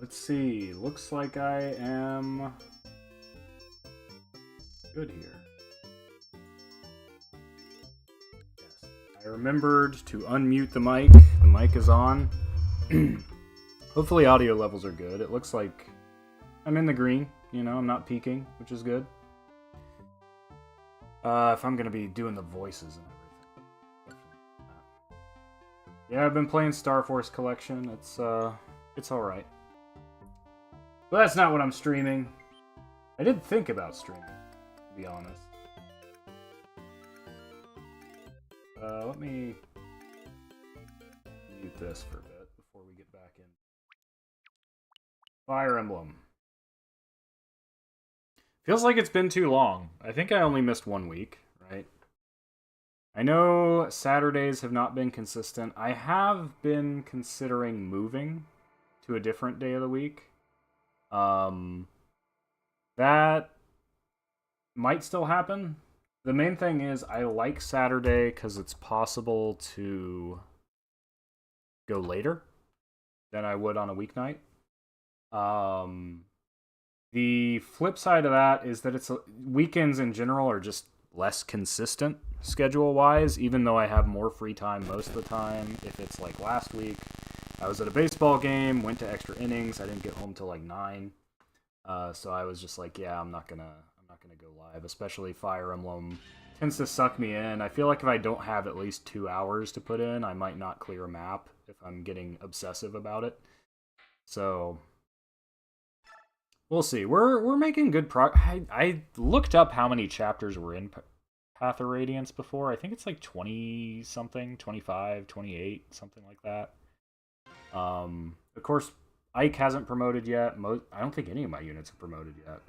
Let's see. Looks like I am good here. Yes. I remembered to unmute the mic. The mic is on. Hopefully audio levels are good. It looks like I'm in the green. You know, I'm not peaking, which is good. If I'm gonna be doing the voices and everything. Yeah, I've been playing Star Force Collection. It's alright. But that's not what I'm streaming. I did think about streaming, to be honest. Let me mute this for a bit before we get back in. Fire Emblem. Feels like it's been too long. I think I only missed 1 week, right? I know Saturdays have not been consistent. I have been considering moving to a different day of the week. That might still happen. The main thing is I like Saturday because it's possible to go later than I would on a weeknight. The flip side of that is that weekends in general are just less consistent schedule-wise, even though I have more free time most of the time. If it's like last week, I was at a baseball game, went to extra innings, I didn't get home till like 9. So I was just like, yeah, I'm not gonna go live, especially Fire Emblem tends to suck me in. I feel like if I don't have at least 2 hours to put in, I might not clear a map if I'm getting obsessive about it. So we'll see. We're making good progress. I looked up how many chapters were in Path of Radiance before. I think it's like 20 something, 25, 28, something like that. Of course, Ike hasn't promoted yet. I don't think any of my units have promoted yet.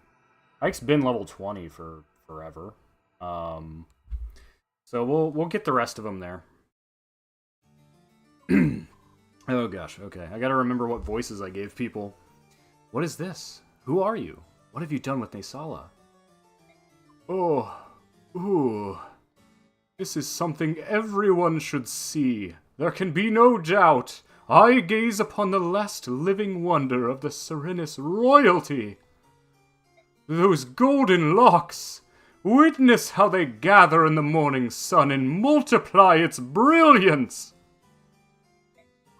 Ike's been level 20 for forever. So we'll get the rest of them there. Oh gosh, okay. I gotta remember what voices I gave people. What is this? Who are you? What have you done with Nesala? Oh, ooh. This is something everyone should see. There can be no doubt. I gaze upon the last living wonder of the Serenus royalty. Those golden locks! Witness how they gather in the morning sun and multiply its brilliance!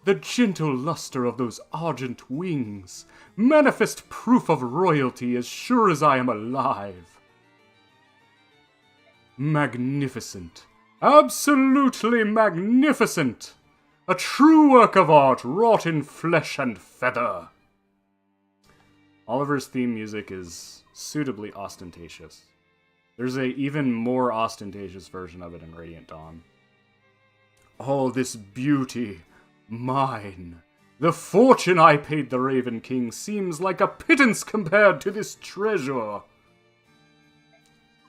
The gentle luster of those argent wings, manifest proof of royalty as sure as I am alive. Magnificent. Absolutely magnificent! A true work of art wrought in flesh and feather. Oliver's theme music is suitably ostentatious. There's a even more ostentatious version of it in Radiant Dawn. All this beauty, mine. The fortune I paid the Raven King seems like a pittance compared to this treasure.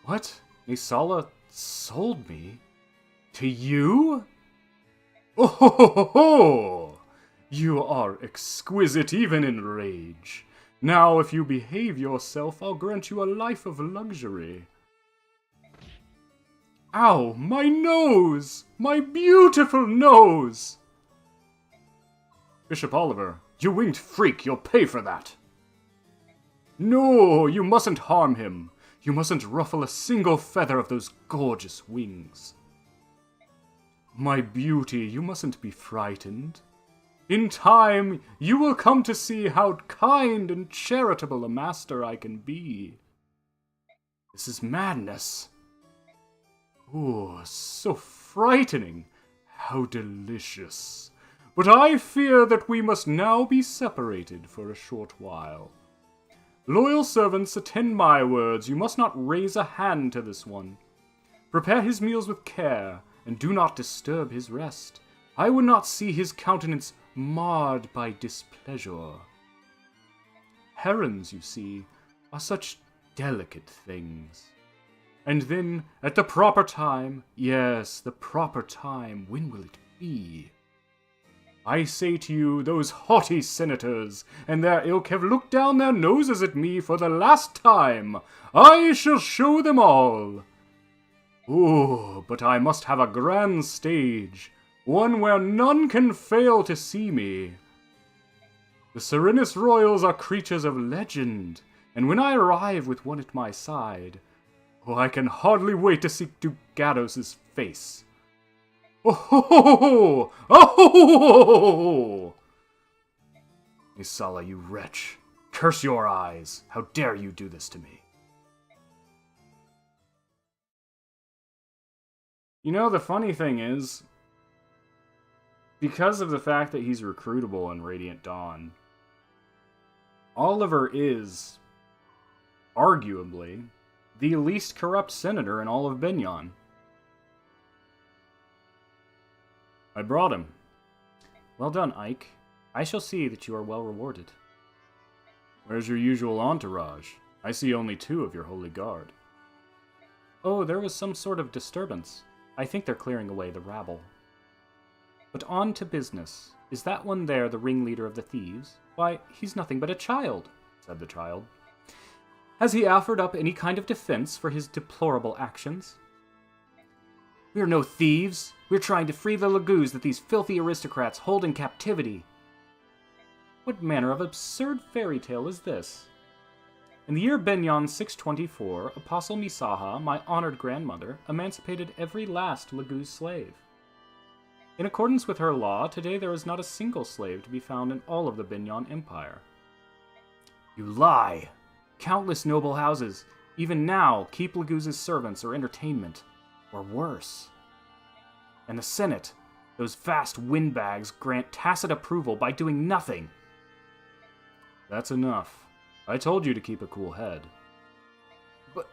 What? Nesala sold me? To you? Oh ho ho ho ho! You are exquisite even in rage. Now, if you behave yourself, I'll grant you a life of luxury. Ow, my nose! My beautiful nose! Bishop Oliver, you winged freak, you'll pay for that. No, you mustn't harm him. You mustn't ruffle a single feather of those gorgeous wings. My beauty, you mustn't be frightened. In time, you will come to see how kind and charitable a master I can be. This is madness. Oh, so frightening. How delicious. But I fear that we must now be separated for a short while. Loyal servants, attend my words. You must not raise a hand to this one. Prepare his meals with care, and do not disturb his rest. I would not see his countenance marred by displeasure. Herons, you see, are such delicate things. And then, at the proper time, yes, the proper time, when will it be? I say to you, those haughty senators and their ilk have looked down their noses at me for the last time. I shall show them all. Oh, but I must have a grand stage, one where none can fail to see me. The Serenus Royals are creatures of legend, and when I arrive with one at my side, oh, I can hardly wait to see Duke Gados' face. Oh ho ho ho ho! Oh ho ho ho ho! Isala, you wretch! Curse your eyes! How dare you do this to me? You know, the funny thing is, because of the fact that he's recruitable in Radiant Dawn, Oliver is, arguably, the least corrupt senator in all of Binyan. I brought him. Well done, Ike. I shall see that you are well rewarded. Where's your usual entourage? I see only 2 of your holy guard. Oh, there was some sort of disturbance. I think they're clearing away the rabble. But on to business. Is that one there the ringleader of the thieves? Why, he's nothing but a child, said the child. Has he offered up any kind of defense for his deplorable actions? We're no thieves. We're trying to free the Laguz that these filthy aristocrats hold in captivity. What manner of absurd fairy tale is this? In the year Binyan 624, Apostle Misaha, my honored grandmother, emancipated every last Laguz slave. In accordance with her law, today there is not a single slave to be found in all of the Binyan Empire. You lie! Countless noble houses, even now, keep Laguz's servants or entertainment, or worse. And the Senate, those vast windbags, grant tacit approval by doing nothing. That's enough. I told you to keep a cool head.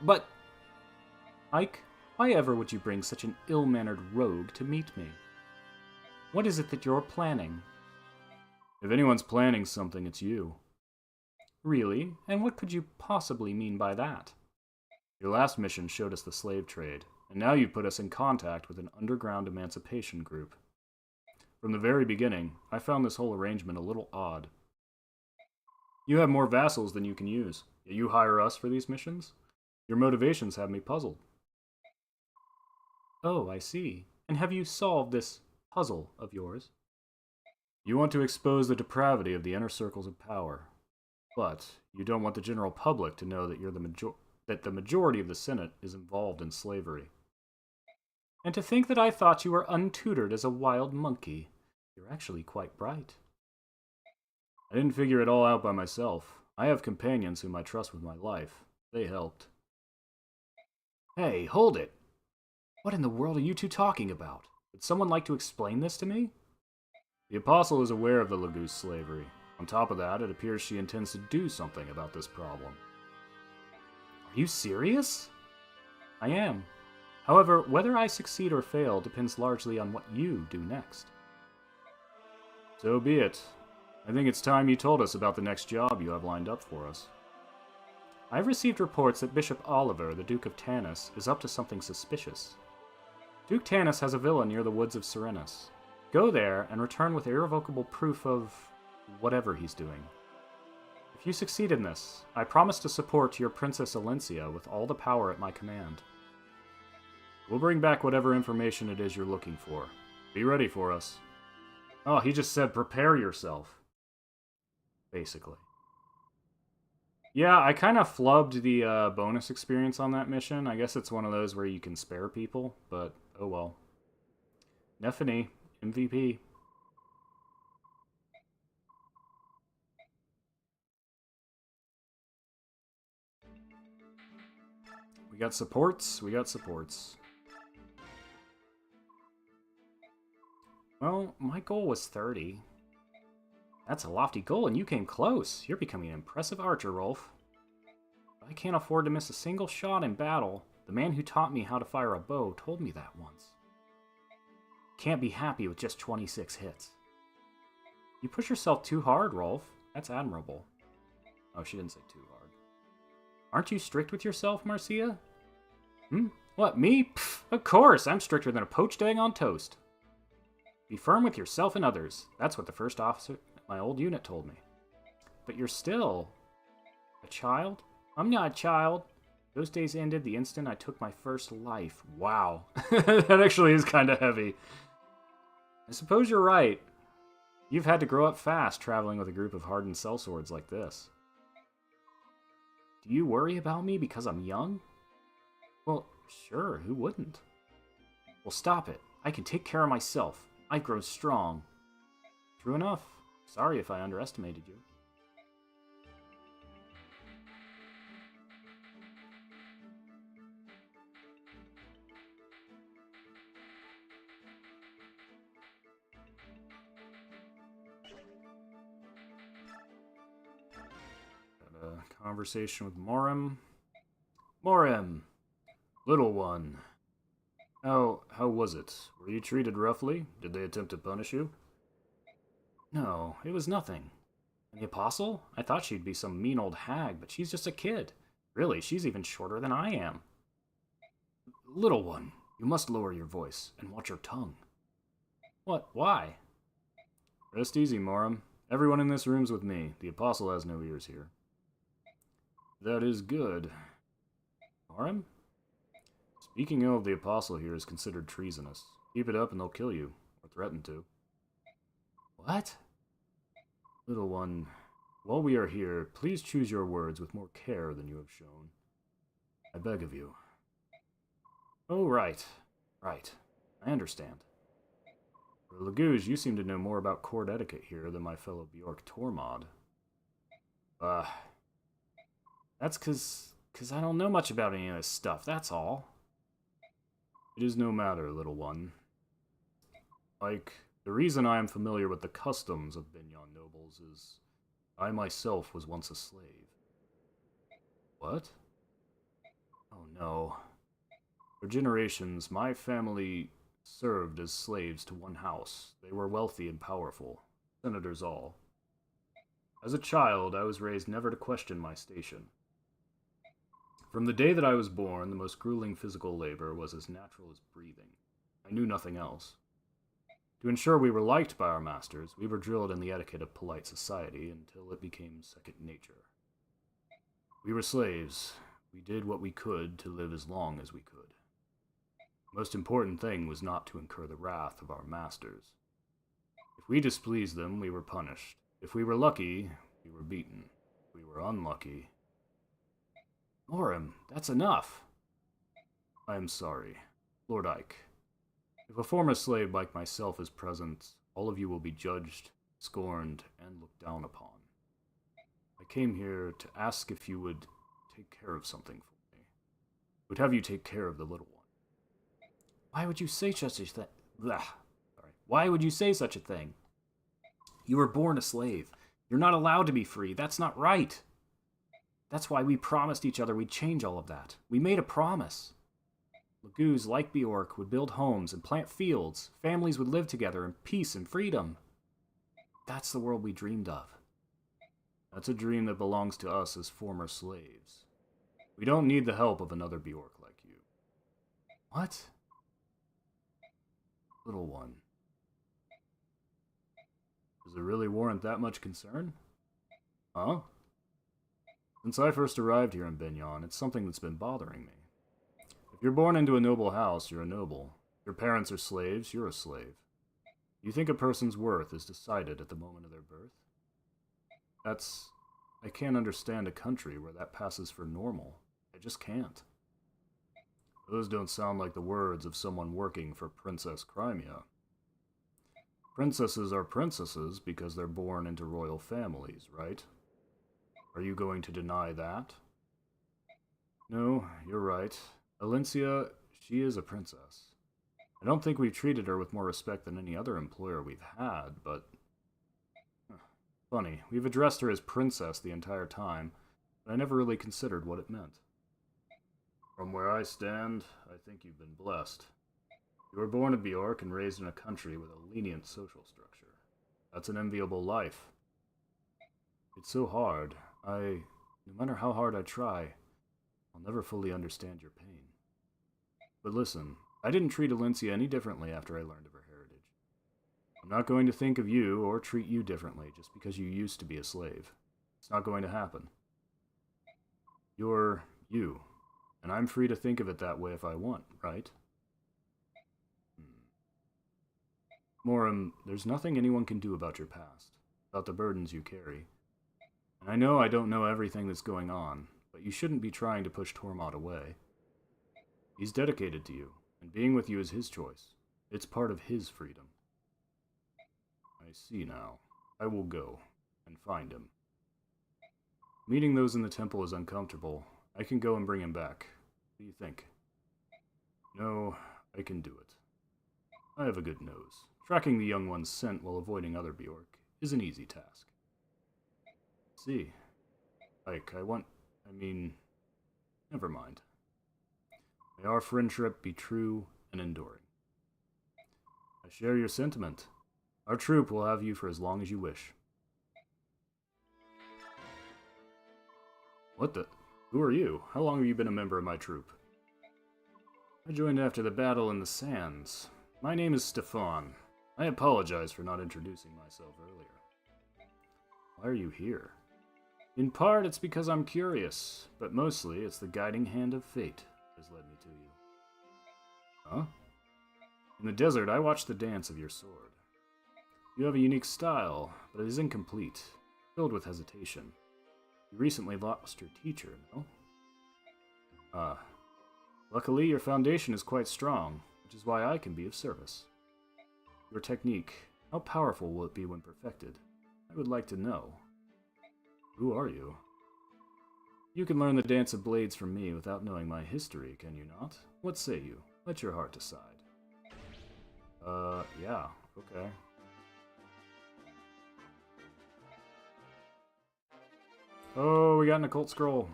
But... Ike, why ever would you bring such an ill-mannered rogue to meet me? What is it that you're planning? If anyone's planning something, it's you. Really? And what could you possibly mean by that? Your last mission showed us the slave trade, and now you've put us in contact with an underground emancipation group. From the very beginning, I found this whole arrangement a little odd. You have more vassals than you can use, yet you hire us for these missions? Your motivations have me puzzled. Oh, I see. And have you solved this puzzle of yours? You want to expose the depravity of the inner circles of power, but you don't want the general public to know that that the majority of the Senate is involved in slavery. And to think that I thought you were untutored as a wild monkey. You're actually quite bright. I didn't figure it all out by myself. I have companions whom I trust with my life. They helped. Hey, hold it! What in the world are you two talking about? Would someone like to explain this to me? The Apostle is aware of the Laguz slavery. On top of that, it appears she intends to do something about this problem. Are you serious? I am. However, whether I succeed or fail depends largely on what you do next. So be it. I think it's time you told us about the next job you have lined up for us. I've received reports that Bishop Oliver, the Duke of Tanis, is up to something suspicious. Duke Tanis has a villa near the woods of Serenus. Go there and return with irrevocable proof of whatever he's doing. If you succeed in this, I promise to support your Princess Alencia with all the power at my command. We'll bring back whatever information it is you're looking for. Be ready for us. Oh, he just said prepare yourself. Basically. Yeah, I kind of flubbed the bonus experience on that mission. I guess it's one of those where you can spare people, but oh well. Nephany, MVP. We got supports. Well, my goal was 30. That's a lofty goal, and you came close. You're becoming an impressive archer, Rolf. I can't afford to miss a single shot in battle. The man who taught me how to fire a bow told me that once. Can't be happy with just 26 hits. You push yourself too hard, Rolf. That's admirable. Oh, she didn't say too hard. Aren't you strict with yourself, Marcia? What, me? Pfft, of course, I'm stricter than a poached egg on toast. Be firm with yourself and others. That's what the first officer at my old unit told me. But you're still... a child? I'm not a child. Those days ended the instant I took my first life. Wow. That actually is kind of heavy. I suppose you're right. You've had to grow up fast traveling with a group of hardened sellswords like this. Do you worry about me because I'm young? Well, sure, who wouldn't? Well, stop it. I can take care of myself. I've grown strong. True enough. Sorry if I underestimated you. Got a conversation with Morim. Morim! Little one. How was it? Were you treated roughly? Did they attempt to punish you? No, it was nothing. And the Apostle? I thought she'd be some mean old hag, but she's just a kid. Really, she's even shorter than I am. Little one, you must lower your voice and watch your tongue. What? Why? Rest easy, Morim. Everyone in this room's with me. The Apostle has no ears here. That is good. Morim? Speaking ill of the Apostle here is considered treasonous. Keep it up and they'll kill you, or threaten to. What? Little one, while we are here, please choose your words with more care than you have shown. I beg of you. Oh, right. Right. I understand. For Lagouge, you seem to know more about court etiquette here than my fellow Bjork Tormod. That's 'cause I don't know much about any of this stuff, that's all. It is no matter, little one. Like, the reason I am familiar with the customs of Binyan nobles is I myself was once a slave. What? Oh no. For generations, my family served as slaves to one house. They were wealthy and powerful, senators all. As a child, I was raised never to question my station. From the day that I was born, the most grueling physical labor was as natural as breathing. I knew nothing else. To ensure we were liked by our masters, we were drilled in the etiquette of polite society until it became second nature. We were slaves. We did what we could to live as long as we could. The most important thing was not to incur the wrath of our masters. If we displeased them, we were punished. If we were lucky, we were beaten. If we were unlucky... Morim, that's enough. I am sorry. Lord Ike. If a former slave like myself is present, all of you will be judged, scorned, and looked down upon. I came here to ask if you would take care of something for me. I would have you take care of the little one. Why would you say such a thing? Why would you say such a thing? You were born a slave. You're not allowed to be free. That's not right. That's why we promised each other we'd change all of that. We made a promise. Lagouge, like Bjork, would build homes and plant fields. Families would live together in peace and freedom. That's the world we dreamed of. That's a dream that belongs to us as former slaves. We don't need the help of another Bjork like you. What? Little one. Does it really warrant that much concern? Huh? Since I first arrived here in Binyan, it's something that's been bothering me. If you're born into a noble house, you're a noble. If your parents are slaves, you're a slave. You think a person's worth is decided at the moment of their birth? I can't understand a country where that passes for normal. I just can't. Those don't sound like the words of someone working for Princess Crimea. Princesses are princesses because they're born into royal families, right? Are you going to deny that? No, you're right. Alencia, she is a princess. I don't think we've treated her with more respect than any other employer we've had, but... Funny, we've addressed her as princess the entire time, but I never really considered what it meant. From where I stand, I think you've been blessed. You were born in Bjork and raised in a country with a lenient social structure. That's an enviable life. It's so hard. No matter how hard I try, I'll never fully understand your pain. But listen, I didn't treat Alencia any differently after I learned of her heritage. I'm not going to think of you or treat you differently just because you used to be a slave. It's not going to happen. You're you, and I'm free to think of it that way if I want, right? Moram, there's nothing anyone can do about your past, about the burdens you carry. And I know I don't know everything that's going on, but you shouldn't be trying to push Tormod away. He's dedicated to you, and being with you is his choice. It's part of his freedom. I see now. I will go and find him. Meeting those in the temple is uncomfortable. I can go and bring him back. What do you think? No, I can do it. I have a good nose. Tracking the young one's scent while avoiding other Bjork is an easy task. See. Ike, never mind. May our friendship be true and enduring. I share your sentiment. Our troop will have you for as long as you wish. What the? Who are you? How long have you been a member of my troop? I joined after the battle in the sands. My name is Stefan. I apologize for not introducing myself earlier. Why are you here? In part, it's because I'm curious, but mostly it's the guiding hand of fate that has led me to you. Huh? In the desert, I watched the dance of your sword. You have a unique style, but it is incomplete, filled with hesitation. You recently lost your teacher, no? Luckily, your foundation is quite strong, which is why I can be of service. Your technique, how powerful will it be when perfected? I would like to know. Who are you? You can learn the dance of blades from me without knowing my history, can you not? What say you? Let your heart decide. Yeah, okay. Oh, we got an occult scroll.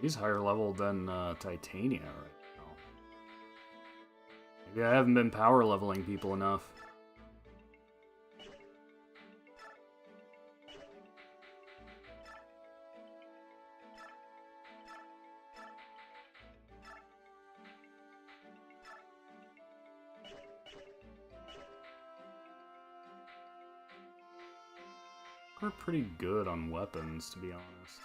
He's higher level than Titania right now. Maybe I haven't been power leveling people enough. We're pretty good on weapons, to be honest.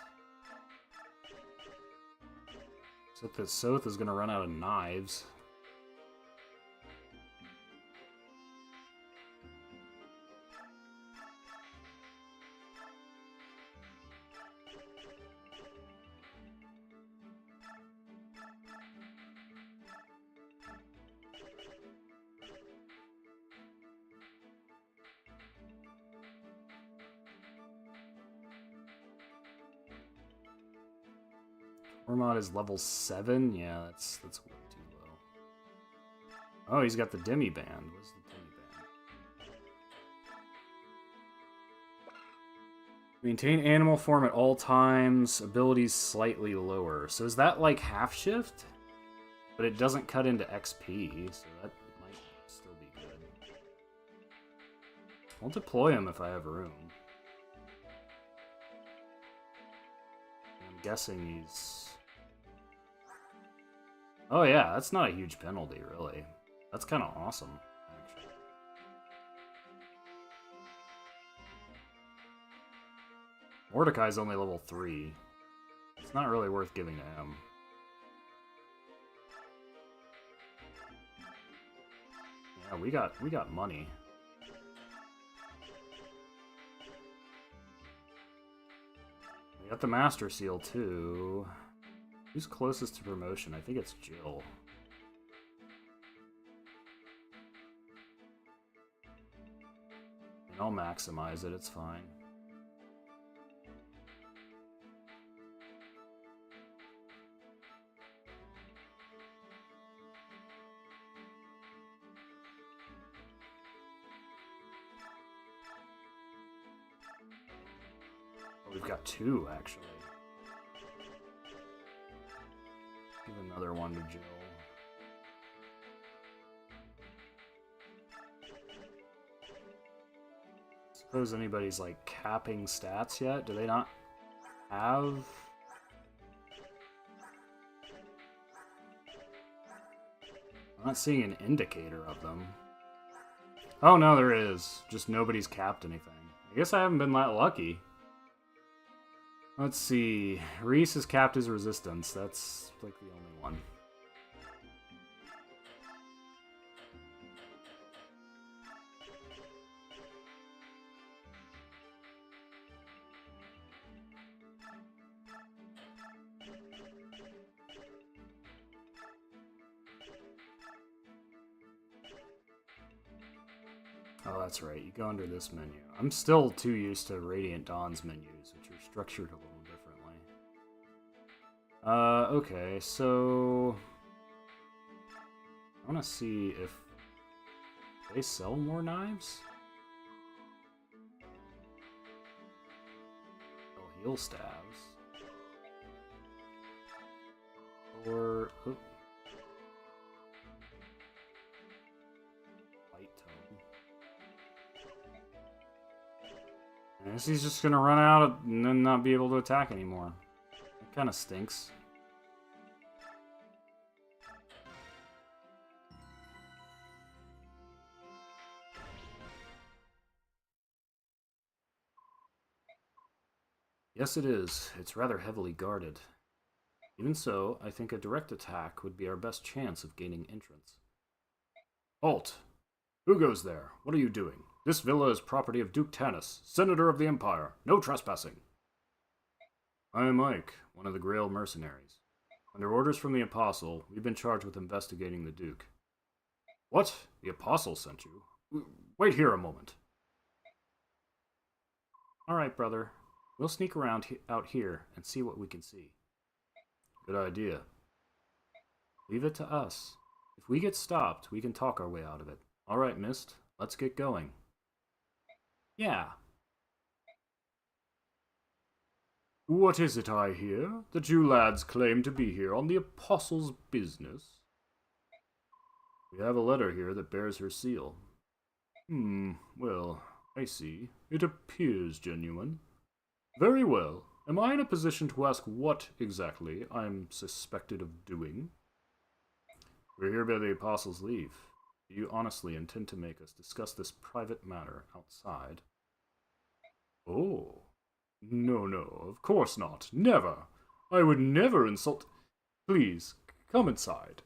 Except that Soth is going to run out of knives. Tormod is level 7? Yeah, that's way too low. Oh, he's got the demi band. What's the demi band? Maintain animal form at all times. Abilities slightly lower. So is that like half shift? But it doesn't cut into XP, so that might still be good. I'll deploy him if I have room. I'm guessing he's... Oh yeah, that's not a huge penalty, really. That's kind of awesome, actually. Mordecai's only level 3. It's not really worth giving to him. Yeah, we got money. We got the Master Seal, too. Who's closest to promotion? I think it's Jill. And I'll maximize it, it's fine. Oh, we've got 2, actually. Give another one to Jill. Suppose anybody's like capping stats yet? Do they not have? I'm not seeing an indicator of them. Oh no, there is. Just nobody's capped anything. I guess I haven't been that lucky. Let's see. Reese has capped his resistance. That's like the only one. Oh, that's right. You go under this menu. I'm still too used to Radiant Dawn's menus, which are structured a little differently. Okay, so... I want to see if they sell more knives? Oh, heal staves. Or... Oh. I guess he's just gonna run out and then not be able to attack anymore. It kinda stinks. Yes, it is. It's rather heavily guarded. Even so, I think a direct attack would be our best chance of gaining entrance. Halt! Who goes there? What are you doing? This villa is property of Duke Tanis, Senator of the Empire. No trespassing. I am Ike, one of the Grail mercenaries. Under orders from the Apostle, we've been charged with investigating the Duke. What? The Apostle sent you? Wait here a moment. Alright, brother. We'll sneak around out here and see what we can see. Good idea. Leave it to us. If we get stopped, we can talk our way out of it. Alright, Mist. Let's get going. Yeah. What is it I hear? That you lads claim to be here on the Apostle's business? We have a letter here that bears her seal. Well, I see. It appears genuine. Very well. Am I in a position to ask what exactly I'm suspected of doing? We're here by the Apostle's leave. Do you honestly intend to make us discuss this private matter outside? Oh. No, of course not. Never. I would never insult... Please, come inside.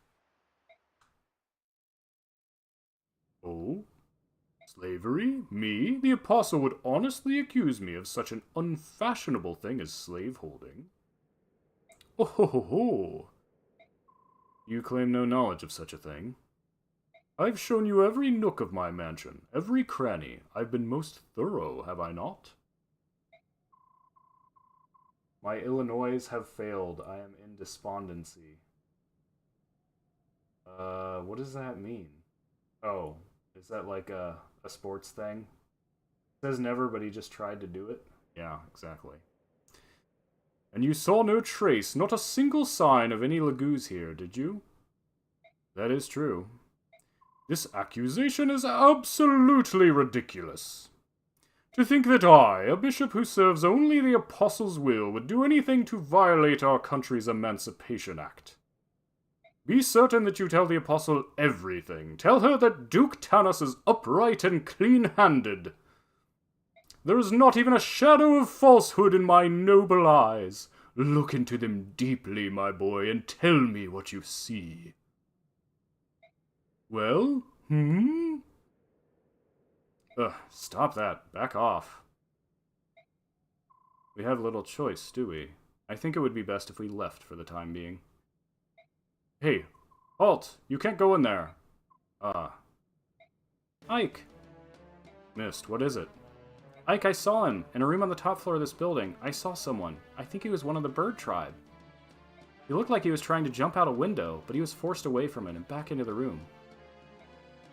Oh? Slavery? Me? The Apostle would honestly accuse me of such an unfashionable thing as slaveholding. Oh ho ho ho! You claim no knowledge of such a thing. I've shown you every nook of my mansion, every cranny. I've been most thorough, have I not? My Illinois have failed. I am in despondency. What does that mean? Oh, is that like a sports thing? It says never, but he just tried to do it? Yeah, exactly. And you saw no trace, not a single sign of any Lagoos here, did you? That is true. This accusation is absolutely ridiculous. To think that I, a bishop who serves only the Apostle's will, would do anything to violate our country's Emancipation Act. Be certain that you tell the Apostle everything. Tell her that Duke Tanis is upright and clean-handed. There is not even a shadow of falsehood in my noble eyes. Look into them deeply, my boy, and tell me what you see. Well, stop that. Back off. We have little choice, do we? I think it would be best if we left for the time being. Hey, halt! You can't go in there. Ike! Mist, what is it? Ike, I saw him. In a room on the top floor of this building. I saw someone. I think he was one of the bird tribe. He looked like he was trying to jump out a window, but he was forced away from it and back into the room.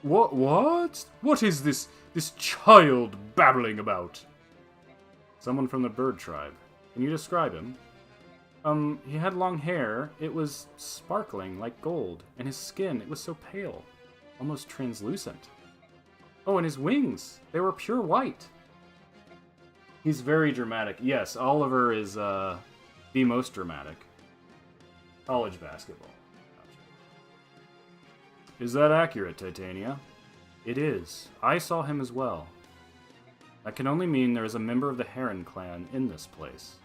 What? What is this child babbling about? Someone from the bird tribe. Can you describe him? He had long hair. It was sparkling like gold, and his skin, it was so pale, almost translucent. Oh, and his wings, they were pure white. He's very dramatic. Yes, Oliver is, the most dramatic. College basketball. Is that accurate, Titania? It is. I saw him as well. That can only mean there is a member of the Heron clan in this place.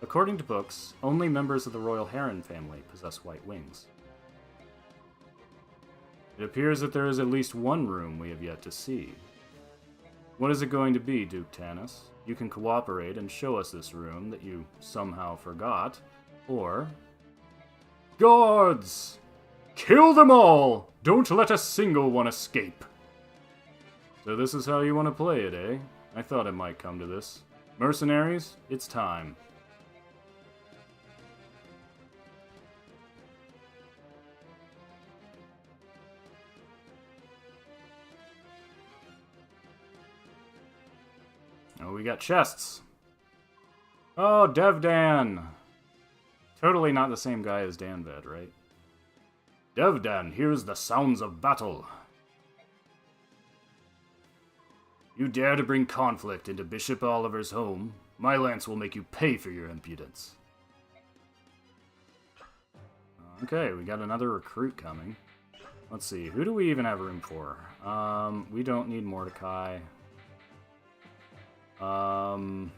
According to books, only members of the royal Heron family possess white wings. It appears that there is at least one room we have yet to see. What is it going to be, Duke Tanis? You can cooperate and show us this room that you somehow forgot, or... Guards! Kill them all! Don't let a single one escape! So this is how you want to play it, eh? I thought it might come to this. Mercenaries, it's time. Oh, we got chests. Oh, Devdan! Totally not the same guy as Danved, right? Devdan hears the sounds of battle. You dare to bring conflict into Bishop Oliver's home? My lance will make you pay for your impudence. Okay, we got another recruit coming. Let's see, who do we even have room for? We don't need Mordecai. I mean,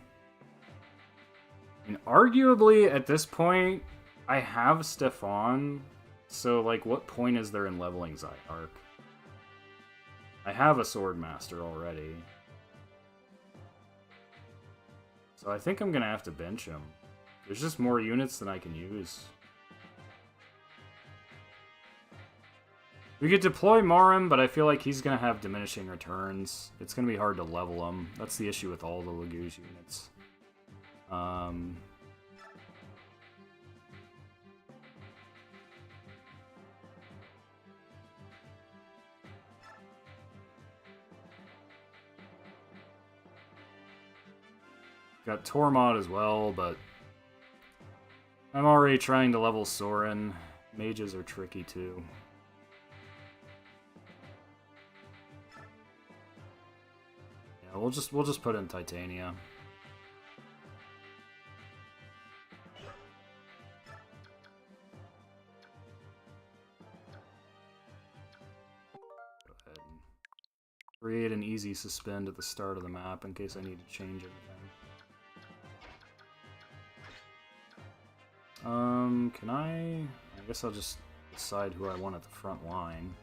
arguably, at this point, I have Stefan, so, like, what point is there in leveling Zyark? I have a Swordmaster already. So I think I'm gonna have to bench him. There's just more units than I can use. We could deploy Morim, but I feel like he's gonna have diminishing returns. It's gonna be hard to level him. That's the issue with all the Lagouge units. Got Tormod as well, but I'm already trying to level Sorin. Mages are tricky too. Yeah, we'll just put in Titania. Go ahead and create an easy suspend at the start of the map in case I need to change anything. Can I guess I'll just decide who I want at the front line.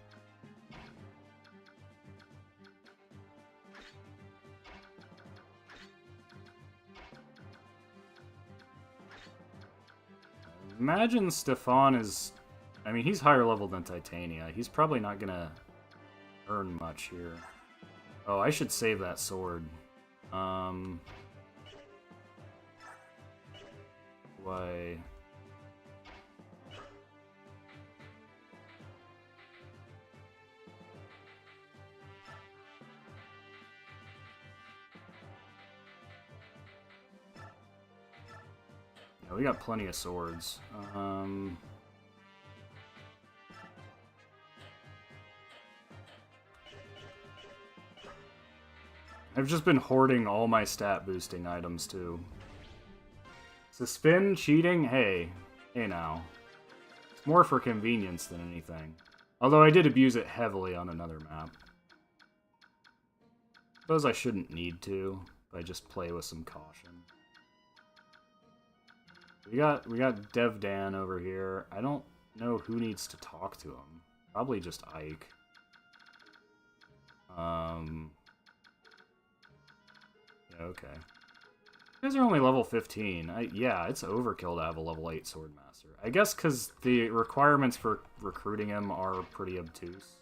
Imagine Stefan is... I mean, he's higher level than Titania. He's probably not gonna earn much here. Oh, I should save that sword. Why... We got plenty of swords. I've just been hoarding all my stat boosting items too. Suspend cheating? Hey now. It's more for convenience than anything. Although I did abuse it heavily on another map. Suppose I shouldn't need to, if I just play with some caution. We got Devdan over here. I don't know who needs to talk to him. Probably just Ike. Yeah, okay. You guys are only level 15. Yeah, it's overkill to have a level 8 Swordmaster. I guess because the requirements for recruiting him are pretty obtuse.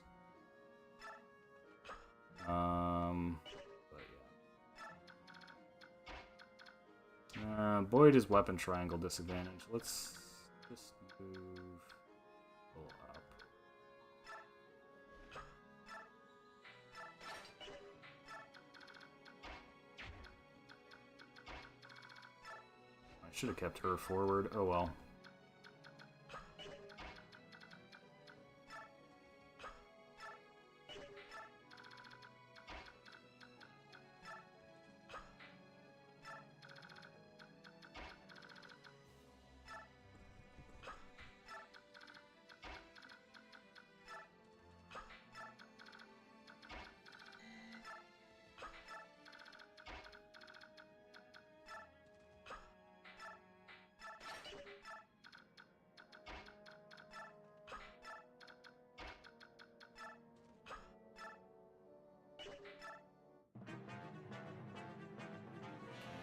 Boyd is weapon triangle disadvantage. Let's just move up. I should have kept her forward. Oh well.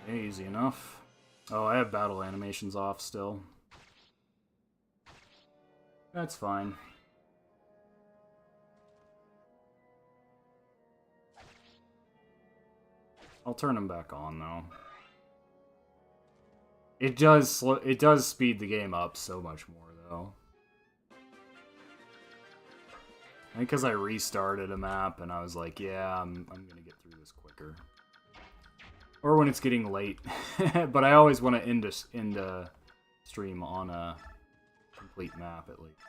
Easy enough. Oh, I have battle animations off still. That's fine. I'll turn them back on though. It does speed the game up so much more though. I think because I restarted a map and I was like, yeah, I'm gonna get through this quicker. Or when it's getting late. But I always want to end a stream on a complete map at least.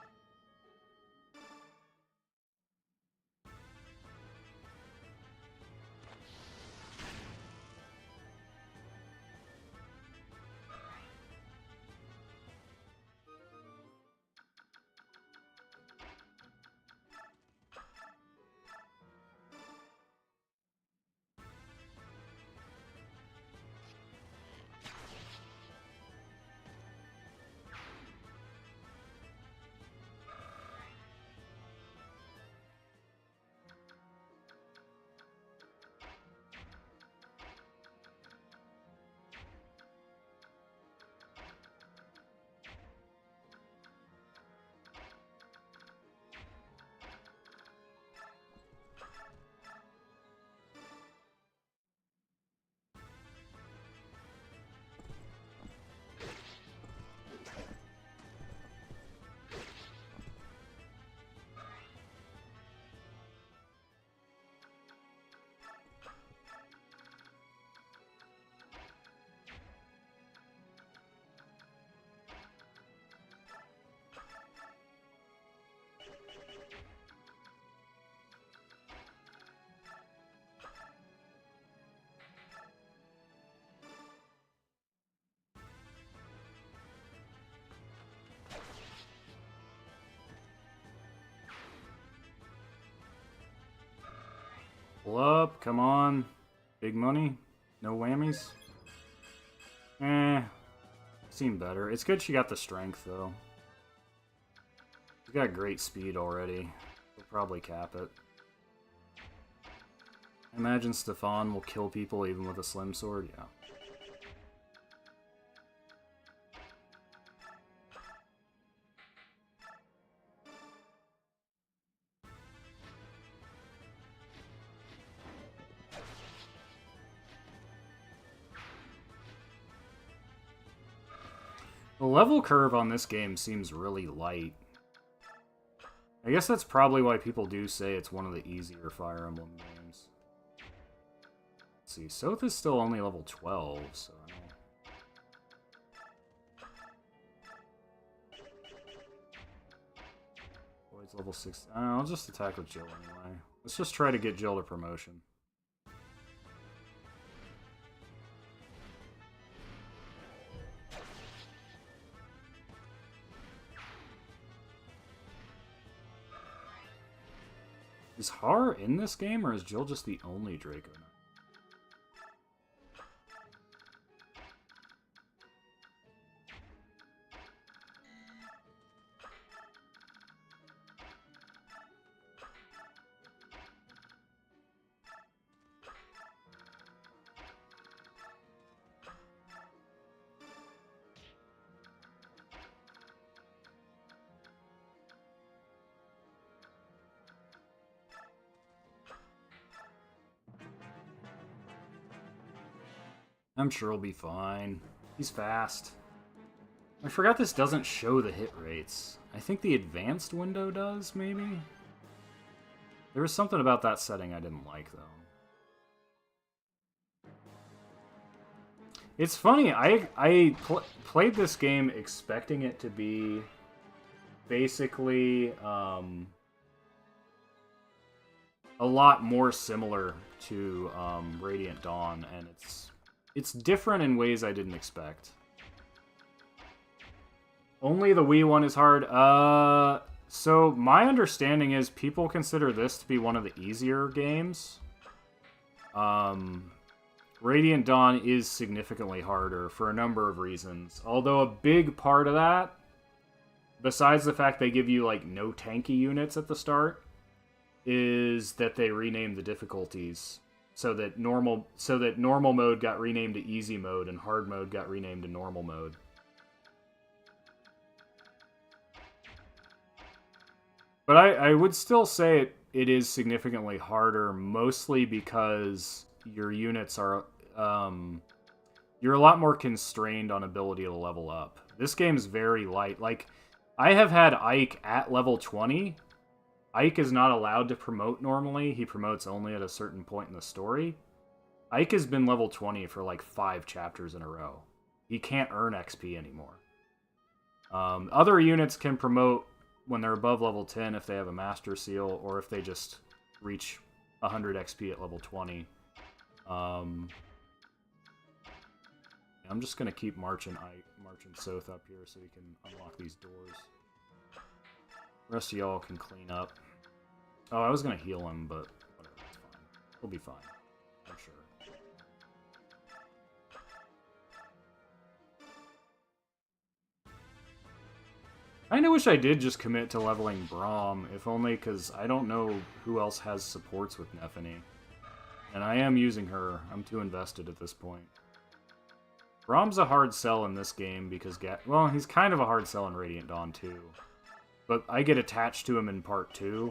Pull up, come on. Big money. No whammies. Seemed better. It's good she got the strength, though. She's got great speed already. We'll probably cap it. I imagine Stefan will kill people even with a slim sword, yeah. The level curve on this game seems really light. I guess that's probably why people do say it's one of the easier Fire Emblem games. Let's see, Soth is still only level 12, so I don't... Boyd's level 6. I'll just attack with Jill anyway. Let's just try to get Jill to promotion. Is Har in this game, or is Jill just the only Draco Knight? I'm sure he'll be fine. He's fast. I forgot this doesn't show the hit rates. I think the advanced window does, maybe? There was something about that setting I didn't like, though. It's funny, I played this game expecting it to be basically a lot more similar to Radiant Dawn, and it's different in ways I didn't expect. Only the Wii one is hard. So my understanding is people consider this to be one of the easier games. Radiant Dawn is significantly harder for a number of reasons. Although a big part of that, besides the fact they give you like no tanky units at the start, is that they rename the difficulties. so that normal mode got renamed to easy mode and hard mode got renamed to normal mode. But I would still say it is significantly harder, mostly because your units are you're a lot more constrained on ability to level up. This game's very light. Like, I have had Ike at level 20. Ike is not allowed to promote normally. He promotes only at a certain point in the story. Ike has been level 20 for like 5 chapters in a row. He can't earn XP anymore. Other units can promote when they're above level 10 if they have a Master Seal, or if they just reach 100 XP at level 20. I'm just going to keep marching Soth up here so we can unlock these doors. The rest of y'all can clean up. Oh, I was going to heal him, but whatever, it's fine. He'll be fine, I'm sure. I kinda wish I did just commit to leveling Braum, if only because I don't know who else has supports with Nephany. And I am using her. I'm too invested at this point. Braum's a hard sell in this game because, well, he's kind of a hard sell in Radiant Dawn too. But I get attached to him in Part 2.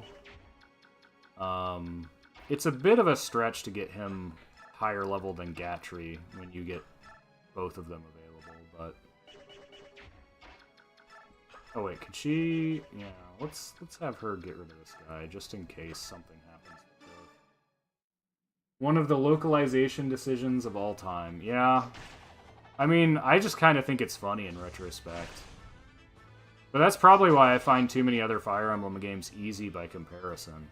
It's a bit of a stretch to get him higher level than Gatry when you get both of them available, but... Oh wait, could she... Yeah, let's have her get rid of this guy, just in case something happens with her. One of the localization decisions of all time. Yeah. I mean, I just kind of think it's funny in retrospect. But that's probably why I find too many other Fire Emblem games easy by comparison.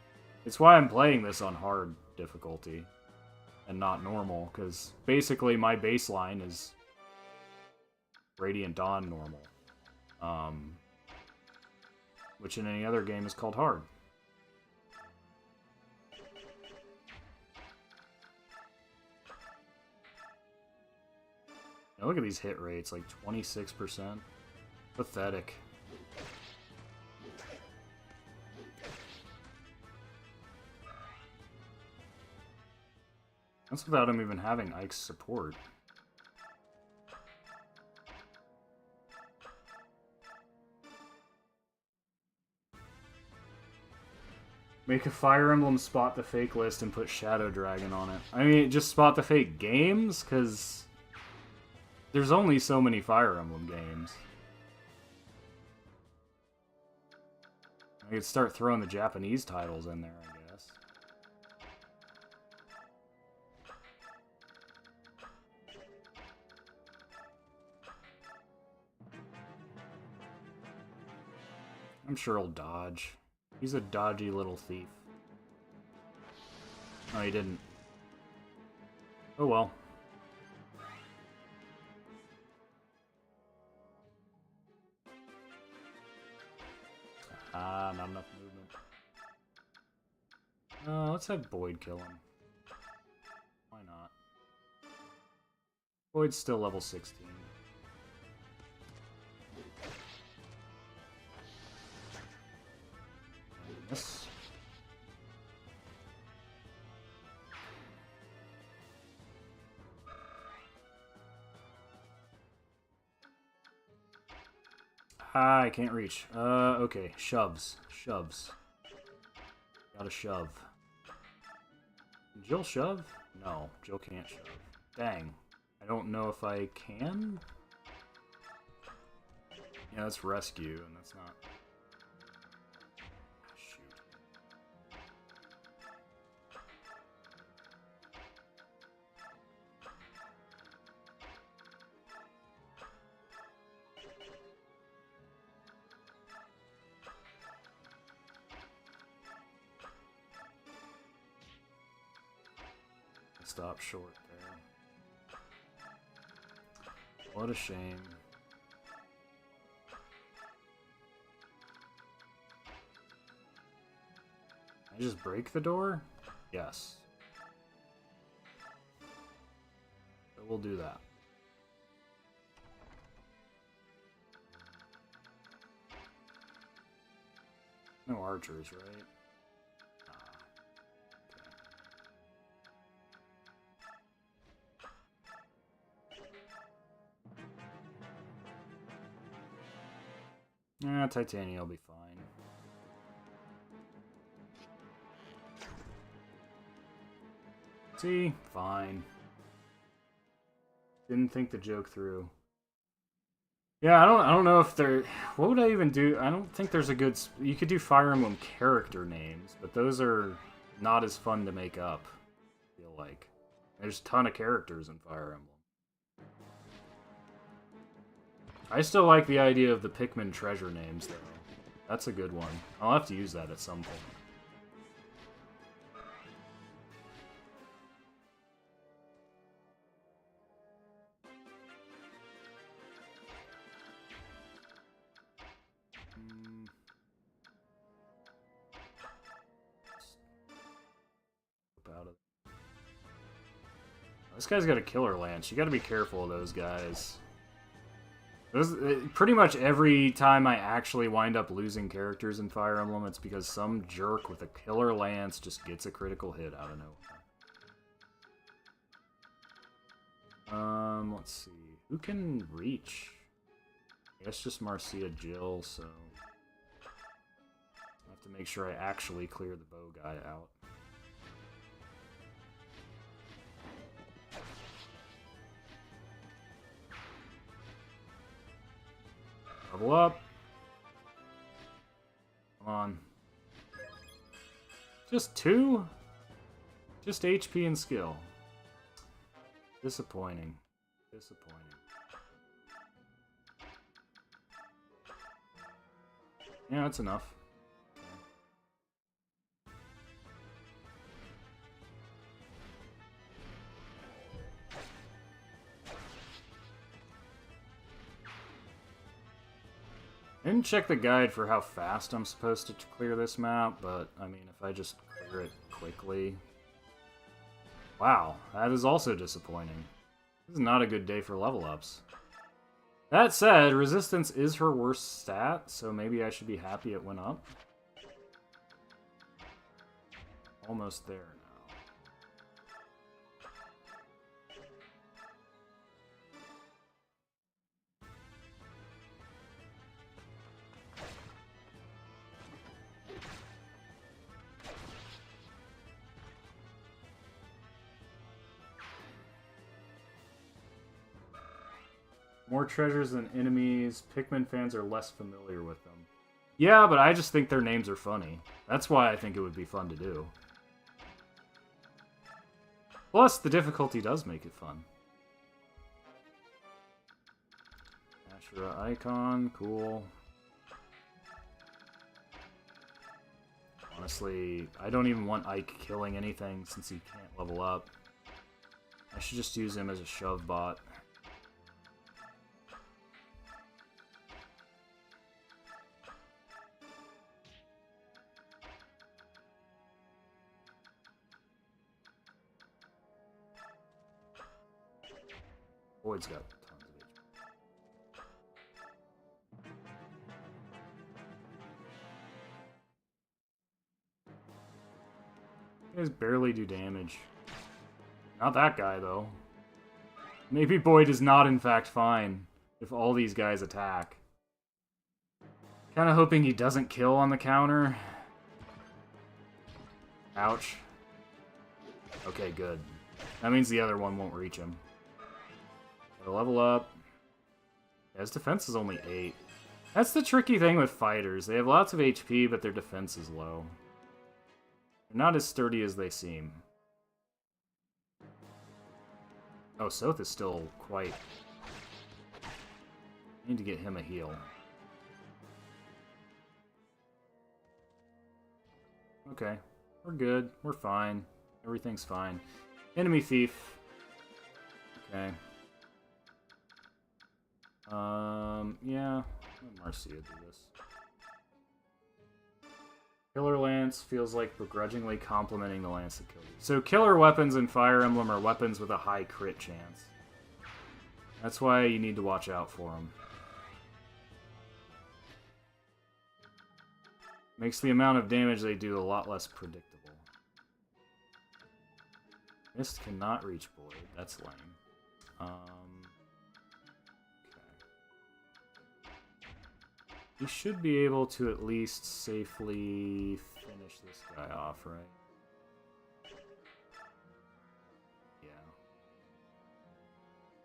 It's why I'm playing this on hard difficulty and not normal, because basically my baseline is Radiant Dawn normal. Which in any other game is called hard. Now look at these hit rates, like 26%. Pathetic. That's without him even having Ike's support. Make a Fire Emblem Spot the Fake list and put Shadow Dragon on it. I mean, just Spot the Fake games, because there's only so many Fire Emblem games. I could start throwing the Japanese titles in there, I guess. I'm sure he'll dodge. He's a dodgy little thief. Oh, he didn't. Oh well. Ah, not enough movement. Let's have Boyd kill him. Why not? Boyd's still level 16. Yes. Ah, I can't reach. Okay. Shoves. Shoves. Gotta shove. Can Jill shove? No, Jill can't shove. Dang. I don't know if I can? Yeah, that's rescue, and that's not... Stop short there. What a shame. Can I just break the door? Yes. So we'll do that. No archers, right? Yeah, Titania will be fine. See? Fine. Didn't think the joke through. Yeah, I don't know if there... What would I even do? I don't think there's a good... You could do Fire Emblem character names, but those are not as fun to make up, I feel like. There's a ton of characters in Fire Emblem. I still like the idea of the Pikmin treasure names, though. That's a good one. I'll have to use that at some point. This guy's got a killer lance. You gotta be careful of those guys. Pretty much every time I actually wind up losing characters in Fire Emblem, it's because some jerk with a killer lance just gets a critical hit out of nowhere. Let's see. Who can reach? I guess just Marcia Jill, so... I have to make sure I actually clear the bow guy out. Level up. Come on. Just 2? Just HP and skill. Disappointing. Disappointing. Yeah, that's enough. I didn't check the guide for how fast I'm supposed to clear this map, but, I mean, if I just clear it quickly... Wow, that is also disappointing. This is not a good day for level ups. That said, resistance is her worst stat, so maybe I should be happy it went up. Almost there now. More treasures than enemies. Pikmin fans are less familiar with them. Yeah, but I just think their names are funny. That's why I think it would be fun to do. Plus, the difficulty does make it fun. Ashura icon, cool. Honestly, I don't even want Ike killing anything since he can't level up. I should just use him as a shove bot. Void's got tons of HP. You guys barely do damage. Not that guy, though. Maybe Boyd is not, in fact, fine if all these guys attack. Kinda hoping he doesn't kill on the counter. Ouch. Okay, good. That means the other one won't reach him. Gotta level up. Yeah, his defense is only 8. That's the tricky thing with fighters. They have lots of HP, but their defense is low. They're not as sturdy as they seem. Oh, Soth is still quite... I need to get him a heal. Okay. We're good. We're fine. Everything's fine. Enemy thief. Okay. Yeah. Let Marcia do this. Killer Lance feels like begrudgingly complimenting the lance that killed you. So killer weapons in Fire Emblem are weapons with a high crit chance. That's why you need to watch out for them. Makes the amount of damage they do a lot less predictable. Mist cannot reach Boyd. That's lame. You should be able to at least safely finish this guy off, right? Yeah.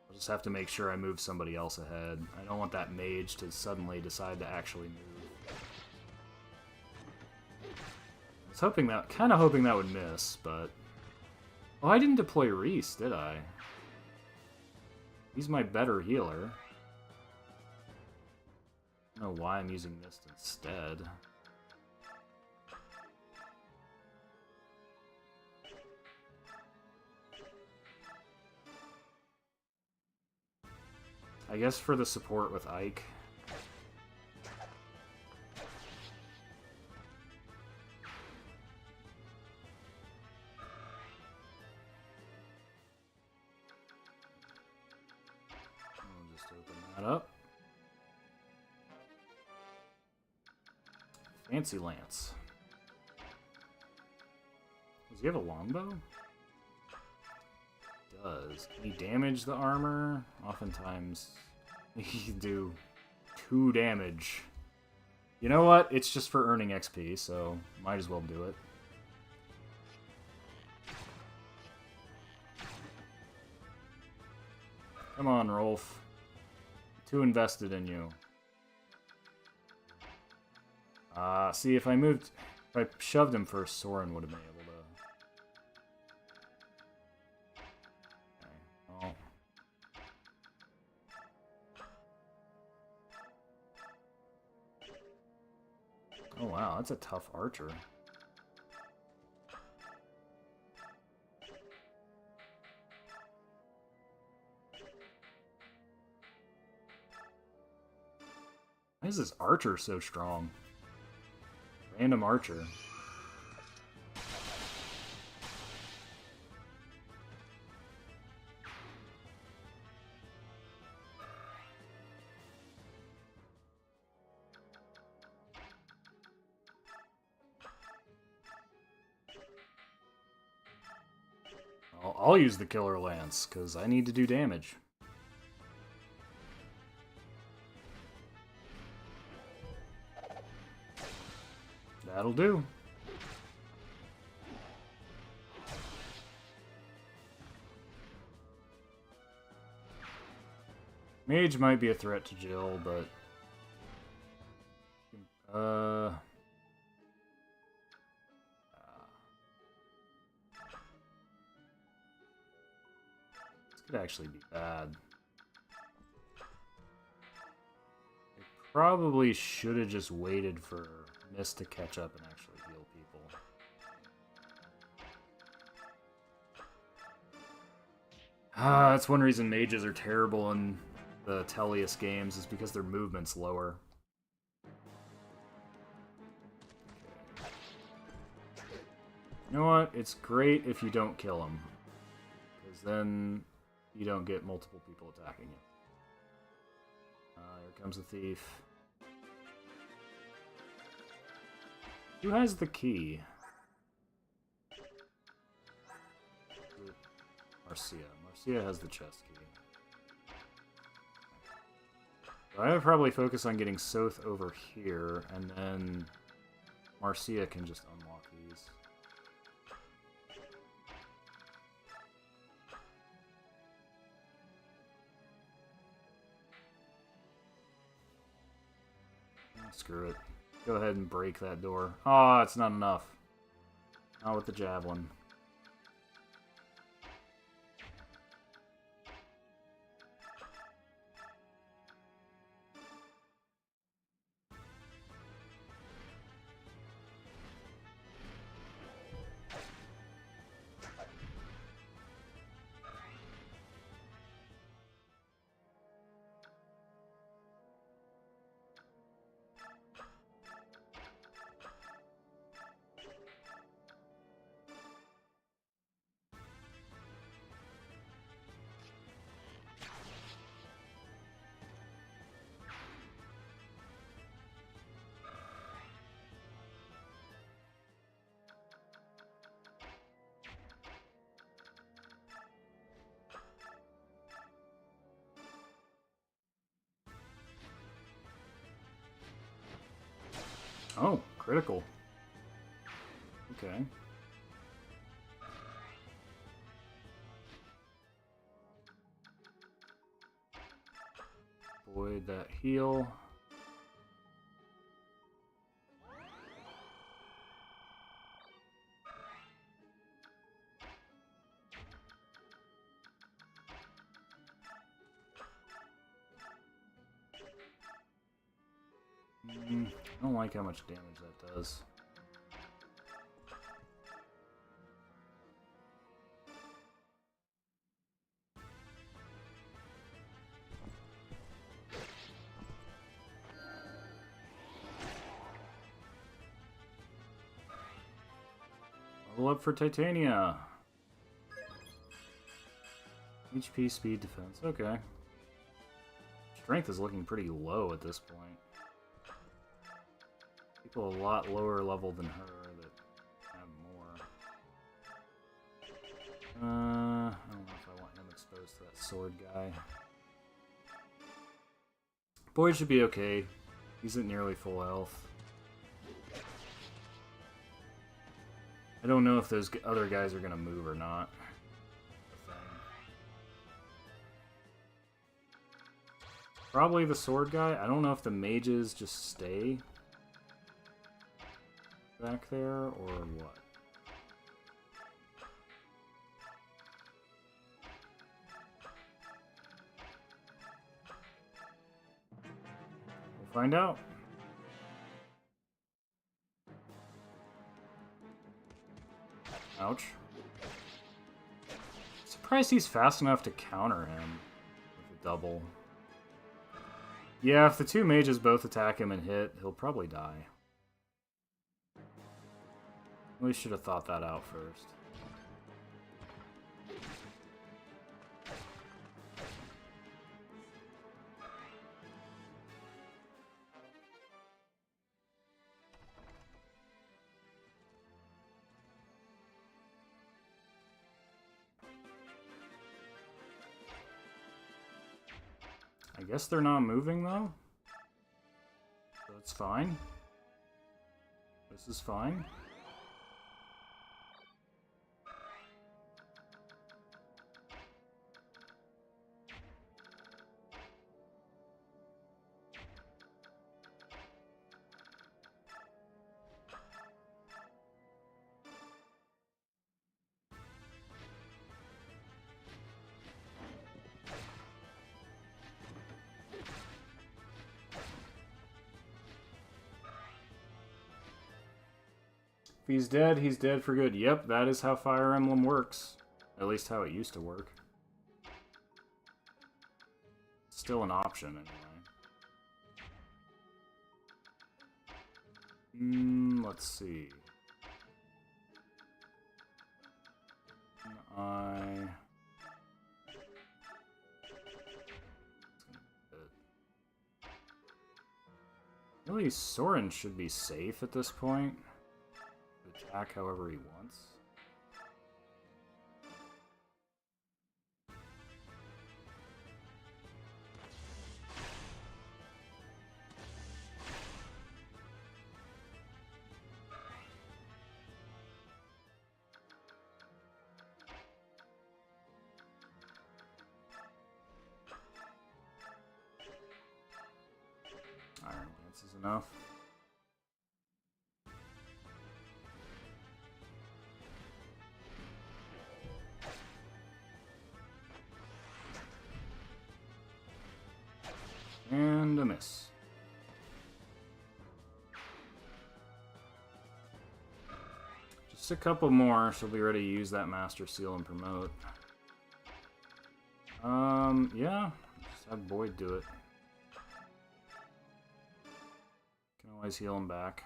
I'll just have to make sure I move somebody else ahead. I don't want that mage to suddenly decide to actually move. I was hoping that, kind of hoping that would miss, but... Oh, I didn't deploy Reese, did I? He's my better healer. I don't know why I'm using Mist instead. I guess for the support with Ike. I'll just open that up. Fancy Lance. Does he have a longbow? Does. Can he damage the armor? Oftentimes, he can do 2 damage. You know what? It's just for earning XP, so might as well do it. Come on, Rolf. Too invested in you. See, if I moved... If I shoved him first, Soren would have been able to... Okay, well... Oh wow, that's a tough archer. Why is this archer so strong? Random archer. I'll use the Killer Lance, because I need to do damage. That'll do. Mage might be a threat to Jill, but... This could actually be bad. I probably should have just waited for Mist to catch up and actually heal people. That's one reason mages are terrible in the Tellius games, is because their movement's lower. You know what? It's great if you don't kill them, because then you don't get multiple people attacking you. Here comes the thief. Who has the key? Marcia. Marcia has the chest key. So I would probably focus on getting Soth over here, and then Marcia can just unlock these. Screw it. Go ahead and break that door. Oh, it's not enough. Not with the javelin. Oh, critical. Okay. Avoid that heal. I don't like how much damage that does. Level up for Titania. HP, speed, defense. Okay. Strength is looking pretty low at this point. People a lot lower level than her that have more. I don't know if I want him exposed to that sword guy. Boyd should be okay. He's at nearly full health. I don't know if those other guys are going to move or not. Probably the sword guy. I don't know if the mages just stay back there or what. We'll find out. Ouch. Surprised he's fast enough to counter him with a double. Yeah, if the two mages both attack him and hit, he'll probably die. We should have thought that out first. I guess they're not moving, though. So it's fine. This is fine. If he's dead for good. Yep, that is how Fire Emblem works. At least how it used to work. Still an option, anyway. Let's see. Really, Soren should be safe at this point. Attack however he wants. Iron Lance is enough. And a miss. Just a couple more, she'll be ready to use that Master Seal and promote. Yeah, just have Boyd do it. Can always heal him back.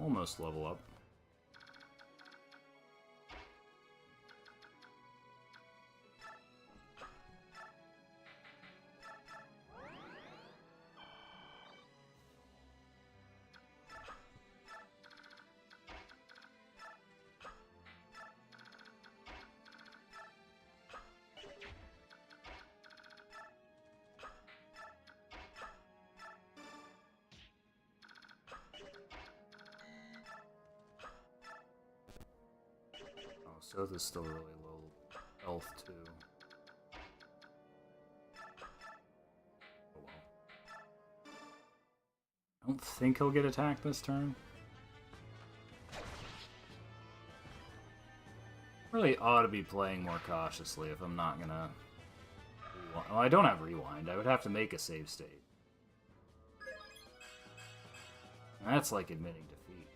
Almost level up. Soth is still really low health, too. Oh well. I don't think he'll get attacked this turn. Really ought to be playing more cautiously if I'm not gonna... Well, I don't have Rewind. I would have to make a save state. And that's like admitting defeat.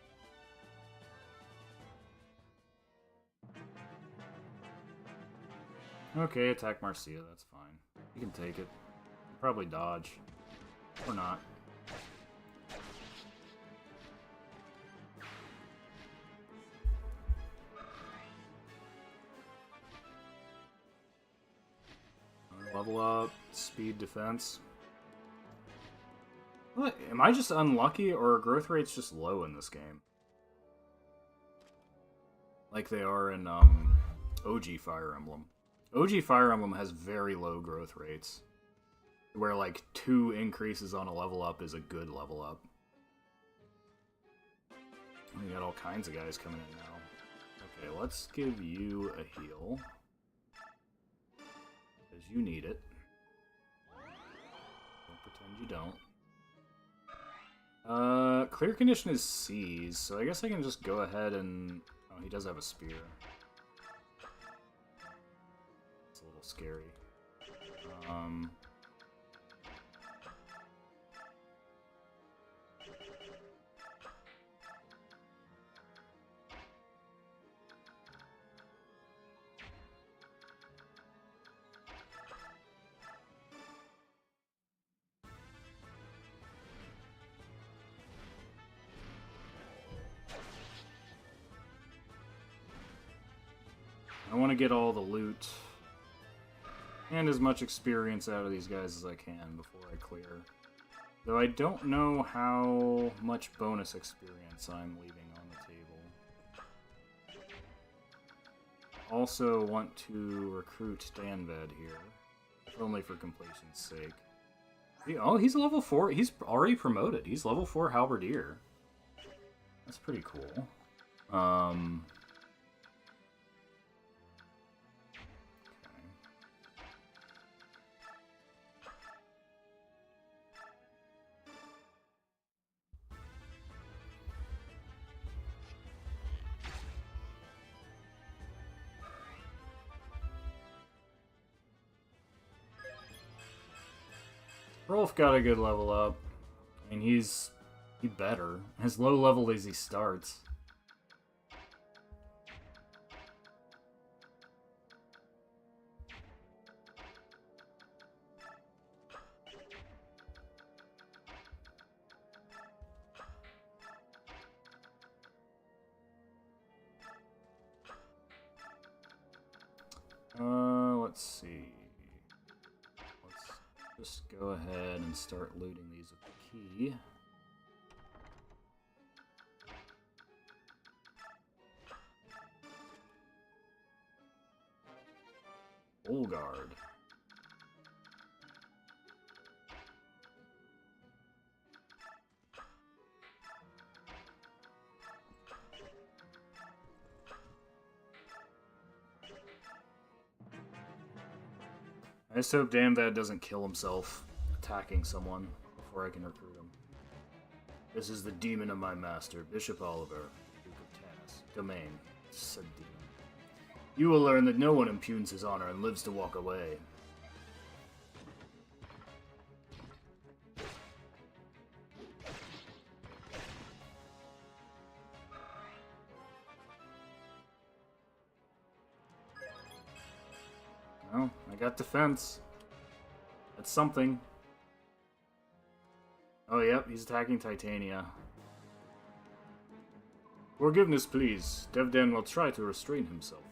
Okay, attack Marcia, that's fine. You can take it. Probably dodge. Or not. Level up, speed, defense. What? Am I just unlucky, or are growth rates just low in this game? Like they are in OG Fire Emblem. OG Fire Emblem has very low growth rates. Where like 2 increases on a level up is a good level up. We got all kinds of guys coming in now. Okay, let's give you a heal. Because you need it. Don't pretend you don't. Clear condition is C's, so I guess I can just go ahead and... Oh, he does have a spear. It's a little scary. I want to get all the loot and as much experience out of these guys as I can before I clear. Though I don't know how much bonus experience I'm leaving on the table. Also want to recruit Danved here, if only for completion's sake. Oh, he's level 4. He's already promoted. He's level 4 Halberdier. That's pretty cool. Rolf got a good level up. I mean, he's better. As low level as he starts. Let's see. Just go ahead and start looting these with the key. Olgard. I just hope Damvad doesn't kill himself attacking someone before I can recruit him. This is the demon of my master, Bishop Oliver, Duke of Tanis. Domain, said demon. You will learn that no one impugns his honor and lives to walk away. Well, I got defense. That's something. Oh, yep, he's attacking Titania. Forgiveness, please. Devdan will try to restrain himself.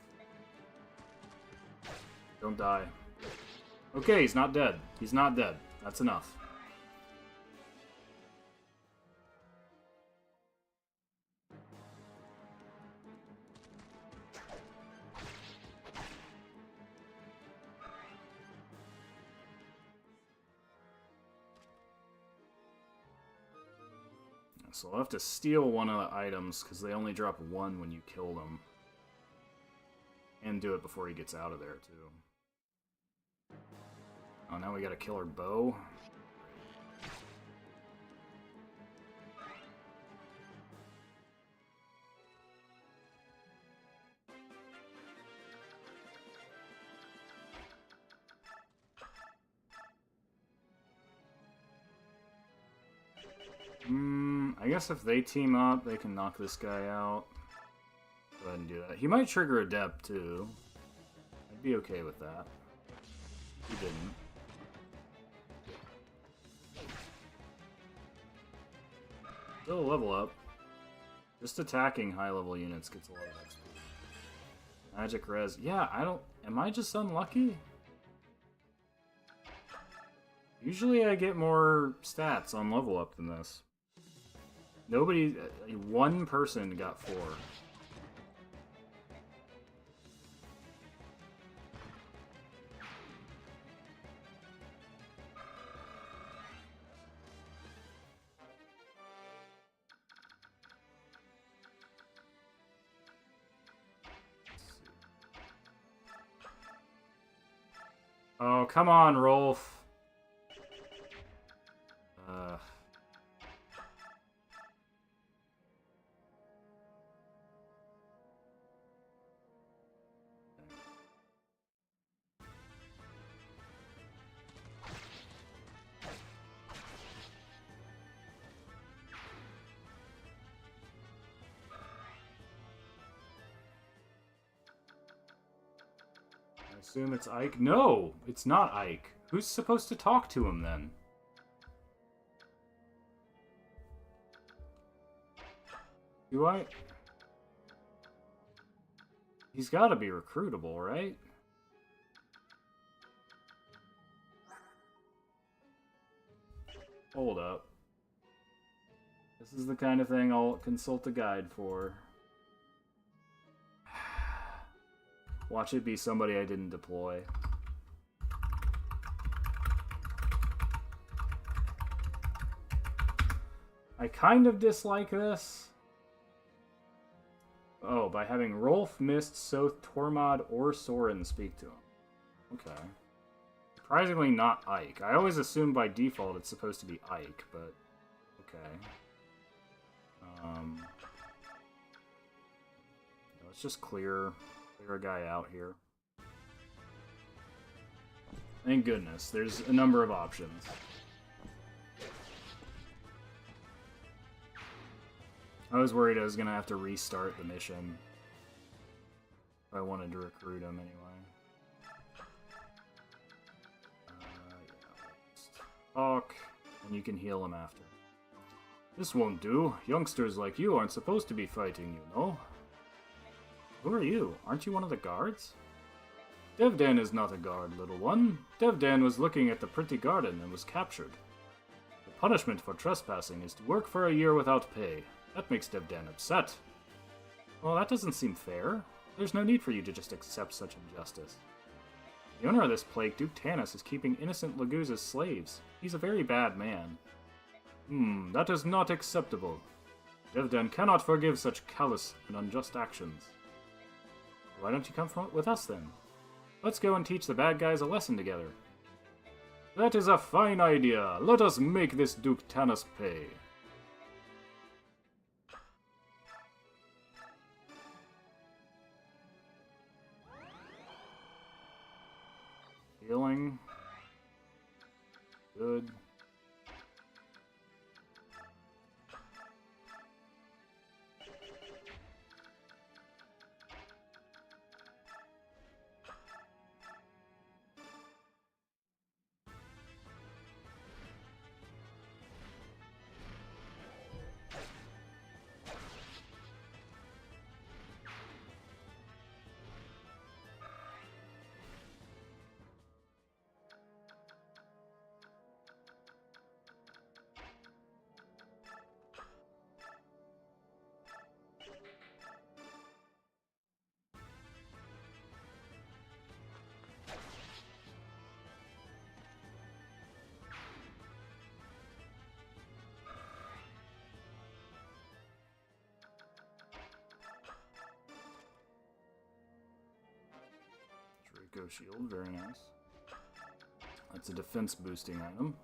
Don't die. Okay, he's not dead. He's not dead. That's enough. So I'll have to steal one of the items, because they only drop 1 when you kill them. And do it before he gets out of there, too. Oh, now we got a killer bow. I guess if they team up, they can knock this guy out. Go ahead and do that. He might trigger Adept, too. I'd be okay with that. He didn't. Still a level up. Just attacking high-level units gets a lot of XP. Magic res. Yeah, I don't... Am I just unlucky? Usually I get more stats on level up than this. Nobody... One person got 4. Oh, come on, Rolf. I assume it's Ike. No, it's not Ike. Who's supposed to talk to him then? Do I? He's got to be recruitable, right? Hold up. This is the kind of thing I'll consult a guide for. Watch it be somebody I didn't deploy. I kind of dislike this. Oh, by having Rolf, Mist, Soth, Tormod, or Soren speak to him. Okay. Surprisingly not Ike. I always assume by default it's supposed to be Ike, but... Okay. Let's just clear a guy out here. Thank goodness, there's a number of options. I was worried I was going to have to restart the mission if I wanted to recruit him anyway. Let's talk, and you can heal him after. This won't do. Youngsters like you aren't supposed to be fighting, you know. Who are you? Aren't you one of the guards? Devdan is not a guard, little one. Devdan was looking at the pretty garden and was captured. The punishment for trespassing is to work for a year without pay. That makes Devdan upset. Well, that doesn't seem fair. There's no need for you to just accept such injustice. The owner of this plague, Duke Tanis, is keeping innocent Laguz as slaves. He's a very bad man. That is not acceptable. Devdan cannot forgive such callous and unjust actions. Why don't you come with us, then? Let's go and teach the bad guys a lesson together. That is a fine idea. Let us make this Duke Tanis pay. Healing. Good. Echo Shield, very nice. That's a defense boosting item.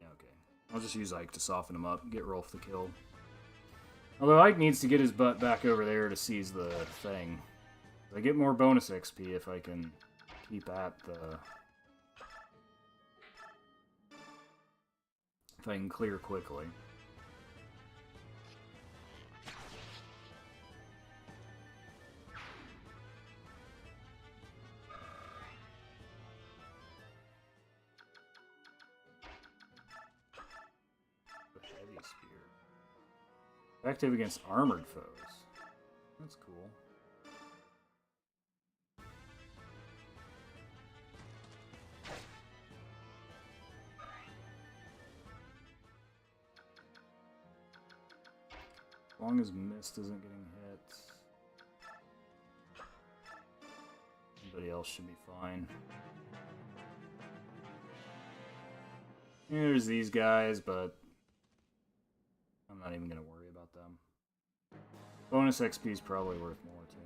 Yeah, okay. I'll just use Ike to soften him up, get Rolf the kill. Although Ike needs to get his butt back over there to seize the thing. I get more bonus XP if I can keep at the... If I can clear quickly. The heavy spear. Effective against armored foes. That's cool. As long as Mist isn't getting hit, everybody else should be fine. There's these guys, but I'm not even going to worry about them. Bonus XP is probably worth more to me.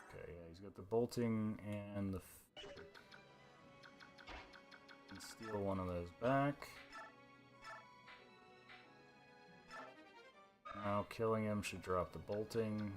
Okay, yeah, he's got the bolting and the... Can steal one of those back. Now killing him should drop the bolting.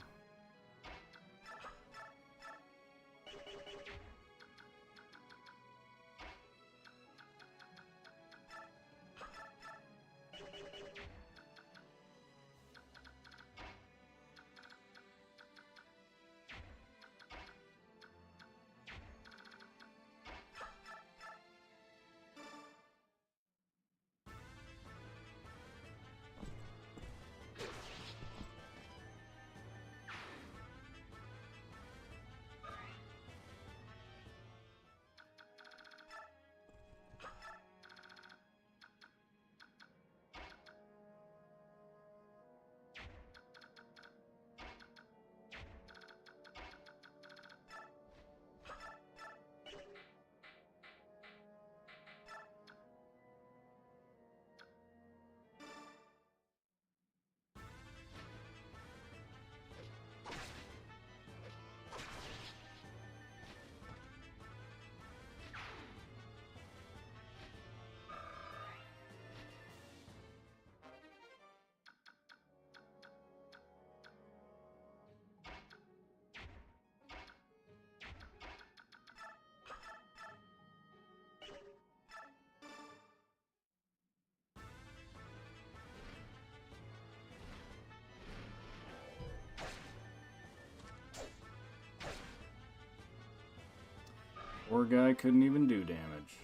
Poor guy couldn't even do damage.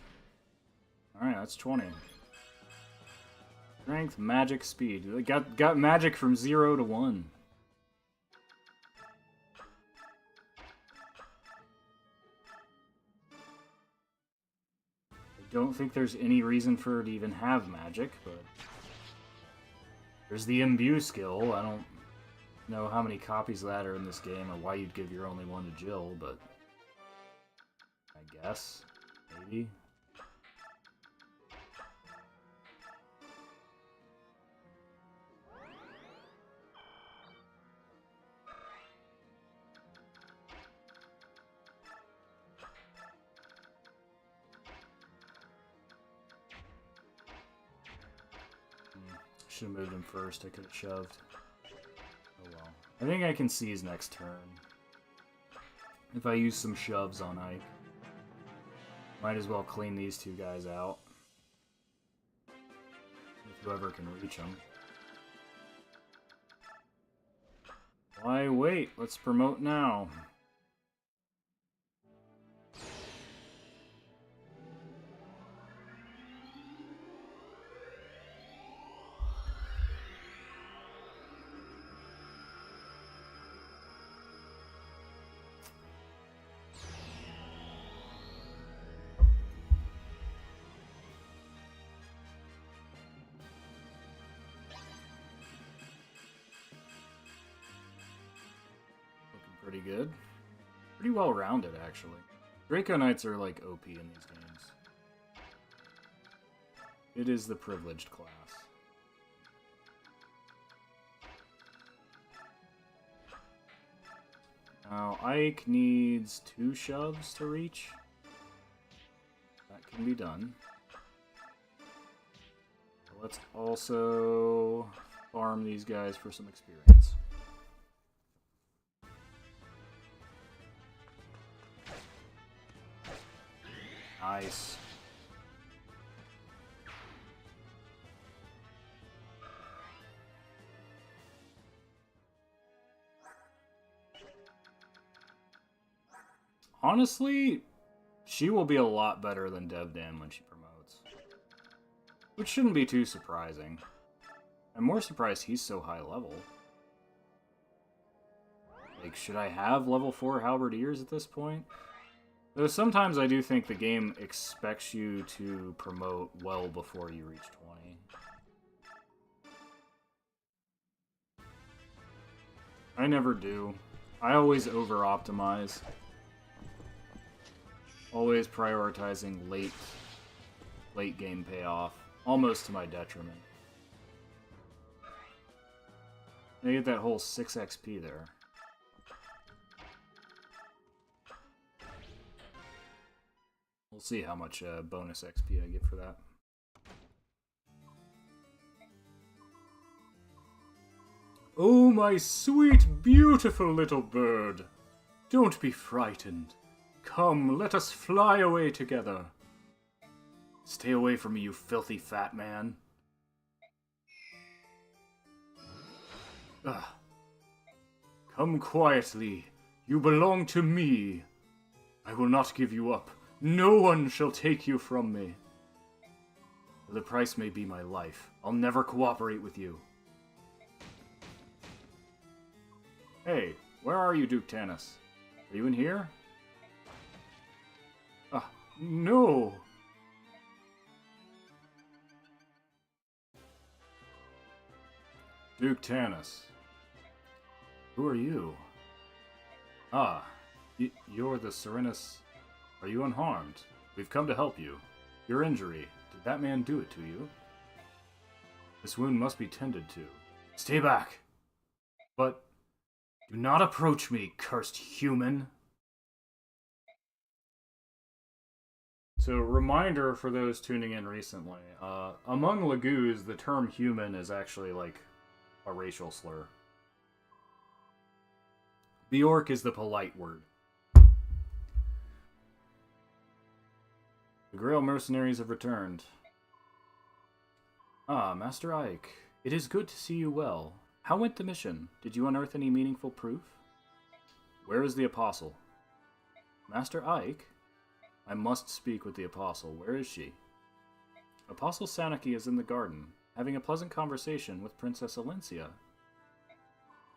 Alright, that's 20. Strength, magic, speed. They got magic from 0 to 1. I don't think there's any reason for her to even have magic, but... There's the imbue skill. I don't know how many copies of that are in this game or why you'd give your only one to Jill, but... I guess. Maybe. Should have moved him first. I could have shoved. Oh well. I think I can see his next turn. If I use some shoves on Ike. Might as well clean these two guys out. With whoever can reach them. Why wait? Let's promote now. Pretty good. Pretty well rounded, actually. Draco Knights are like OP in these games. It is the privileged class. Now, Ike needs 2 shoves to reach. That can be done. Let's also farm these guys for some experience. Nice. Honestly, she will be a lot better than Devdan when she promotes. Which shouldn't be too surprising. I'm more surprised he's so high level. Like, should I have level 4 halberdiers at this point? Though sometimes I do think the game expects you to promote well before you reach 20. I never do. I always over-optimize. Always prioritizing late game payoff, almost to my detriment. I get that whole 6 XP there. We'll see how much bonus XP I get for that. Oh, my sweet, beautiful little bird! Don't be frightened. Come, let us fly away together. Stay away from me, you filthy fat man. Ugh. Come quietly. You belong to me. I will not give you up. No one shall take you from me. The price may be my life. I'll never cooperate with you. Hey, where are you, Duke Tanis? Are you in here? No! Duke Tanis. Who are you? Ah, you're the Serenus. Are you unharmed? We've come to help you. Your injury, did that man do it to you? This wound must be tended to. Stay back! But do not approach me, cursed human! So, reminder for those tuning in recently, among Lagoos, the term human is actually, like, a racial slur. Bjork is the polite word. The Grail mercenaries have returned. Ah, Master Ike, it is good to see you well. How went the mission? Did you unearth any meaningful proof? Where is the Apostle? Master Ike? I must speak with the Apostle. Where is she? Apostle Sanaki is in the garden, having a pleasant conversation with Princess Alencia.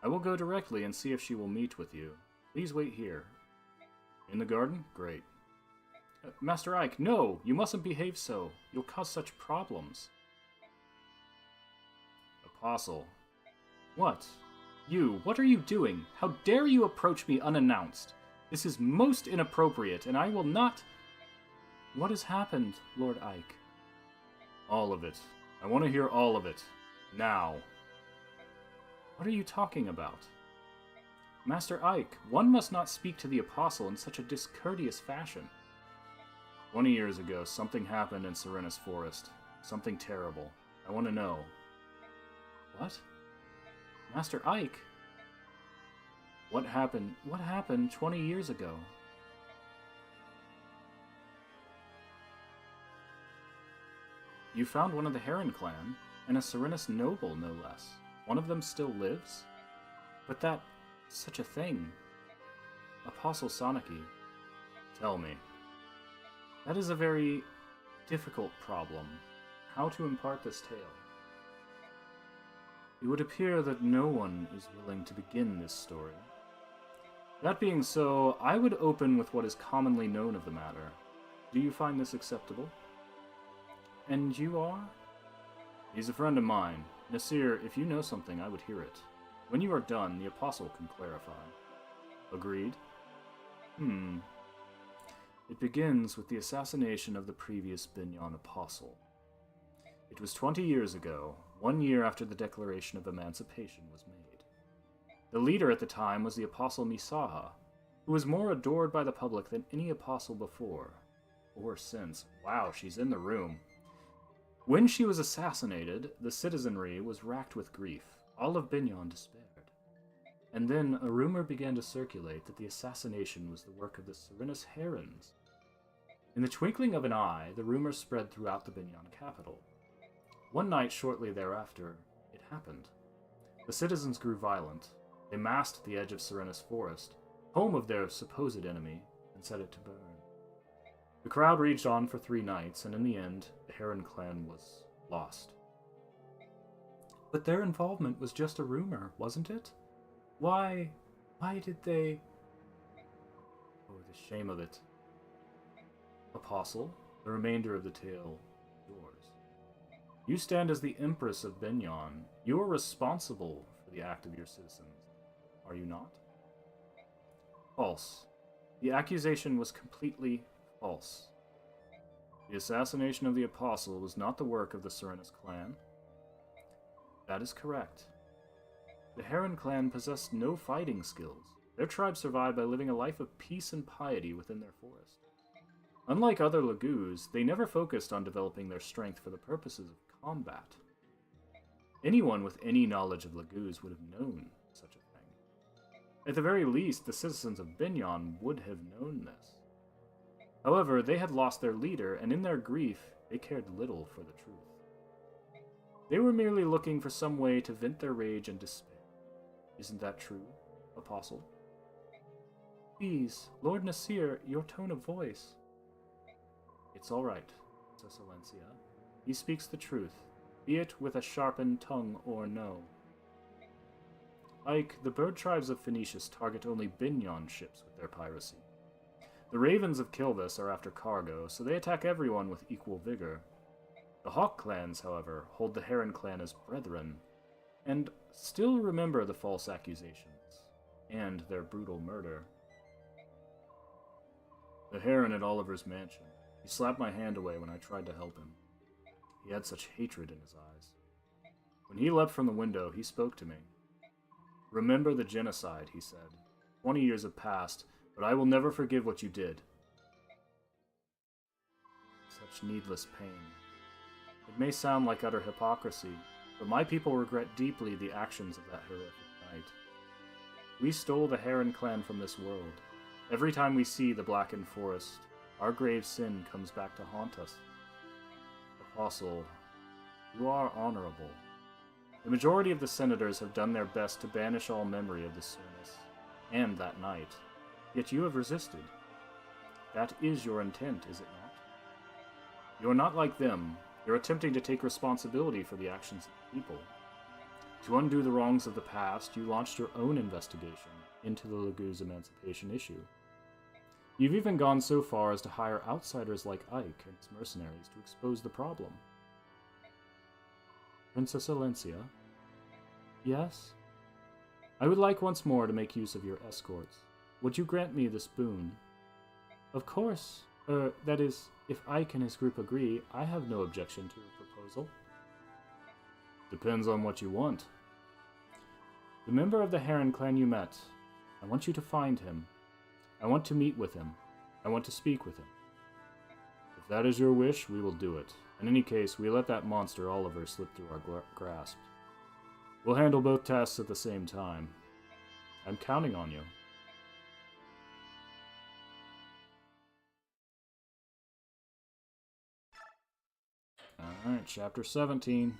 I will go directly and see if she will meet with you. Please wait here. In the garden? Great. Master Ike, no! You mustn't behave so. You'll cause such problems. Apostle. What? You, what are you doing? How dare you approach me unannounced? This is most inappropriate, and I will not... What has happened, Lord Ike? All of it. I want to hear all of it. Now. What are you talking about? Master Ike, one must not speak to the Apostle in such a discourteous fashion. 20 years ago, something happened in Serenus Forest. Something terrible. I want to know. What? Master Ike? What happened 20 years ago? You found one of the Heron clan, and a Serenus noble, no less. One of them still lives? But that... such a thing. Apostle Sanaki. Tell me. That is a very difficult problem. How to impart this tale? It would appear that no one is willing to begin this story. That being so, I would open with what is commonly known of the matter. Do you find this acceptable? And you are? He's a friend of mine. Nasir, if you know something, I would hear it. When you are done, the Apostle can clarify. Agreed? It begins with the assassination of the previous Binyan apostle. It was 20 years ago, 1 year after the Declaration of Emancipation was made. The leader at the time was the apostle Misaha, who was more adored by the public than any apostle before, or since. Wow, she's in the room. When she was assassinated, the citizenry was racked with grief. All of Binyan despaired. And then a rumor began to circulate that the assassination was the work of the Serenus Herons. In the twinkling of an eye, the rumor spread throughout the Binyan capital. One night shortly thereafter, it happened. The citizens grew violent. They massed at the edge of Serenus Forest, home of their supposed enemy, and set it to burn. The crowd raged on for 3 nights, and in the end, the Heron clan was lost. But their involvement was just a rumor, wasn't it? Why did they... Oh, the shame of it. Apostle, the remainder of the tale is yours. You stand as the Empress of Binyan. You are responsible for the act of your citizens, are you not? False. The accusation was completely false. The assassination of the Apostle was not the work of the Serenus clan. That is correct. The Heron clan possessed no fighting skills. Their tribe survived by living a life of peace and piety within their forest. Unlike other Lagoos, they never focused on developing their strength for the purposes of combat. Anyone with any knowledge of Lagoos would have known such a thing. At the very least, the citizens of Binyan would have known this. However, they had lost their leader, and in their grief, they cared little for the truth. They were merely looking for some way to vent their rage and despair. Isn't that true, Apostle? Please, Lord Nasir, your tone of voice. It's all right, Princess Alencia. He speaks the truth, be it with a sharpened tongue or no. Ike, the bird tribes of Phoenicius target only Binyan ships with their piracy. The ravens of Kilvis are after cargo, so they attack everyone with equal vigor. The Hawk clans, however, hold the Heron clan as brethren, and still remember the false accusations, and their brutal murder. The Heron at Oliver's mansion. He slapped my hand away when I tried to help him. He had such hatred in his eyes. When he leapt from the window, he spoke to me. Remember the genocide, he said. 20 years have passed, but I will never forgive what you did. Such needless pain. It may sound like utter hypocrisy, but my people regret deeply the actions of that horrific night. We stole the Heron clan from this world. Every time we see the blackened forest, our grave sin comes back to haunt us. Apostle, you are honorable. The majority of the senators have done their best to banish all memory of the Serenus, and that night. Yet you have resisted. That is your intent, is it not? You are not like them. You're attempting to take responsibility for the actions of the people. To undo the wrongs of the past, you launched your own investigation into the Lagoo's emancipation issue. You've even gone so far as to hire outsiders like Ike and his mercenaries to expose the problem. Princess Alencia? Yes? I would like once more to make use of your escorts. Would you grant me this boon? Of course. That is, if Ike and his group agree, I have no objection to your proposal. Depends on what you want. The member of the Heron clan you met, I want you to find him. I want to meet with him. I want to speak with him. If that is your wish, we will do it. In any case, we let that monster Oliver slip through our grasp. We'll handle both tasks at the same time. I'm counting on you. Alright, chapter 17.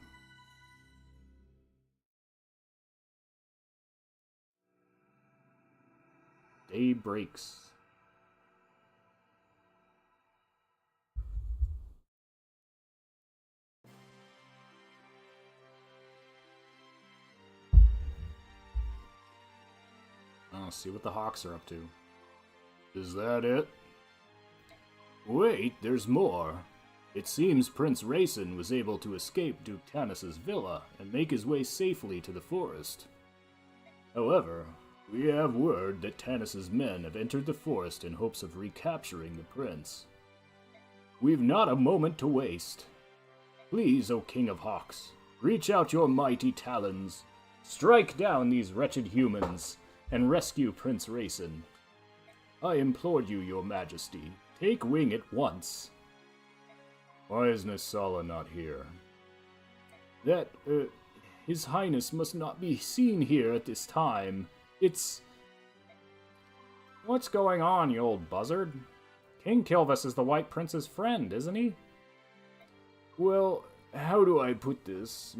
Day breaks. I'll see what the Hawks are up to. Is that it? Wait, there's more. It seems Prince Rayson was able to escape Duke Tanis's villa and make his way safely to the forest. However, We have word that Tanis's men have entered the forest in hopes of recapturing the prince. We've not a moment to waste. Please, O King of Hawks, reach out your mighty talons, strike down these wretched humans, and rescue Prince Rayson. I implore you, your majesty, take wing at once. Why is Nisala not here? His Highness must not be seen here at this time. What's going on, you old buzzard? King Kilvis is the White Prince's friend, isn't he? Well, how do I put this?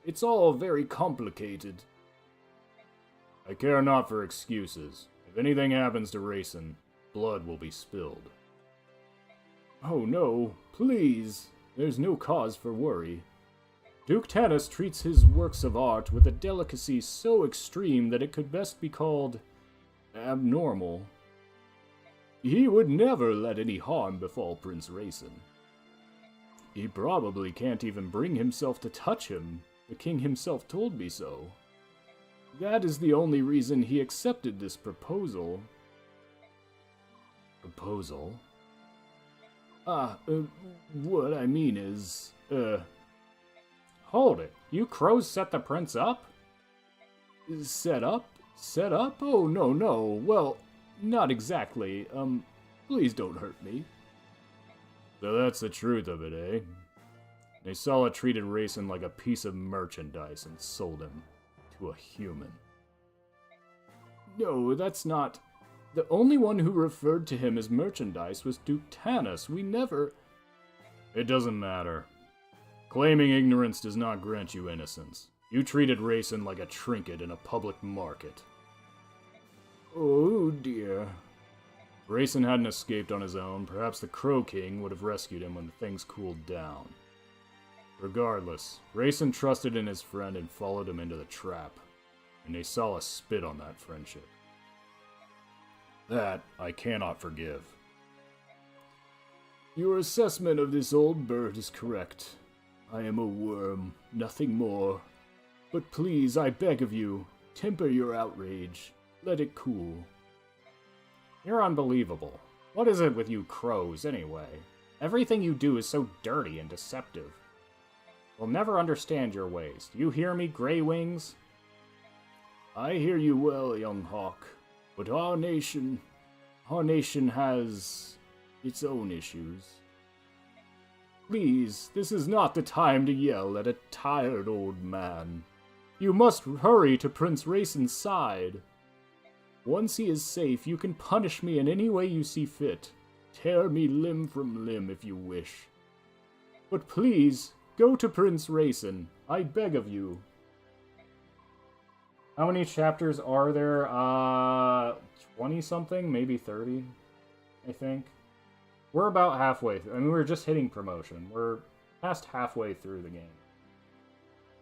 It's all very complicated. I care not for excuses. If anything happens to Rayson, blood will be spilled. Oh no, please. There's no cause for worry. Duke Tanis treats his works of art with a delicacy so extreme that it could best be called abnormal. He would never let any harm befall Prince Rayson. He probably can't even bring himself to touch him. The king himself told me so. That is the only reason he accepted this proposal. Proposal? What I mean is, Hold it. You crows set the prince up? Set up? Set up? Oh, no. Well, not exactly. Please don't hurt me. So that's the truth of it, eh? Nisala treated Rayson like a piece of merchandise and sold him to a human. No, that's not... The only one who referred to him as merchandise was Duke Tanis. We never... It doesn't matter. Claiming ignorance does not grant you innocence. You treated Rayson like a trinket in a public market. Oh dear. If Rayson hadn't escaped on his own, perhaps the Crow King would have rescued him when things cooled down. Regardless, Rayson trusted in his friend and followed him into the trap, and Nisala spit on that friendship. That I cannot forgive. Your assessment of this old bird is correct. I am a worm, nothing more. But please, I beg of you, temper your outrage. Let it cool. You're unbelievable. What is it with you crows, anyway? Everything you do is so dirty and deceptive. We'll never understand your ways. Do you hear me, Grey Wings? I hear you well, young hawk. But our nation has its own issues. Please, this is not the time to yell at a tired old man. You must hurry to Prince Rayson's side. Once he is safe, you can punish me in any way you see fit. Tear me limb from limb if you wish. But please, go to Prince Rayson. I beg of you. How many chapters are there? 20-something? Maybe 30, I think. We're about halfway through. I mean, we're just hitting promotion. We're past halfway through the game.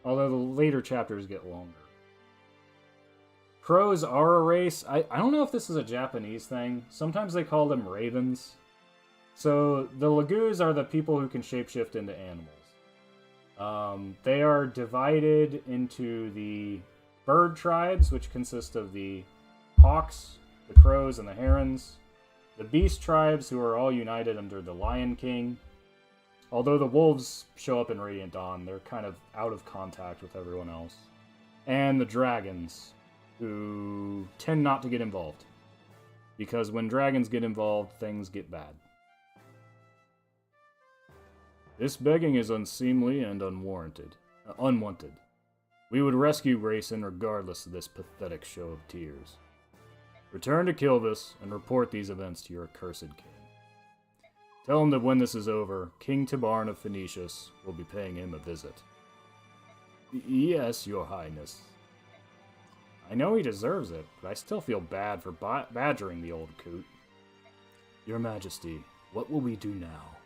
Although the later chapters get longer. Crows are a race. I don't know if this is a Japanese thing. Sometimes they call them ravens. So the Lagoos are the people who can shapeshift into animals. They are divided into the bird tribes, which consist of the hawks, the crows, and the herons. The beast tribes, who are all united under the Lion King. Although the wolves show up in Radiant Dawn, they're kind of out of contact with everyone else. And the dragons, who tend not to get involved. Because when dragons get involved, things get bad. This begging is unseemly and unwanted. We would rescue Rayson regardless of this pathetic show of tears. Return to Kilvis and report these events to your accursed king. Tell him that when this is over, King Tibarn of Phoenicius will be paying him a visit. Yes, your highness. I know he deserves it, but I still feel bad for badgering the old coot. Your majesty, what will we do now?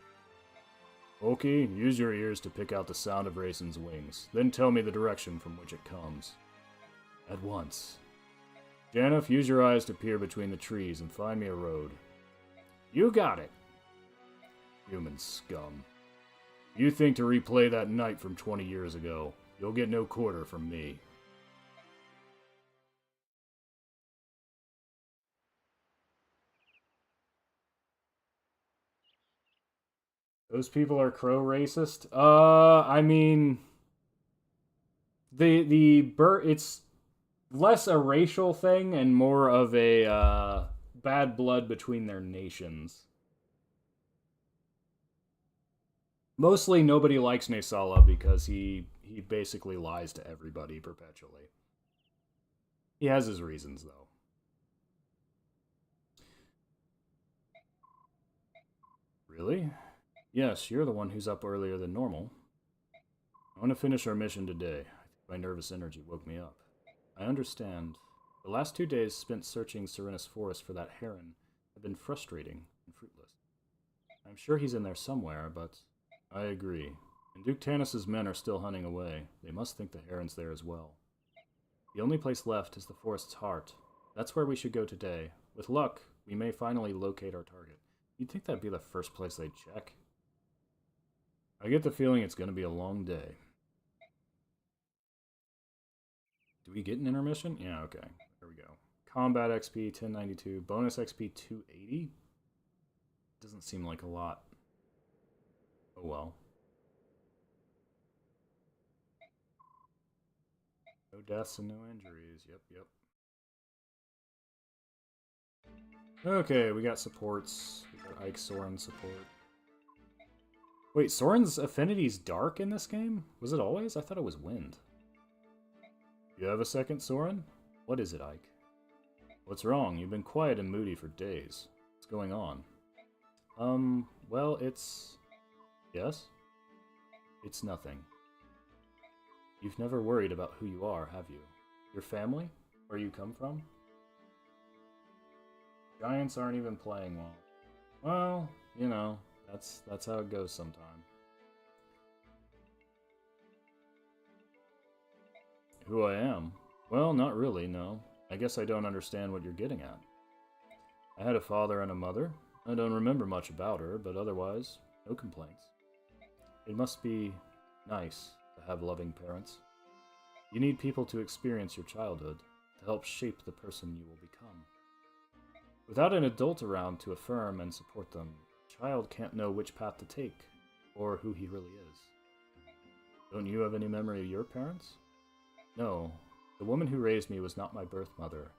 Oki, use your ears to pick out the sound of Rayson's wings, then tell me the direction from which it comes. At once. Janeth, use your eyes to peer between the trees and find me a road. You got it! Human scum. You think to replay that night from 20 years ago, you'll get no quarter from me. Those people are crow racist. I mean, it's less a racial thing and more of a bad blood between their nations. Mostly nobody likes Nesala because he basically lies to everybody perpetually. He has his reasons though. Really? Yes, you're the one who's up earlier than normal. I want to finish our mission today. I think my nervous energy woke me up. I understand. The last 2 days spent searching Serenus Forest for that heron have been frustrating and fruitless. I'm sure he's in there somewhere, but I agree. And Duke Tanis's men are still hunting away. They must think the heron's there as well. The only place left is the forest's heart. That's where we should go today. With luck, we may finally locate our target. You'd think that'd be the first place they'd check. I get the feeling it's going to be a long day. Do we get an intermission? Yeah, okay. There we go. Combat XP 1092, bonus XP 280? Doesn't seem like a lot. Oh well. No deaths and no injuries. Yep. Okay, we got supports. We got Ike Soren support. Wait, Soren's affinity's dark in this game? Was it always? I thought it was wind. You have a second, Soren? What is it, Ike? What's wrong? You've been quiet and moody for days. What's going on? Well, it's... Yes? It's nothing. You've never worried about who you are, have you? Your family? Where you come from? Giants aren't even playing well. Well, you know, that's how it goes sometimes. Who I am? Well, not really, no. I guess I don't understand what you're getting at. I had a father and a mother. I don't remember much about her, but otherwise, no complaints. It must be nice to have loving parents. You need people to experience your childhood, to help shape the person you will become. Without an adult around to affirm and support them, a child can't know which path to take, or who he really is. Don't you have any memory of your parents? No, the woman who raised me was not my birth mother,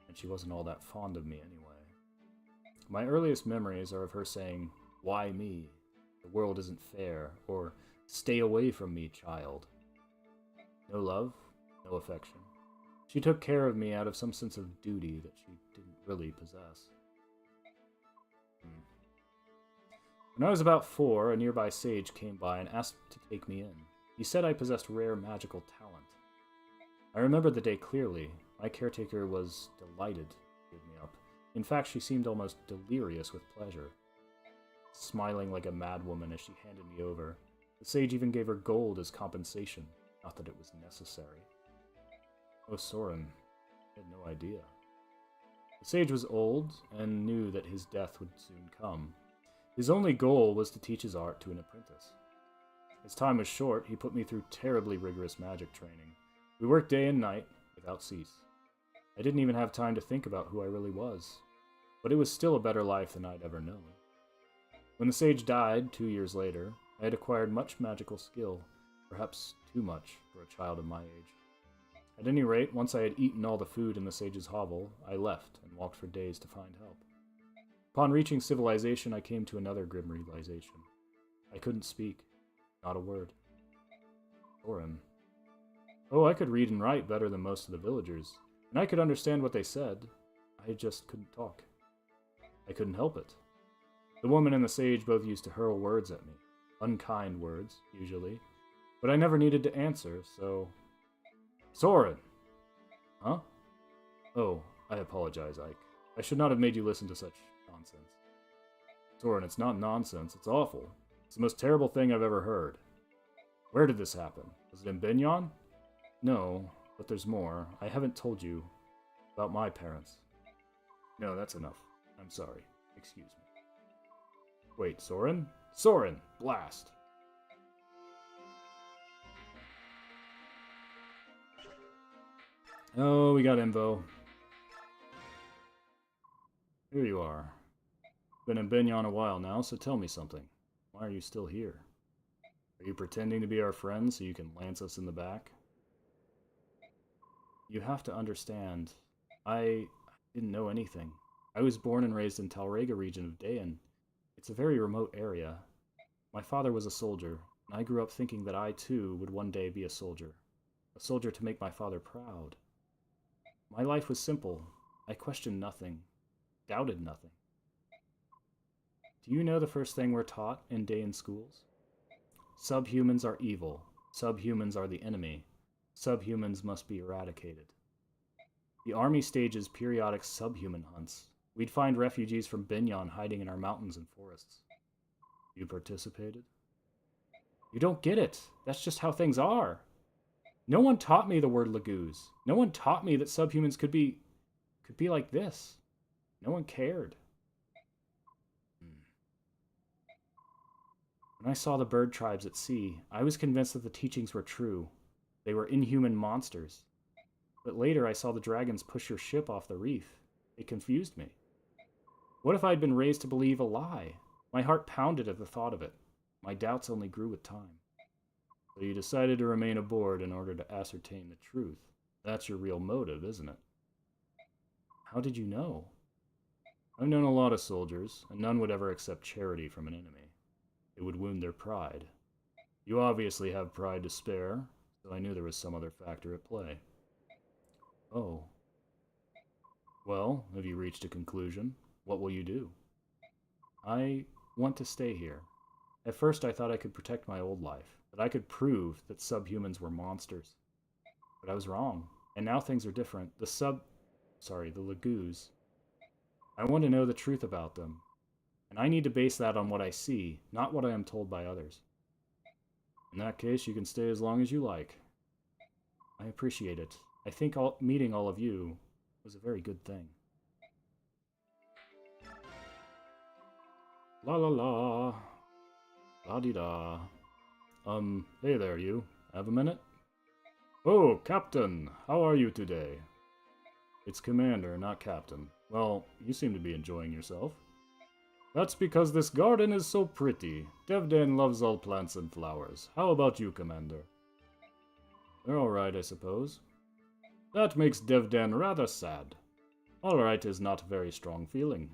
and she wasn't all that fond of me anyway. My earliest memories are of her saying, "Why me? The world isn't fair," or "Stay away from me, child." No love, no affection. She took care of me out of some sense of duty that she didn't really possess. When I was about 4, a nearby sage came by and asked to take me in. He said I possessed rare magical talent. I remember the day clearly. My caretaker was delighted to give me up. In fact, she seemed almost delirious with pleasure, smiling like a madwoman as she handed me over. The sage even gave her gold as compensation, not that it was necessary. Oh, Soren, I had no idea. The sage was old and knew that his death would soon come. His only goal was to teach his art to an apprentice. His time was short. He put me through terribly rigorous magic training. We worked day and night, without cease. I didn't even have time to think about who I really was. But it was still a better life than I'd ever known. When the sage died 2 years later, I had acquired much magical skill, perhaps too much for a child of my age. At any rate, once I had eaten all the food in the sage's hovel, I left and walked for days to find help. Upon reaching civilization, I came to another grim realization. I couldn't speak, not a word. Soren. Oh, I could read and write better than most of the villagers, and I could understand what they said. I just couldn't talk. I couldn't help it. The woman and the sage both used to hurl words at me. Unkind words, usually. But I never needed to answer, so... Soren! Huh? Oh, I apologize, Ike. I should not have made you listen to such nonsense. Soren, it's not nonsense, it's awful. It's the most terrible thing I've ever heard. Where did this happen? Was it in Binyan? No, but there's more. I haven't told you about my parents. No, that's enough. I'm sorry. Excuse me. Wait, Soren? Soren! Blast! Oh, we got info. Here you are. Been in Binyan a while now, so tell me something. Why Why are you still here? Are you pretending to be our friend so you can lance us in the back? You have to understand, I didn't know anything. I was born and raised in Talrega region of Dayan. It's a very remote area. My father was a soldier, and I grew up thinking that I too would one day be a soldier to make my father proud. My life was simple. I questioned nothing, doubted nothing. Do you know the first thing we're taught in Dayan schools? Subhumans are evil. Subhumans are the enemy. Subhumans must be eradicated. The army stages periodic subhuman hunts. We'd find refugees from Binyan hiding in our mountains and forests. You participated? You don't get it. That's just how things are. No one taught me the word Laguz. No one taught me that subhumans could be like this. No one cared. When I saw the bird tribes at sea, I was convinced that the teachings were true. They were inhuman monsters. But later I saw the dragons push your ship off the reef. It confused me. What if I'd been raised to believe a lie? My heart pounded at the thought of it. My doubts only grew with time. So you decided to remain aboard in order to ascertain the truth. That's your real motive, isn't it? How did you know? I've known a lot of soldiers, and none would ever accept charity from an enemy. It would wound their pride. You obviously have pride to spare, so I knew there was some other factor at play. Oh. Well, have you reached a conclusion? What will you do? I want to stay here. At first I thought I could protect my old life, that I could prove that subhumans were monsters. But I was wrong, and now things are different. The Laguz. I want to know the truth about them, and I need to base that on what I see, not what I am told by others. In that case, you can stay as long as you like. I appreciate it. I think meeting all of you was a very good thing. La la la. La-di-da. Hey there, you. Have a minute? Oh, Captain! How are you today? It's Commander, not Captain. Well, you seem to be enjoying yourself. That's because this garden is so pretty. Devdan loves all plants and flowers. How about you, Commander? They're alright, I suppose. That makes Devdan rather sad. Alright is not a very strong feeling.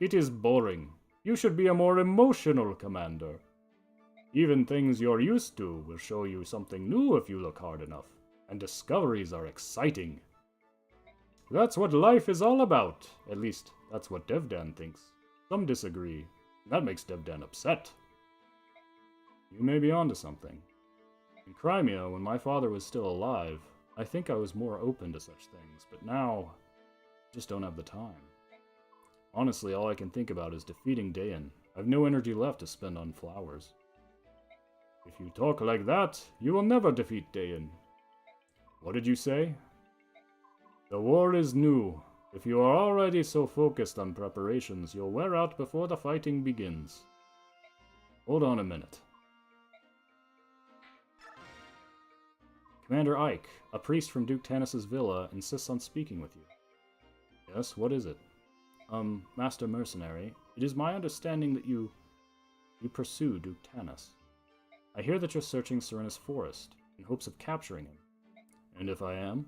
It is boring. You should be a more emotional commander. Even things you're used to will show you something new if you look hard enough, and discoveries are exciting. That's what life is all about. At least, that's what Devdan thinks. Some disagree. That makes Devdan upset. You may be onto something. In Crimea, when my father was still alive, I think I was more open to such things, but now, I just don't have the time. Honestly, all I can think about is defeating Dayan. I've no energy left to spend on flowers. If you talk like that, you will never defeat Dayan. What did you say? The war is new. If you are already so focused on preparations, you'll wear out before the fighting begins. Hold on a minute. Commander Ike, a priest from Duke Tanis's villa, insists on speaking with you. Yes, what is it? Master Mercenary, it is my understanding that you pursue Duke Tanis. I hear that you're searching Serenus Forest, in hopes of capturing him. And if I am?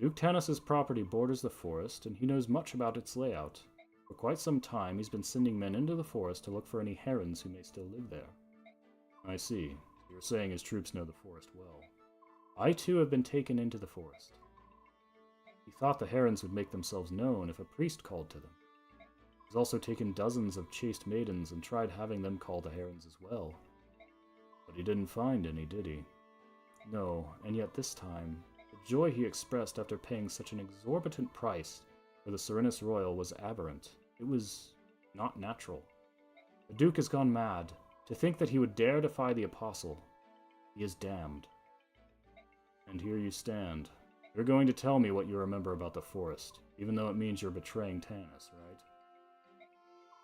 Duke Tanis's property borders the forest, and he knows much about its layout. For quite some time, he's been sending men into the forest to look for any herons who may still live there. I see. You're saying his troops know the forest well. I too have been taken into the forest. He thought the herons would make themselves known if a priest called to them. He's also taken dozens of chaste maidens and tried having them call the herons as well. But he didn't find any, did he? No, and yet this time, the joy he expressed after paying such an exorbitant price for the Serenus Royal was aberrant. It was not natural. The Duke has gone mad. To think that he would dare defy the Apostle. He is damned. And here you stand. You're going to tell me what you remember about the forest, even though it means you're betraying Tanis, right?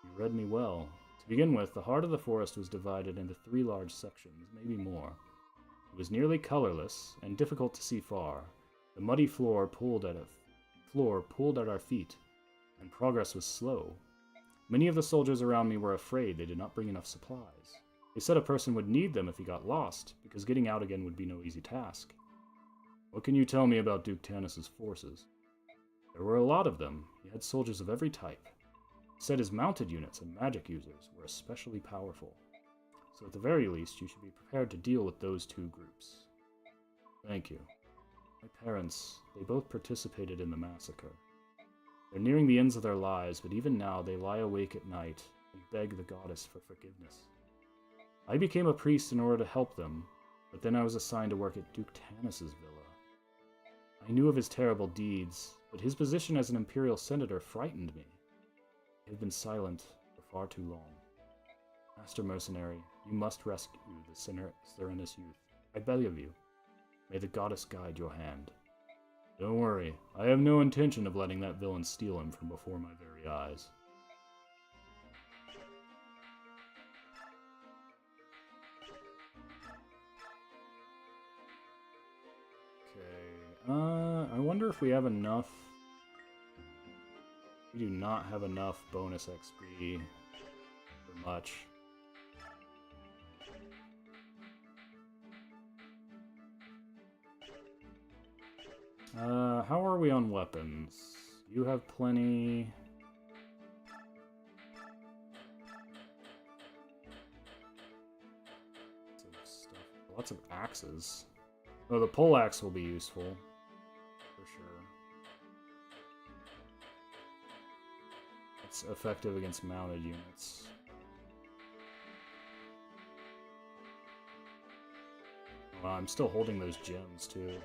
You read me well. To begin with, the heart of the forest was divided into 3 large sections, maybe more. It was nearly colorless and difficult to see far. The muddy floor pulled at our feet, and progress was slow. Many of the soldiers around me were afraid they did not bring enough supplies. They said a person would need them if he got lost, because getting out again would be no easy task. What can you tell me about Duke Tanis's forces? There were a lot of them. He had soldiers of every type. He said his mounted units and magic users were especially powerful. So at the very least, you should be prepared to deal with those two groups. Thank you. My parents, they both participated in the massacre. They're nearing the ends of their lives, but even now they lie awake at night and beg the goddess for forgiveness. I became a priest in order to help them, but then I was assigned to work at Duke Tanis's villa. I knew of his terrible deeds, but his position as an imperial senator frightened me. He had been silent for far too long. Master Mercenary, you must rescue the Serenus youth. I beg of you. May the goddess guide your hand. Don't worry, I have no intention of letting that villain steal him from before my very eyes. I wonder if we have enough. We do not have enough bonus XP for much. How are we on weapons? You have plenty. Lots of stuff. Lots of axes. Oh, the poleaxe will be useful. For sure. It's effective against mounted units. Wow, I'm still holding those gems, too.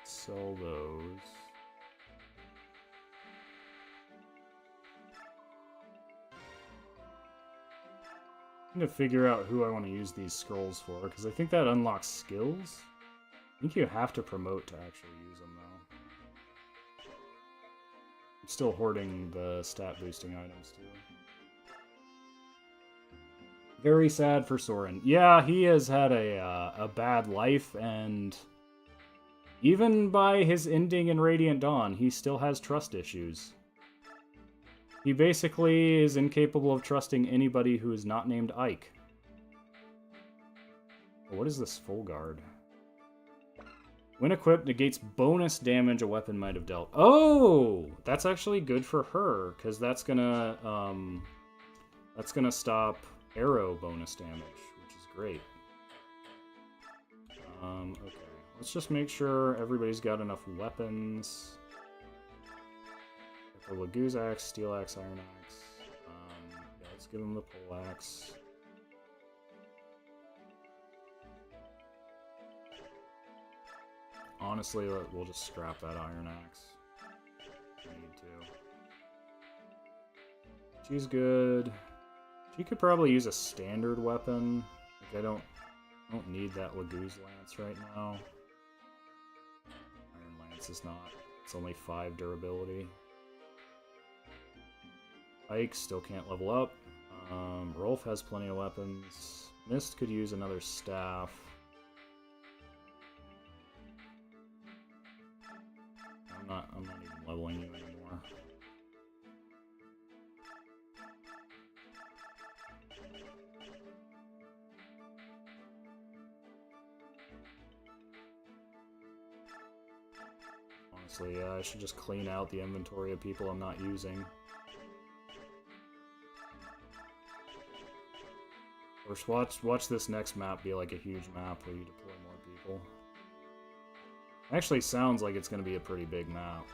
Sell those. I'm gonna figure out who I want to use these scrolls for, because I think that unlocks skills. I think you have to promote to actually use them, though. I'm still hoarding the stat boosting items, too. Very sad for Soren. Yeah, he has had a bad life, and even by his ending in Radiant Dawn, he still has trust issues. He basically is incapable of trusting anybody who is not named Ike. What is this full guard? When equipped, negates bonus damage a weapon might have dealt. Oh! That's actually good for her, because that's gonna stop arrow bonus damage, which is great. Okay. Let's just make sure everybody's got enough weapons. The Laguz axe, steel axe, iron axe. Yeah, let's give him the pole axe. Honestly, we'll just scrap that iron axe. We need to. She's good. She could probably use a standard weapon. Like, I don't need that Laguz lance right now. Iron lance is not. It's only 5 durability. Ike still can't level up. Rolf has plenty of weapons. Mist could use another staff. I'm not even leveling you anymore. Honestly, yeah, I should just clean out the inventory of people I'm not using. Or watch this next map be like a huge map where you deploy more people. Actually sounds like it's going to be a pretty big map.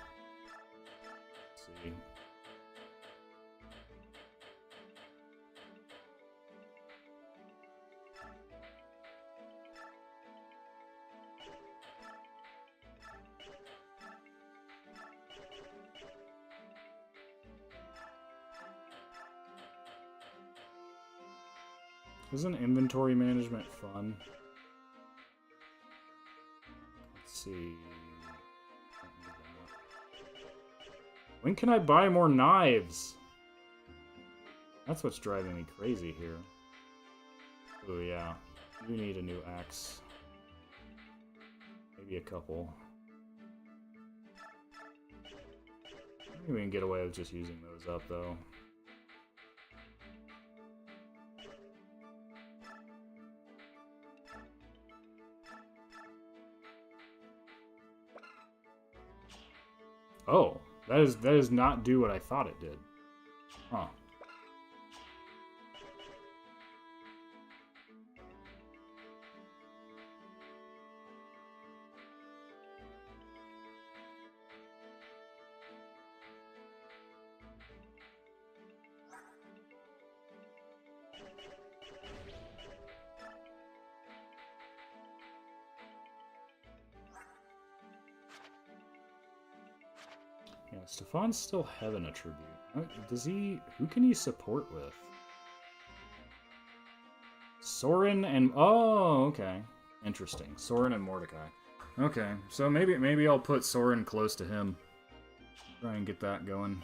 Let's see. Isn't inventory management fun? Let's see. When can I buy more knives? That's what's driving me crazy here. Oh yeah, you need a new axe. Maybe a couple. Maybe we can get away with just using those up, though. Oh, that does not do what I thought it did. Huh. Yeah, Stefan's still heaven attribute. Does he... Who can he support with? Soren and... Oh, okay. Interesting. Soren and Mordecai. Okay, so maybe I'll put Soren close to him. Try and get that going.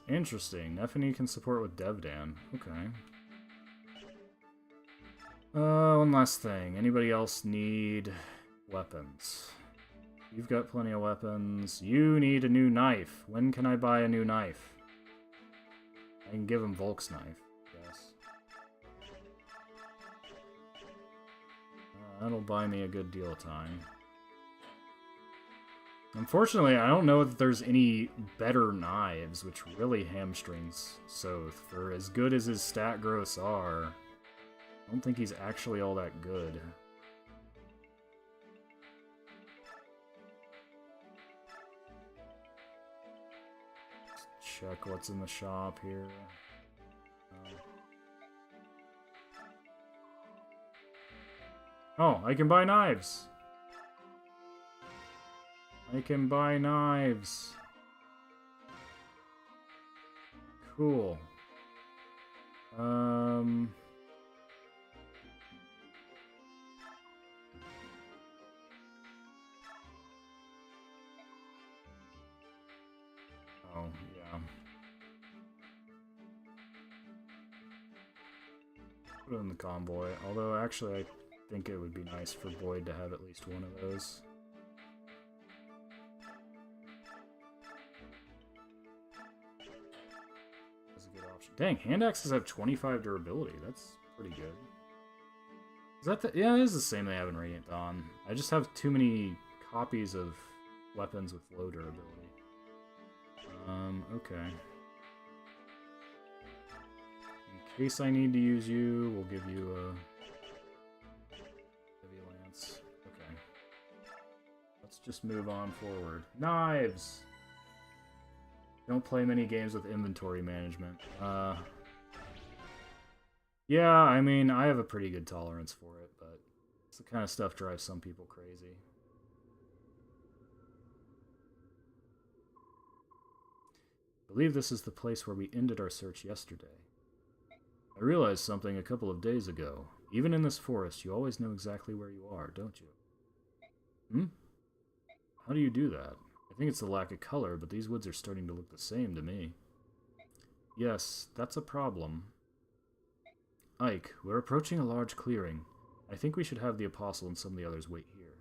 Interesting. Nephany can support with Devdan. Okay. One last thing. Anybody else need weapons? You've got plenty of weapons. You need a new knife. When can I buy a new knife? I can give him Volk's knife, yes. That'll buy me a good deal of time. Unfortunately, I don't know that there's any better knives, which really hamstrings Soth. For as good as his stat growths are, I don't think he's actually all that good. Let's check what's in the shop here. Oh, I can buy knives! I can buy knives. Cool. Oh, yeah. Put it in the convoy. Although, actually, I think it would be nice for Boyd to have at least one of those. Dang, hand axes have 25 durability. That's pretty good. Is that the... Yeah, it is the same they have in Radiant Dawn. I just have too many copies of weapons with low durability. Okay. In case I need to use you, we'll give you a... Heavy Lance. Okay. Let's just move on forward. Knives! Don't play many games with inventory management. Yeah, I mean, I have a pretty good tolerance for it, but it's the kind of stuff drives some people crazy. I believe this is the place where we ended our search yesterday. I realized something a couple of days ago. Even in this forest, you always know exactly where you are, don't you? Hmm? How do you do that? I think it's the lack of color, but these woods are starting to look the same to me. Yes, that's a problem. Ike, we're approaching a large clearing. I think we should have the Apostle and some of the others wait here.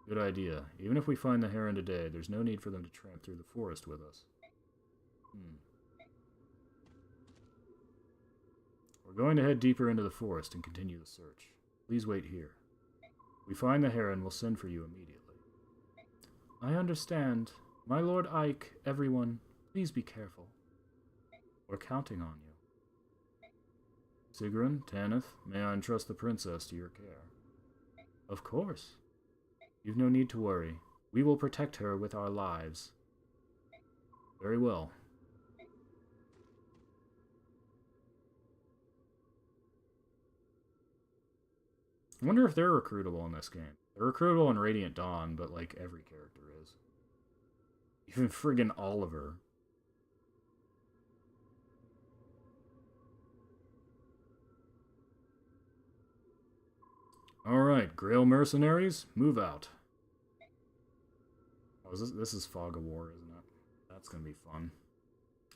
Good idea. Even if we find the Heron today, there's no need for them to tramp through the forest with us. We're going to head deeper into the forest and continue the search. Please wait here. If we find the Heron, we'll send for you immediately. I understand. My Lord Ike, everyone, please be careful. We're counting on you. Sigrun, Tanith, may I entrust the princess to your care? Of course. You've no need to worry. We will protect her with our lives. Very well. I wonder if they're recruitable in this game. They're recruitable in Radiant Dawn, but like every character is. Even friggin' Oliver. Alright, Grail Mercenaries, move out. Oh, this is Fog of War, isn't it? That's gonna be fun.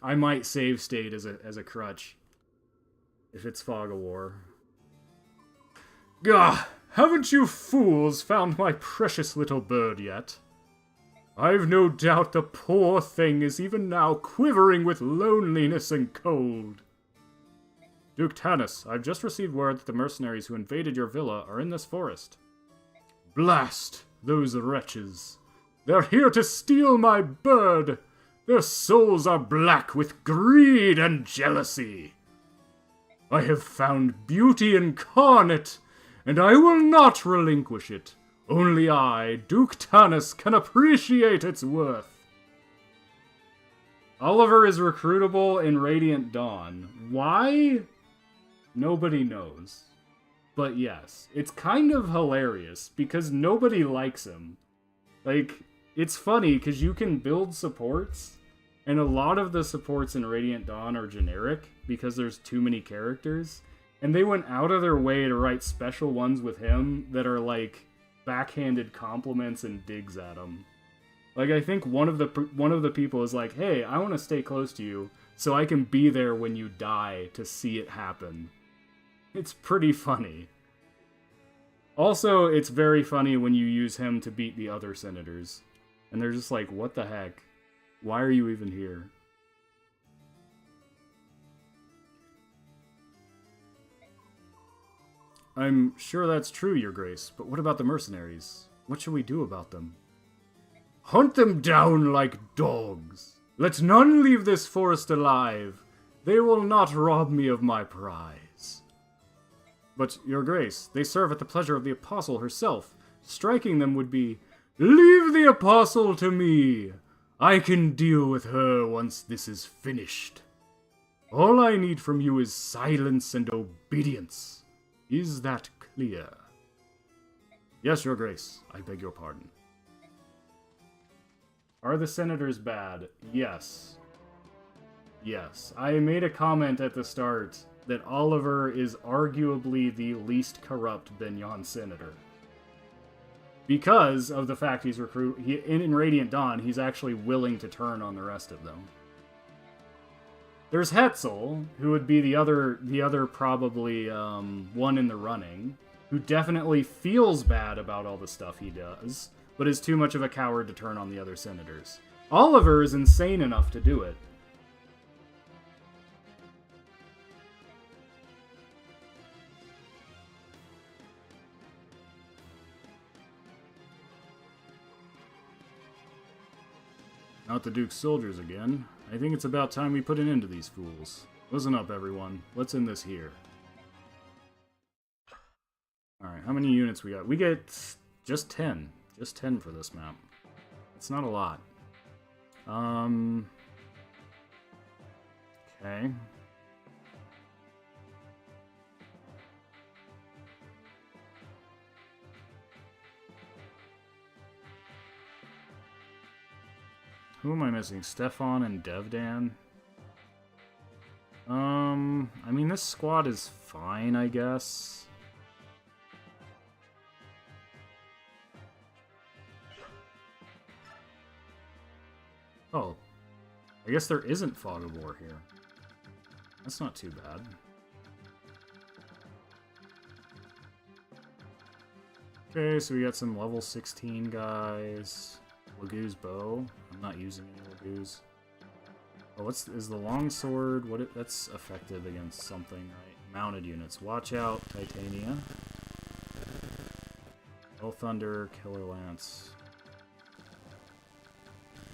I might save state as a crutch. if it's Fog of War. Gah! Haven't you fools found my precious little bird yet? I've no doubt the poor thing is even now quivering with loneliness and cold. Duke Tanis, I've just received word that the mercenaries who invaded your villa are in this forest. Blast those wretches. They're here to steal my bird. Their souls are black with greed and jealousy. I have found beauty incarnate, and I will not relinquish it. Only I, Duke Tanis, can appreciate its worth. Oliver is recruitable in Radiant Dawn. Why? Nobody knows. But yes, it's kind of hilarious because nobody likes him. Like, it's funny because you can build supports, and a lot of the supports in Radiant Dawn are generic because there's too many characters, and they went out of their way to write special ones with him that are like backhanded compliments and digs at him. Like, I think one of the people is like, hey, I want to stay close to you so I can be there when you die to see it happen. It's pretty funny. Also, it's very funny when you use him to beat the other senators. And they're just like, what the heck? Why are you even here? I'm sure that's true, Your Grace, but what about the mercenaries? What should we do about them? Hunt them down like dogs. Let none leave this forest alive. They will not rob me of my prize. But, Your Grace, they serve at the pleasure of the Apostle herself. Striking them would be... Leave the Apostle to me. I can deal with her once this is finished. All I need from you is silence and obedience. Is that clear? Yes, Your Grace. I beg your pardon. Are the senators bad? Yes. Yes. I made a comment at the start that Oliver is arguably the least corrupt Benyon senator. Because of the fact he's in Radiant Dawn, he's actually willing to turn on the rest of them. There's Hetzel, who would be the other probably one in the running, who definitely feels bad about all the stuff he does, but is too much of a coward to turn on the other senators. Oliver is insane enough to do it. Not the Duke's soldiers again. I think it's about time we put an end to these fools. Listen up, everyone. Let's end this here. Alright, how many units we got? We get just 10. Just 10 for this map. It's not a lot. Okay. Who am I missing? Stefan and Devdan? I mean, this squad is fine, I guess. Oh. I guess there isn't Fog of War here. That's not too bad. Okay, so we got some level 16 guys. Lagoo's bow. I'm not using any Lagoo's. Oh, is the longsword? That's effective against something, right? Mounted units. Watch out, Titania. Hell Thunder, Killer Lance.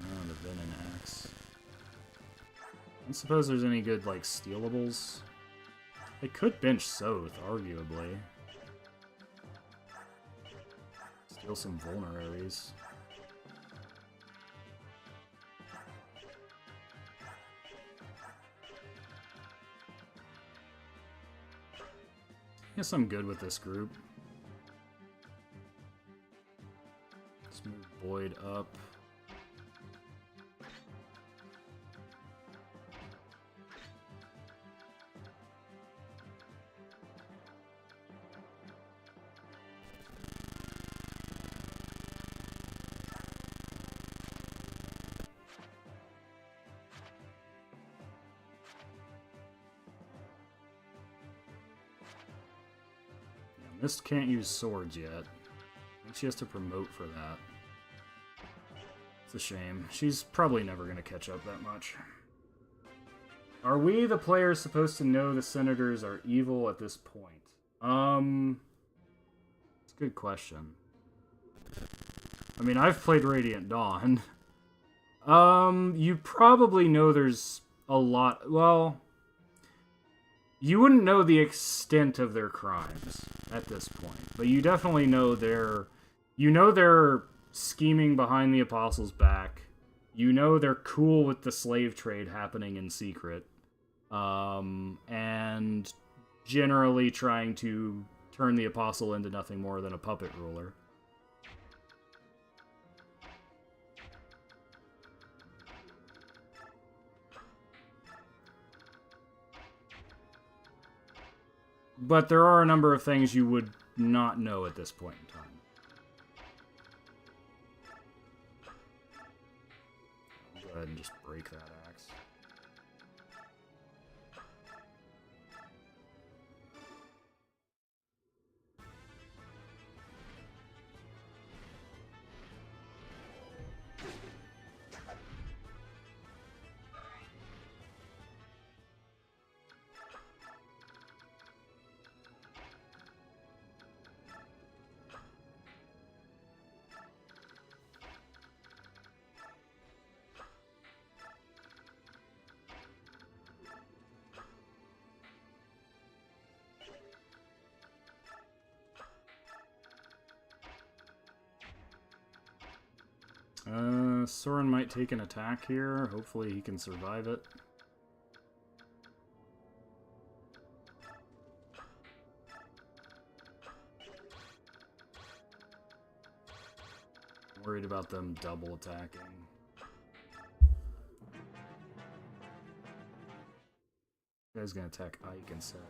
Oh, the Venom Axe. I don't suppose there's any good, like, stealables. They could bench Soth, arguably. Steal some vulneraries. I guess I'm good with this group. Let's move Boyd up. Mist can't use swords yet. I think she has to promote for that. It's a shame. She's probably never going to catch up that much. Are we, the players, supposed to know the senators are evil at this point? It's a good question. I mean, I've played Radiant Dawn. You probably know there's a lot... Well, you wouldn't know the extent of their crimes at this point. But you definitely know they're... You know they're scheming behind the Apostles' back. You know they're cool with the slave trade happening in secret. And generally trying to turn the Apostle into nothing more than a puppet ruler. But there are a number of things you would not know at this point in time. I'll go ahead and just break that axe. Soren might take an attack here. Hopefully he can survive it. I'm worried about them double attacking. This guy's gonna attack Ike instead.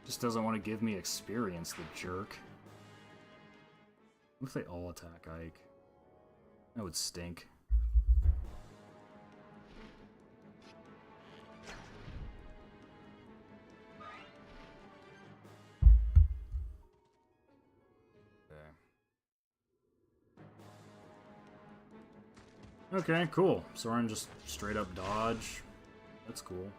Just doesn't want to give me experience, the jerk. What if they all attack Ike? That would stink. Okay, cool. Soren just straight up dodge. That's cool.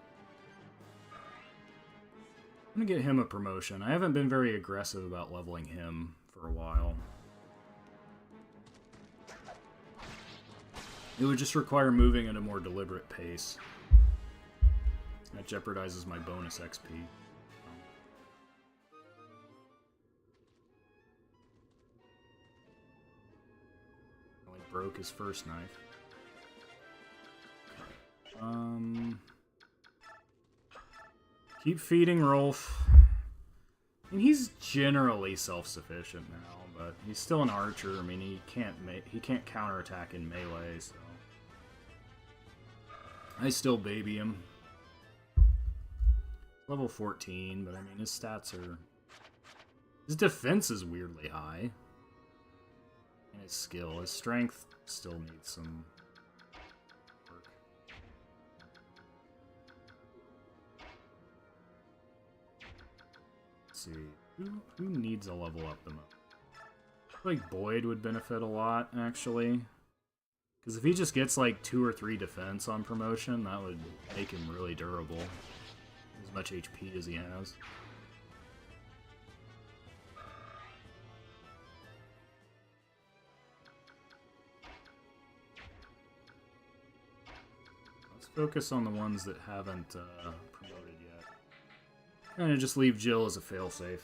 I'm gonna get him a promotion. I haven't been very aggressive about leveling him for a while. It would just require moving at a more deliberate pace. That jeopardizes my bonus XP. Only broke his first knife. Keep feeding Rolf. I mean, he's generally self-sufficient now, but he's still an archer. I mean, he can't counterattack in melee, so I still baby him. Level 14, but I mean, his stats are... His defense is weirdly high. And his skill. His strength still needs some work. Let's see. Who needs a level up the most? I feel like Boyd would benefit a lot, actually. Because if he just gets like 2 or 3 defense on promotion, that would make him really durable. As much HP as he has. Let's focus on the ones that haven't promoted yet. Kind of just leave Jill as a failsafe.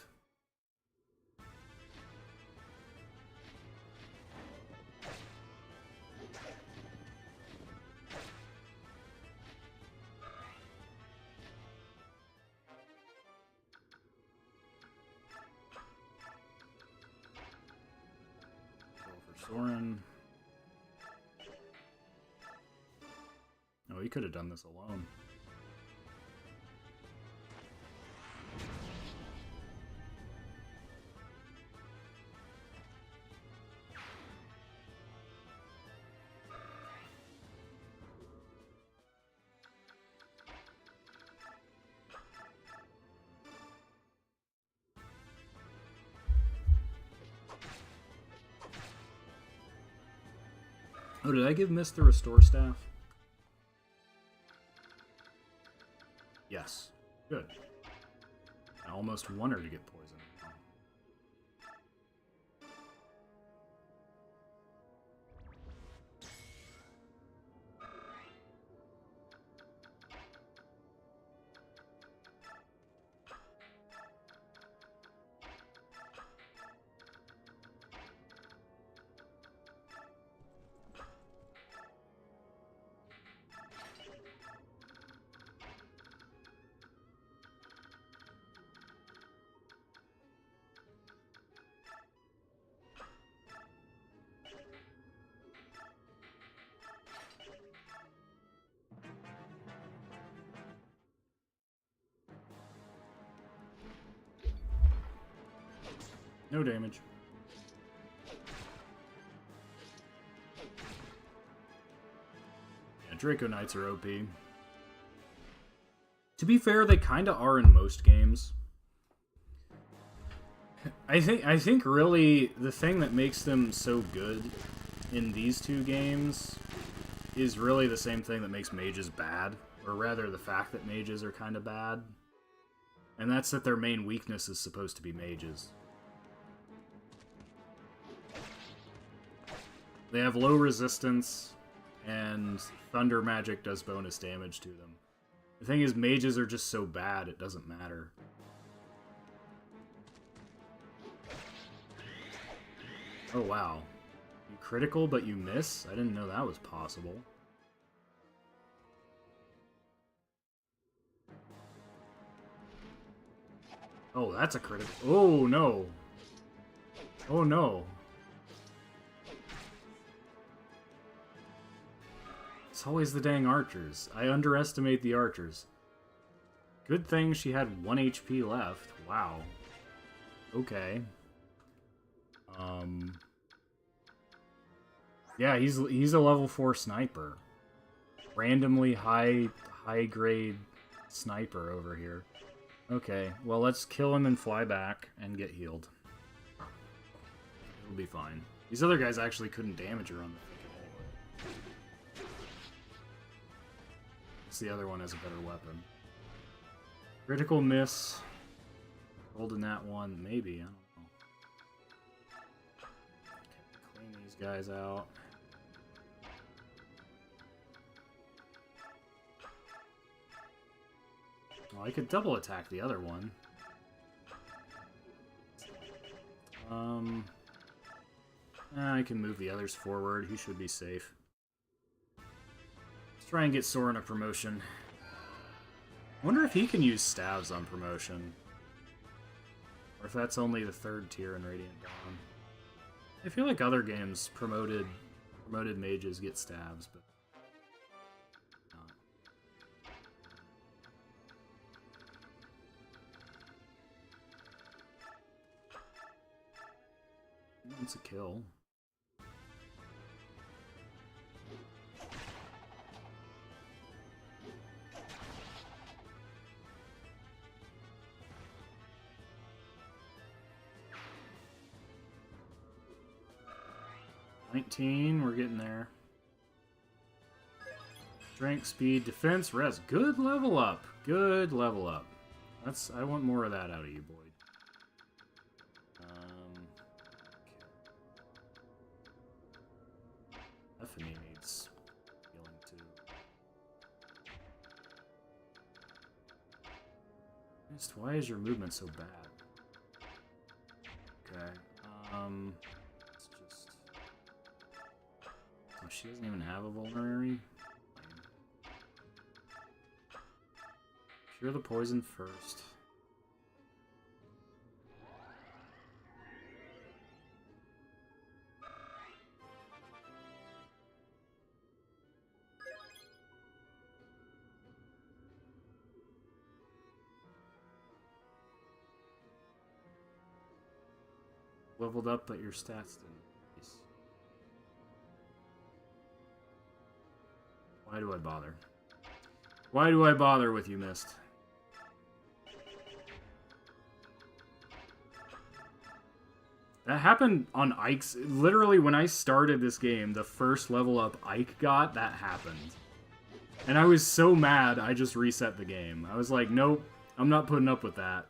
Soren. Oh, he could have done this alone. Oh, did I give Mist the Restore Staff? Yes. Good. I almost want her to get poisoned. No damage. Yeah, Draco Knights are OP. To be fair, they kind of are in most games. I think really the thing that makes them so good in these two games is really the same thing that makes mages bad, or rather the fact that mages are kind of bad. And that's that their main weakness is supposed to be mages. They have low resistance, and thunder magic does bonus damage to them. The thing is, mages are just so bad, it doesn't matter. Oh, wow. You critical, but you miss? I didn't know that was possible. Oh, that's a critical. Oh, no. Oh, no. It's always the dang archers. I underestimate the archers. Good thing she had 1 HP left. Wow. Okay. Yeah, he's a level 4 sniper. Randomly high grade sniper over here. Okay, well let's kill him and fly back and get healed. It'll be fine. These other guys actually couldn't damage her on the freaking anyway. The other one has a better weapon. Critical miss. Rolled in that one, maybe. I don't know. Okay, clean these guys out. Well, I could double attack the other one. I can move the others forward. He should be safe. Try and get Soren a promotion. Wonder if he can use staves on promotion. Or if that's only the 3rd tier in Radiant Dawn. I feel like other games promoted mages get staves, but not. It's a kill. We're getting there. Strength, speed, defense, res. Good level up. Good level up. I want more of that out of you, Boyd. Stephanie needs healing too. Why is your movement so bad? Okay. Let's just. Oh, she doesn't even have a vulnerary. Cure the poison first. Leveled up, but your stats didn't increase. Why do I bother? Why do I bother with you, Mist? That happened on Ike's... Literally, when I started this game, the first level up Ike got, that happened. And I was so mad, I just reset the game. I was like, nope, I'm not putting up with that.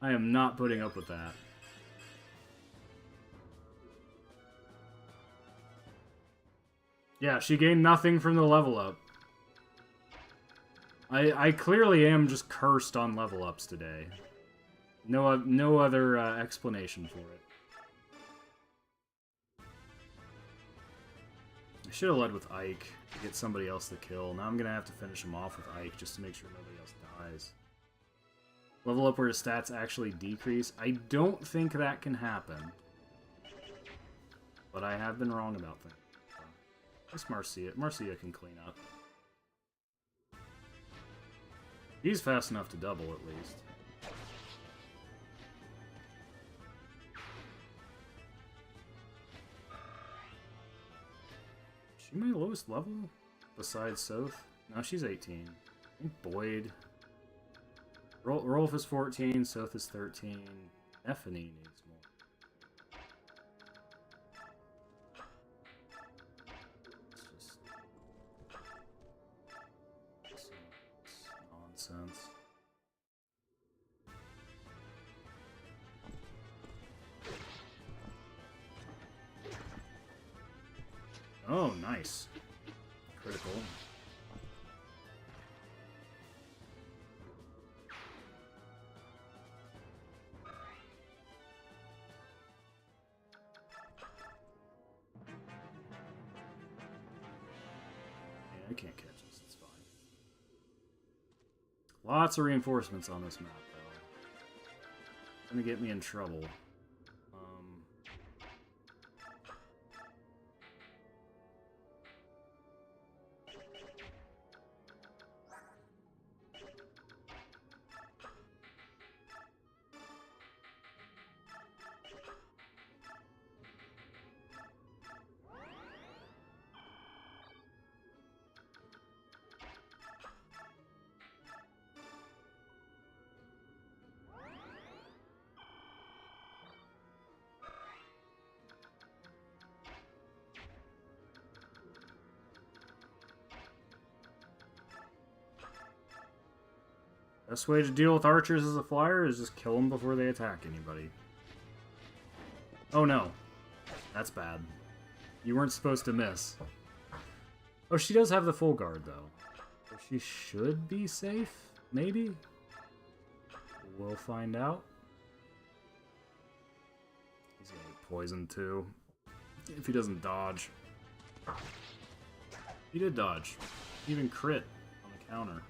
I am not putting up with that. Yeah, she gained nothing from the level up. I clearly am just cursed on level ups today. No other explanation for it. I should have led with Ike to get somebody else to kill. Now I'm going to have to finish him off with Ike just to make sure nobody else dies. Level up where his stats actually decrease. I don't think that can happen. But I have been wrong about things. Just Marcia. Marcia can clean up. He's fast enough to double, at least. Is she my lowest level? Besides Soth? No, she's 18. I think Boyd. Rolf is 14, Soth is 13. Effany needs more. It's just nonsense. Oh, nice. Critical. I can't catch this, it's fine. Lots of reinforcements on this map, though. Gonna get me in trouble. Best way to deal with archers as a flyer is just kill them before they attack anybody. Oh no. That's bad. You weren't supposed to miss. Oh, she does have the full guard, though. So she should be safe? Maybe? We'll find out. He's gonna get poisoned, too. If he doesn't dodge. He did dodge. He even crit on the counter.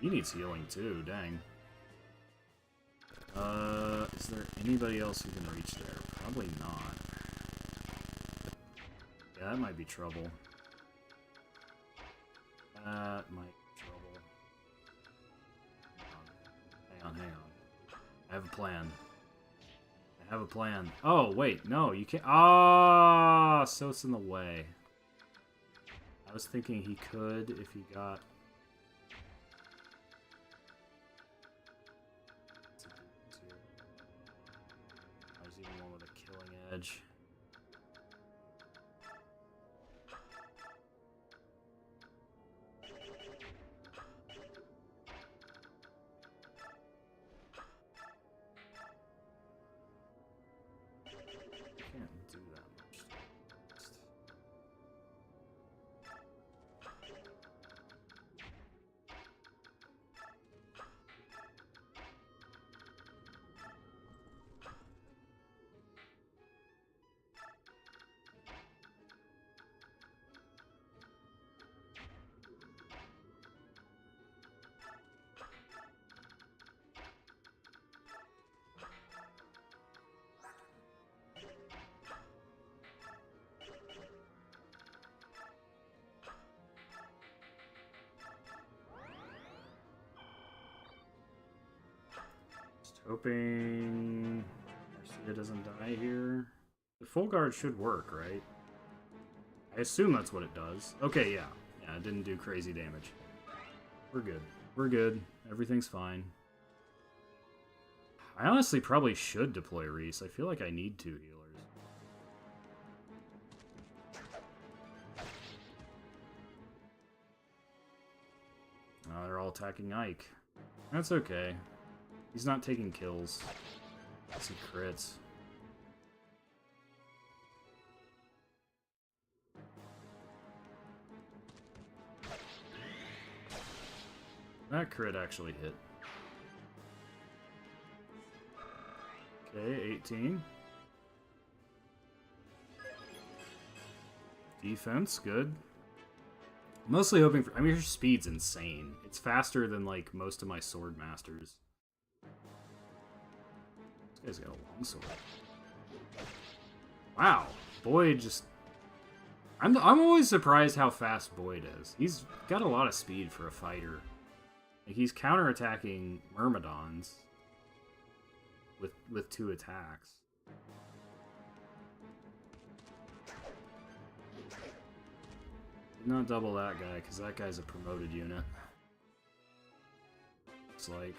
He needs healing too, dang. Is there anybody else who can reach there? Probably not. Yeah, that might be trouble. That might be trouble. Hang on. I have a plan. I have a plan. Oh, wait, no, you can't. Ah, so it's in the way. I was thinking he could if he got... Edge. Can't do that much. Hoping Marcia doesn't die here. The full guard should work, right? I assume that's what it does. Okay, yeah. Yeah, it didn't do crazy damage. We're good. We're good. Everything's fine. I honestly probably should deploy Reese. I feel like I need 2 healers. Oh, they're all attacking Ike. That's okay. He's not taking kills. He crits. That crit actually hit. Okay, 18. Defense, good. Mostly hoping for... I mean, your speed's insane. It's faster than, like, most of my sword masters. This guy's got a longsword. Wow. Boyd just... I'm always surprised how fast Boyd is. He's got a lot of speed for a fighter. Like, he's counterattacking Myrmidons with 2 attacks. Did not double that guy, because that guy's a promoted unit. Looks like.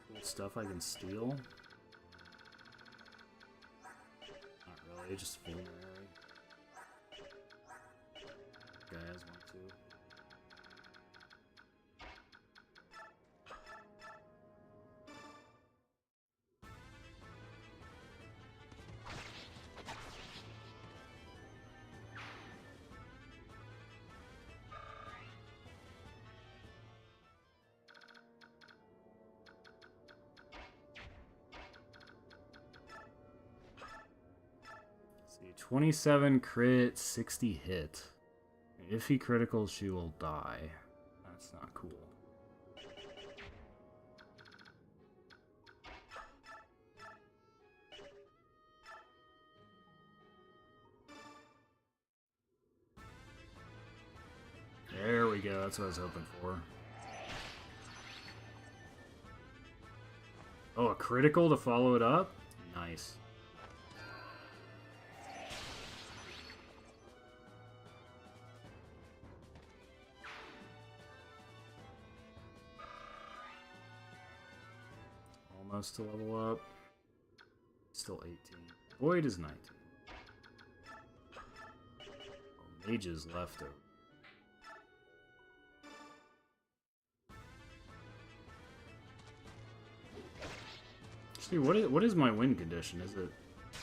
Cool stuff I can steal. Not really, just vulnerary. Guy has one too. See, 27 crit, 60 hit. If he criticals, she will die. That's not cool. There we go, that's what I was hoping for. Oh, a critical to follow it up? Nice. Almost to level up. Still 18. Void is 19. Oh, Mage is left over. See, what is my win condition? Is it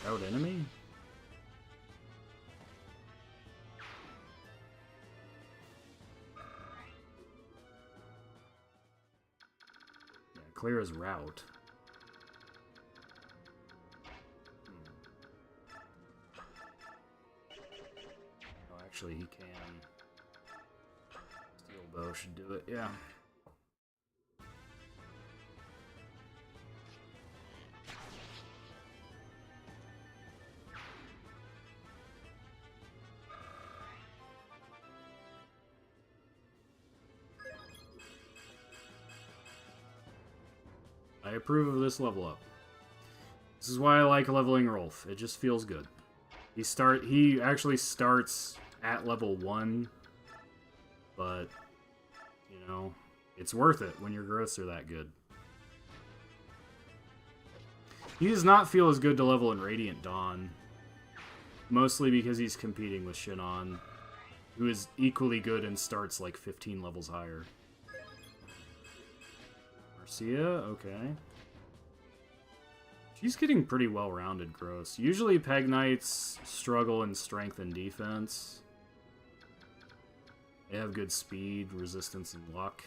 out enemy? Yeah, clear as route. Oh, actually, he can. Steel bow should do it. Yeah. I approve of this level up. This is why I like leveling Rolf. It just feels good. He actually starts at level 1, but you know, it's worth it when your growths are that good. He does not feel as good to level in Radiant Dawn, mostly because he's competing with Shinon, who is equally good and starts like 15 levels higher. Marcia, okay. She's getting pretty well-rounded growth. Usually Peg Knights struggle in strength and defense. They have good speed, resistance, and luck.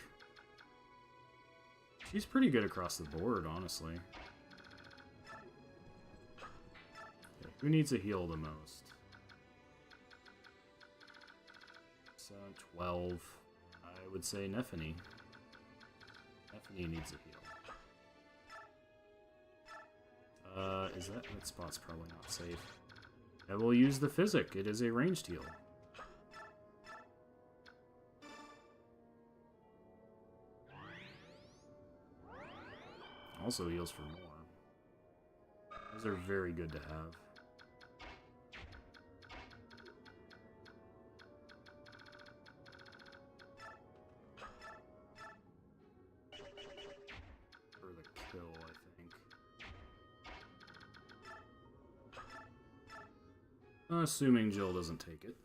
She's pretty good across the board, honestly. Okay, who needs a heal the most? 7, 12. I would say Nephany. Nephany needs a heal. Is that spot's probably not safe. I will use the Physic. It is a ranged heal. Also heals for more. Those are very good to have. For the kill, I think. Assuming Jill doesn't take it.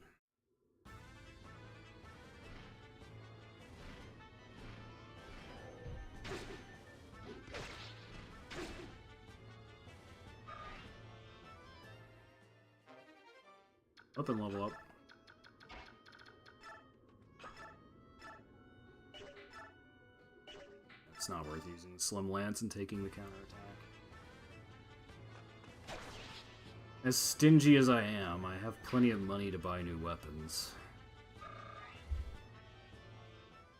Up and level up. It's not worth using Slim Lance and taking the counterattack. As stingy as I am, I have plenty of money to buy new weapons.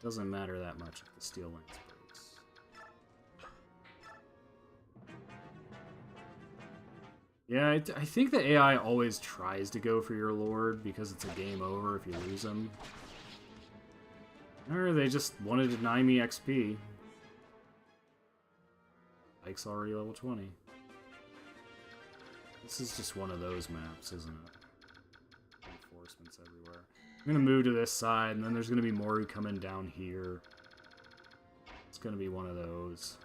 Doesn't matter that much if the Steel Lance breaks. Yeah, I think the AI always tries to go for your Lord because it's a game over if you lose him. Or they just want to deny me XP. Ike's already level 20. This is just one of those maps, isn't it? Reinforcements everywhere. I'm gonna move to this side, and then there's gonna be more who come in down here. It's gonna be one of those.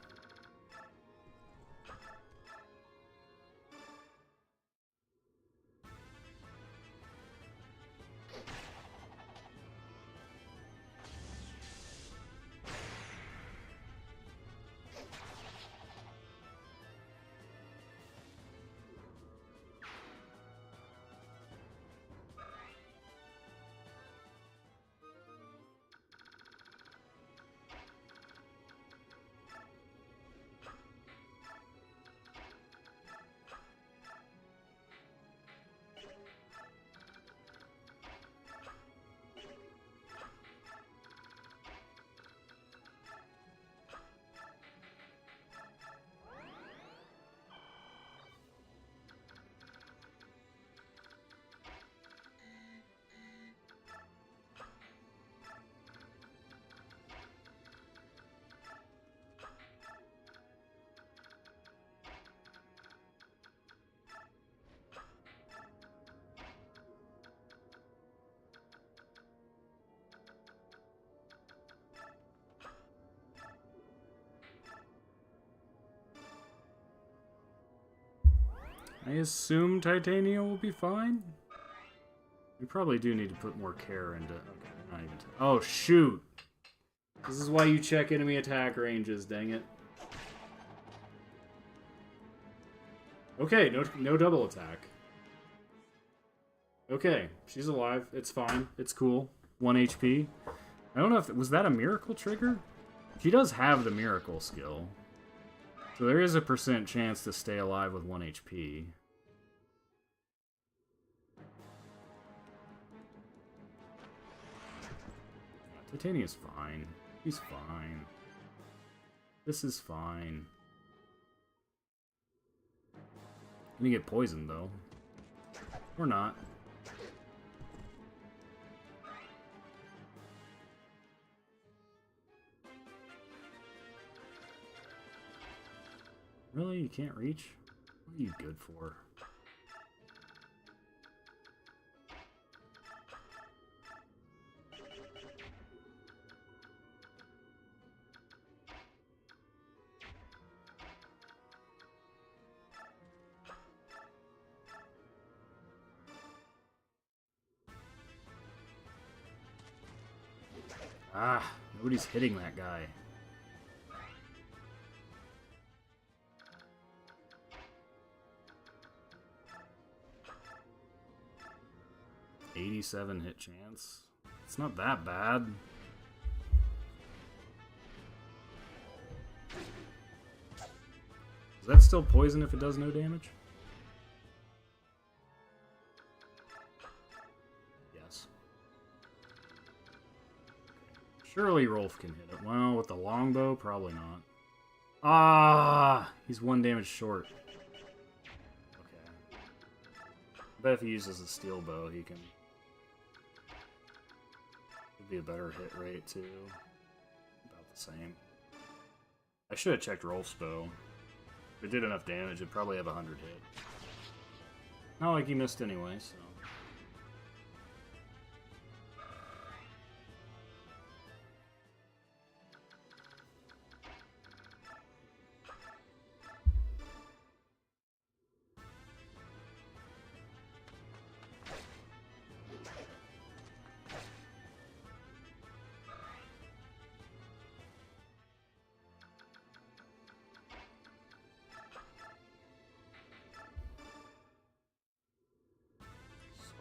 I assume Titania will be fine? We probably do need to put more care into... Okay, not even... Oh, shoot! This is why you check enemy attack ranges, dang it. Okay, no double attack. Okay, she's alive. It's fine. It's cool. 1 HP. I don't know if... Was that a miracle trigger? She does have the miracle skill. So there is a % chance to stay alive with 1 HP. Titania's fine. He's fine. This is fine. Gonna get poisoned though. Or not. Really? You can't reach? What are you good for? Ah, nobody's hitting that guy. .87 hit chance. It's not that bad. Is that still poison if it does no damage? Yes. Surely Rolf can hit it. Well, with the longbow, probably not. Ah, he's 1 damage short. Okay. I bet if he uses a steel bow, he can... It'd be a better hit rate, too. About the same. I should have checked Rolf's bow. If it did enough damage, it'd probably have 100 hit. Not like he missed anyway, so...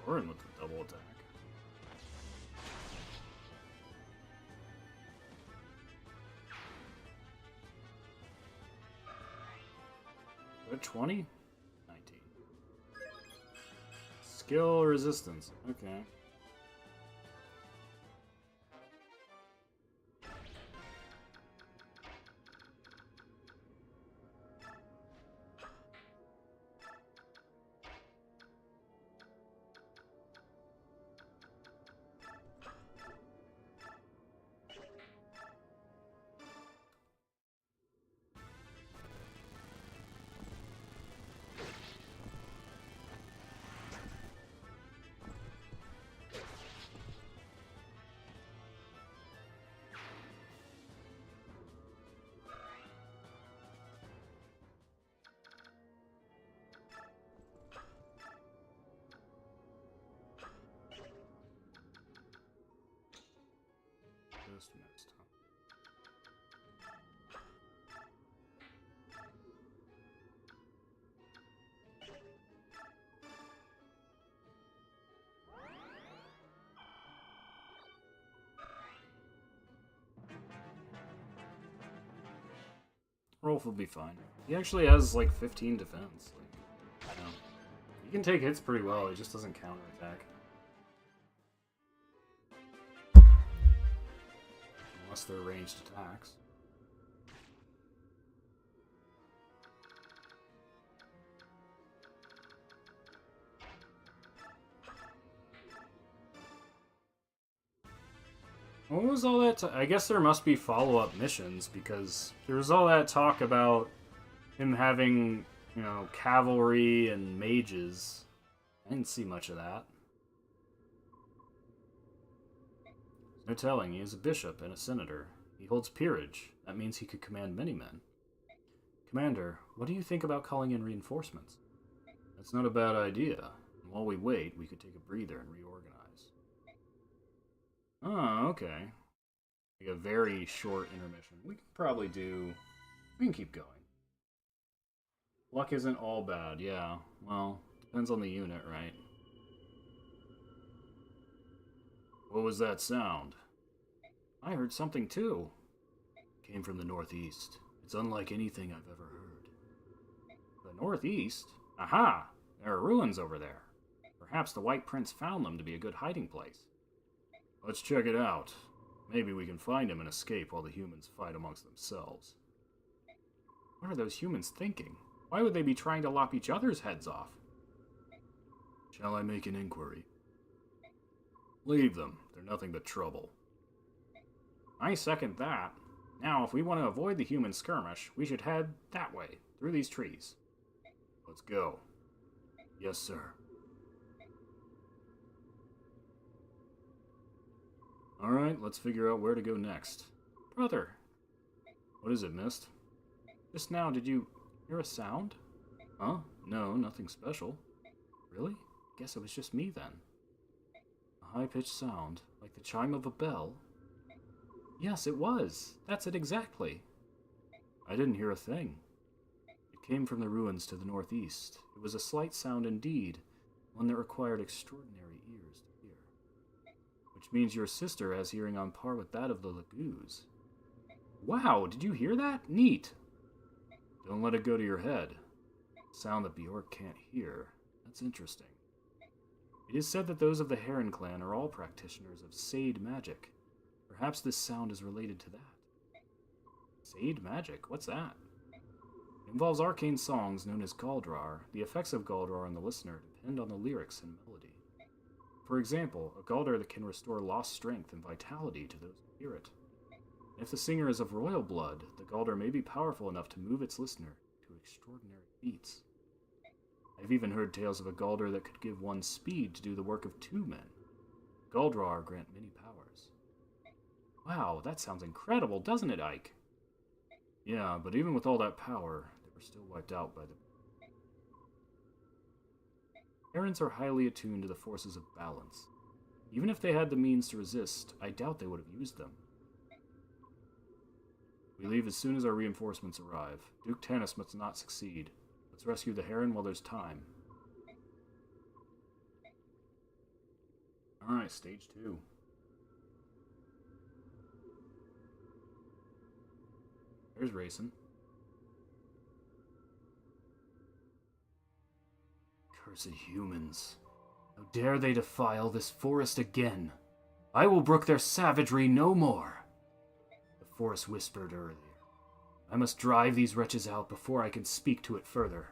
Soren with the double attack. What, 20? 19. Skill resistance. Okay. Just missed, huh? Rolf will be fine. He actually has like 15 defense. Like, you know, he can take hits pretty well. He just doesn't counterattack. Unless they're ranged attacks. What was all that? I guess there must be follow-up missions, because there was all that talk about him having, you know, cavalry and mages. I didn't see much of that. No telling, he is a bishop and a senator. He holds peerage. That means he could command many men. Commander, what do you think about calling in reinforcements? That's not a bad idea. And while we wait, we could take a breather and reorganize. Oh, okay. Like a very short intermission. We can probably do... We can keep going. Luck isn't all bad, yeah. Well, depends on the unit, right? What was that sound? I heard something too. It came from the northeast. It's unlike anything I've ever heard. The northeast? Aha! There are ruins over there. Perhaps the White Prince found them to be a good hiding place. Let's check it out. Maybe we can find him and escape while the humans fight amongst themselves. What are those humans thinking? Why would they be trying to lop each other's heads off? Shall I make an inquiry? Leave them. They're nothing but trouble. I second that. Now, if we want to avoid the human skirmish, we should head that way, through these trees. Let's go. Yes, sir. Alright, let's figure out where to go next. Brother! What is it, Mist? Just now, did you hear a sound? Huh? No, nothing special. Really? Guess it was just me then. A high-pitched sound, like the chime of a bell? Yes, it was. That's it exactly. I didn't hear a thing. It came from the ruins to the northeast. It was a slight sound indeed, one that required extraordinary ears to hear. Which means your sister has hearing on par with that of the Lagoos. Wow, did you hear that? Neat. Don't let it go to your head. Sound that Bjork can't hear. That's interesting. It is said that those of the Heron clan are all practitioners of Sade magic. Perhaps this sound is related to that. Sade magic? What's that? It involves arcane songs known as Galdrar. The effects of Galdrar on the listener depend on the lyrics and melody. For example, a Galdar that can restore lost strength and vitality to those who hear it. And if the singer is of royal blood, the Galdar may be powerful enough to move its listener to extraordinary feats. I've even heard tales of a Galdr that could give one speed to do the work of 2 men. Galdrar grant many powers. Wow, that sounds incredible, doesn't it, Ike? Yeah, but even with all that power, they were still wiped out by the... Parents are highly attuned to the forces of balance. Even if they had the means to resist, I doubt they would have used them. We leave as soon as our reinforcements arrive. Duke Tanis must not succeed. Let's rescue the Heron while there's time. Alright, stage 2. There's racing. Cursed humans. How dare they defile this forest again? I will brook their savagery no more. The forest whispered earlier. I must drive these wretches out before I can speak to it further.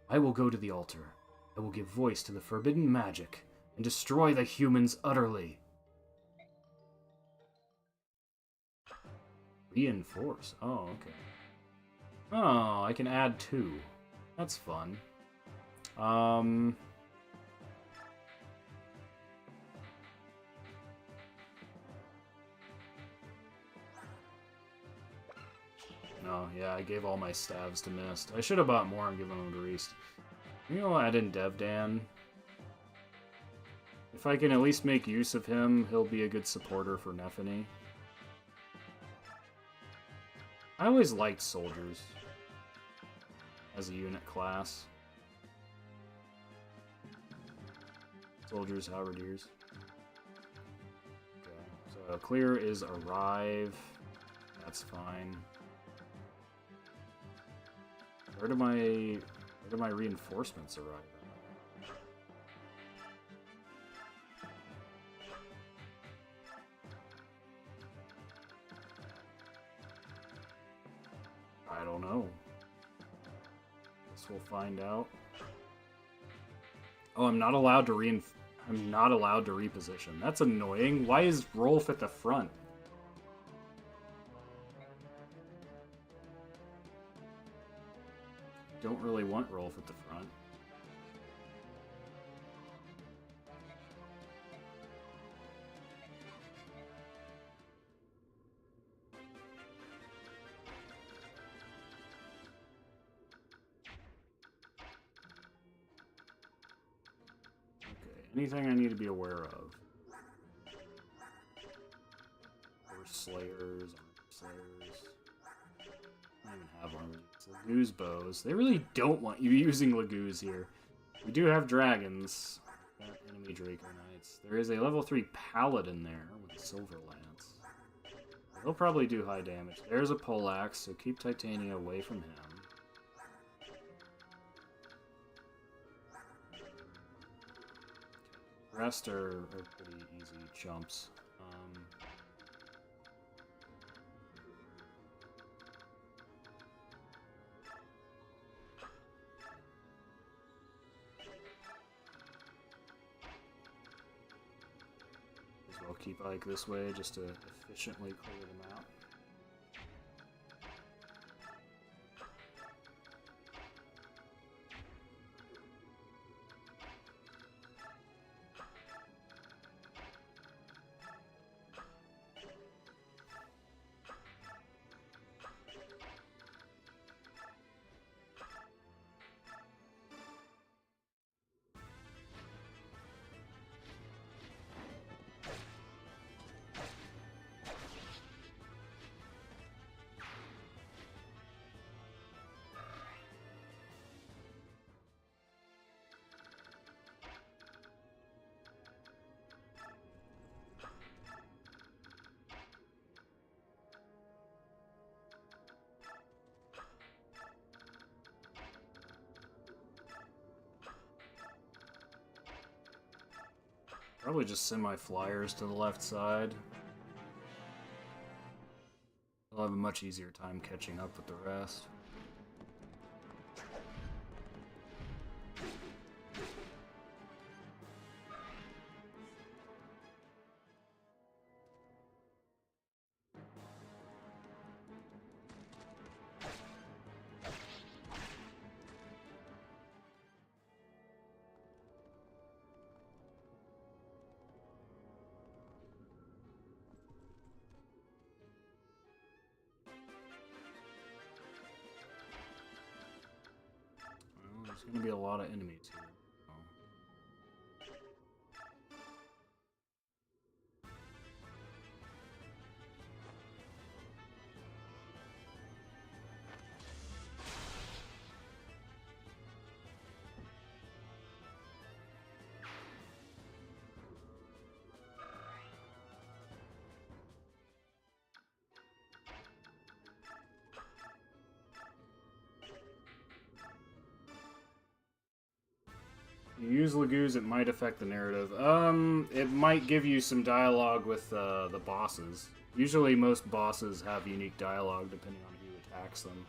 I will go to the altar. I will give voice to the forbidden magic and destroy the humans utterly. Reinforce. Oh, okay. Oh, I can add 2. That's fun. No, yeah, I gave all my stabs to Mist. I should have bought more and given them to Reist. Maybe I'll add in Devdan. If I can at least make use of him, he'll be a good supporter for Nephany. I always liked soldiers as a unit class. Soldiers, halberdiers. Okay, so clear is arrive. That's fine. Where do my reinforcements arrive? I don't know. Guess we'll find out. Oh, I'm not allowed to reposition. That's annoying. Why is Rolf at the front? Don't really want Rolf at the front. Okay, anything I need to be aware of? Horse Slayers, Slayers. I don't even have one. Laguz bows. They really don't want you using Laguz here. We do have dragons. Enemy Draco Knights. There is a level 3 paladin there with a silver lance. He'll probably do high damage. There's a poleaxe, so keep Titania away from him. The rest are pretty easy chumps. I'll keep Ike this way just to efficiently clear them out. Probably just send my flyers to the left side. I'll have a much easier time catching up with the rest. going to be a lot of enemies here. You use Lagoos, it might affect the narrative. It might give you some dialogue with the bosses. Usually most bosses have unique dialogue depending on who attacks them.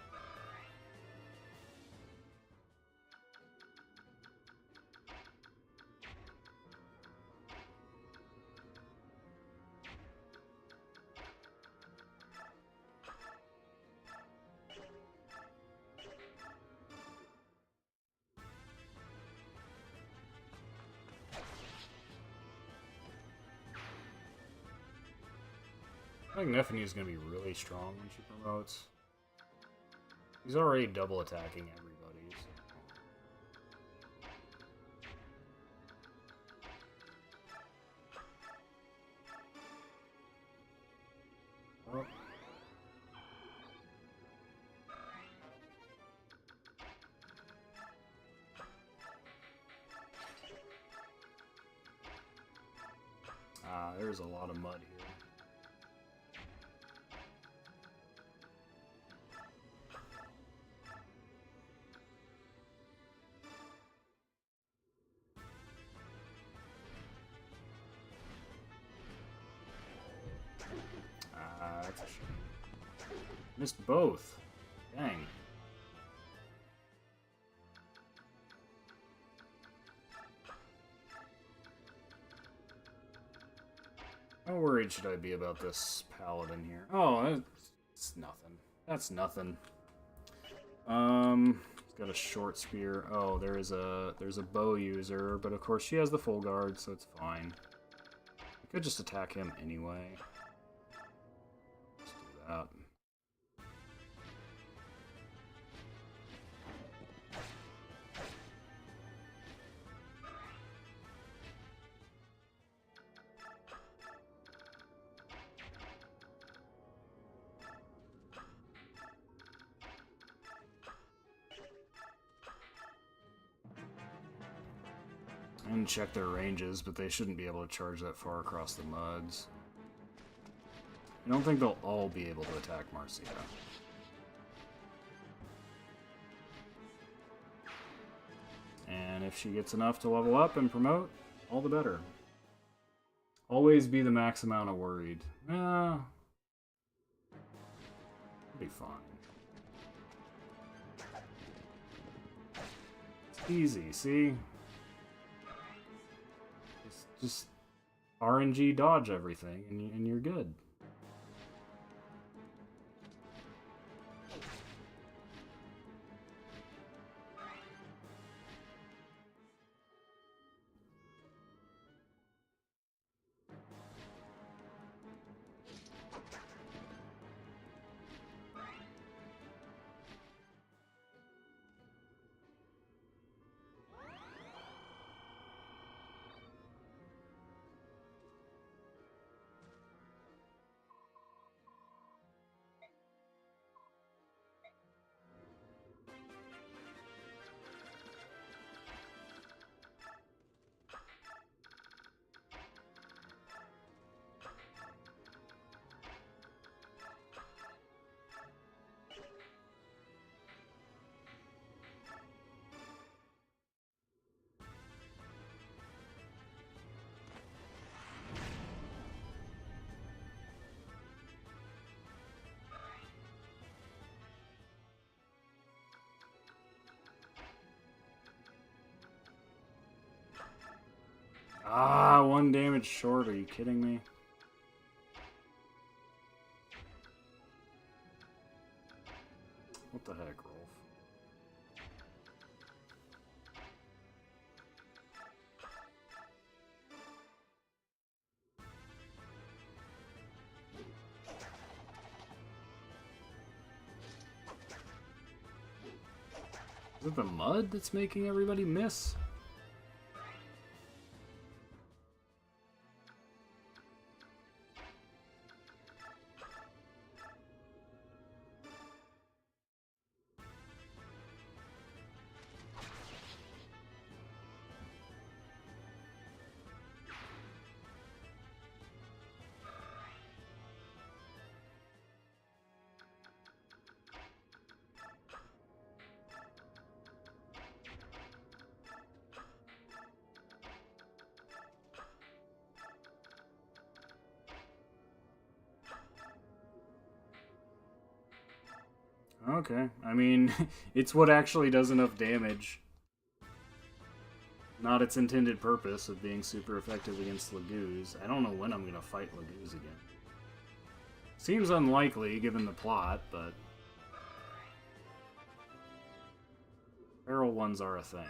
I think Nephany is going to be really strong when she promotes. He's already double attacking everybody. So. Oh. There's a lot of mud here. That's a shame. Missed both. Dang. How worried should I be about this paladin here? Oh, it's nothing. That's nothing. He's got a short spear. Oh, there's a bow user, but of course she has the full guard, so it's fine. I could just attack him anyway. Let's do that. I didn't check their ranges, but they shouldn't be able to charge that far across the muds. I don't think they'll all be able to attack Marcia. And if she gets enough to level up and promote, all the better. Always be the max amount of worried. It'll be fine. It's easy, see? Just RNG dodge everything, and you're good. Ah, 1 damage short. Are you kidding me? What the heck, Rolf? Is it the mud that's making everybody miss? Okay, I mean, it's what actually does enough damage. Not its intended purpose of being super effective against Lagoos. I don't know when I'm gonna fight Lagoos again. Seems unlikely, given the plot, but... Feral ones are a thing.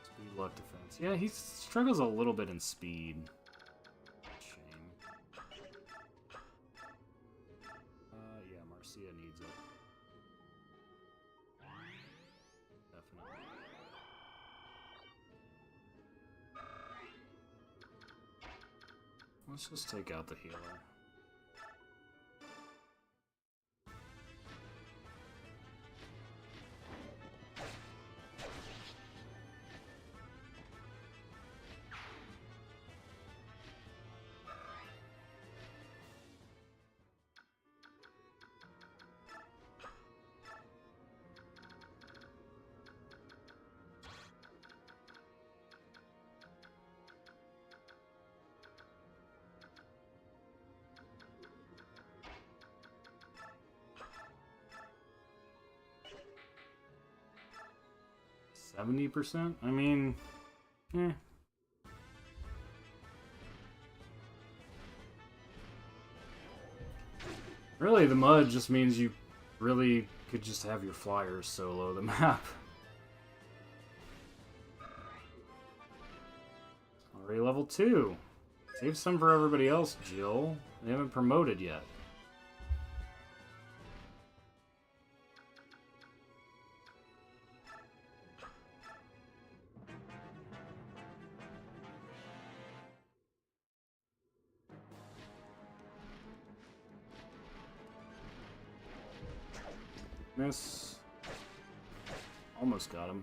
Speed, luck, defense. Yeah, he struggles a little bit in speed. Yeah, Marcia needs it. Definitely. Let's just take out the healer. %? I mean, eh. Really, the mud just means you really could just have your flyers solo the map. Already level 2. Save some for everybody else, Jill. They haven't promoted yet. Miss. Almost got him.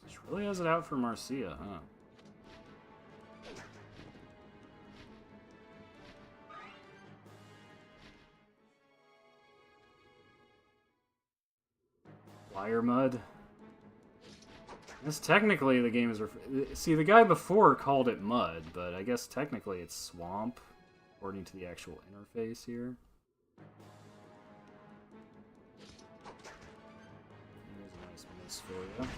She really has it out for Marcia, huh? Flyer mud. I guess technically the game is... See, the guy before called it mud, but I guess technically it's swamp, according to the actual interface here. There's a nice miss for you.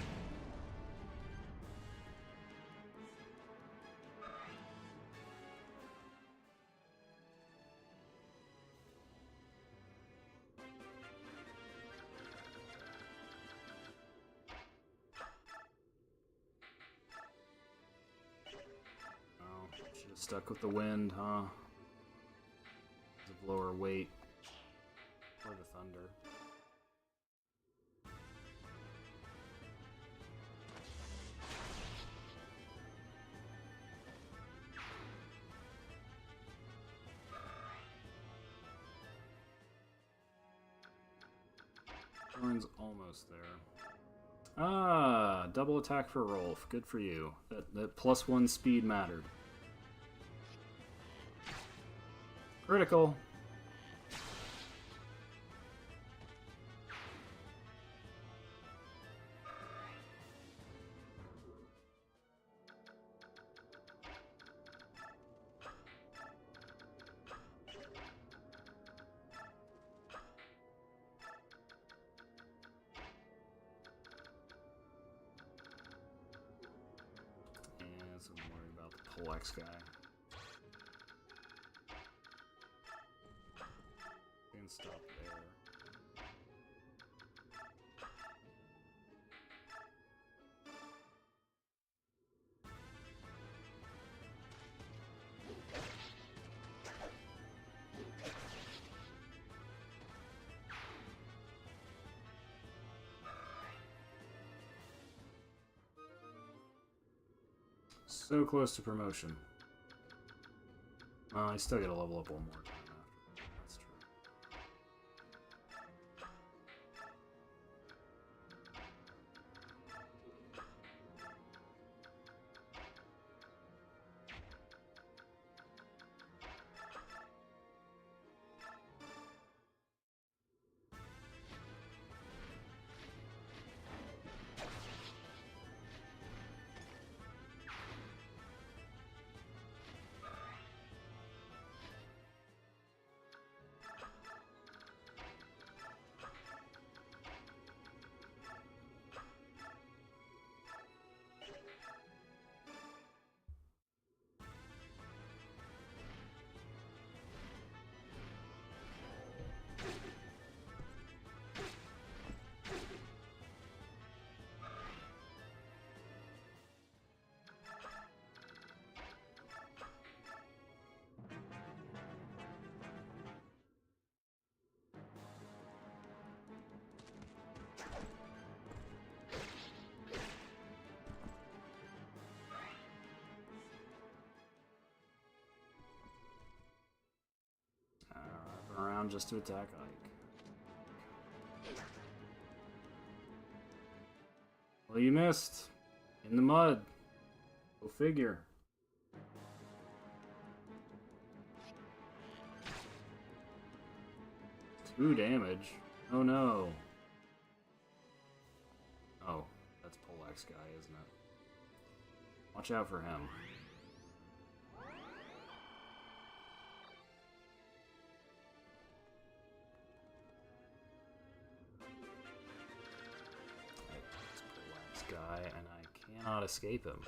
Stuck with the wind, huh? Of lower weight. Or the thunder. Thorn's almost there. Ah, double attack for Rolf. Good for you. That +1 speed mattered. Critical. Yeah, so I'm worried about the Polex guy. Stop there. So close to promotion. I still gotta level up one more time after. That's true. Around just to attack Ike. Well, you missed. In the mud. Go figure. 2 damage. Oh no. Oh, that's Poleaxe guy, isn't it? Watch out for him. Guy, and I cannot escape him.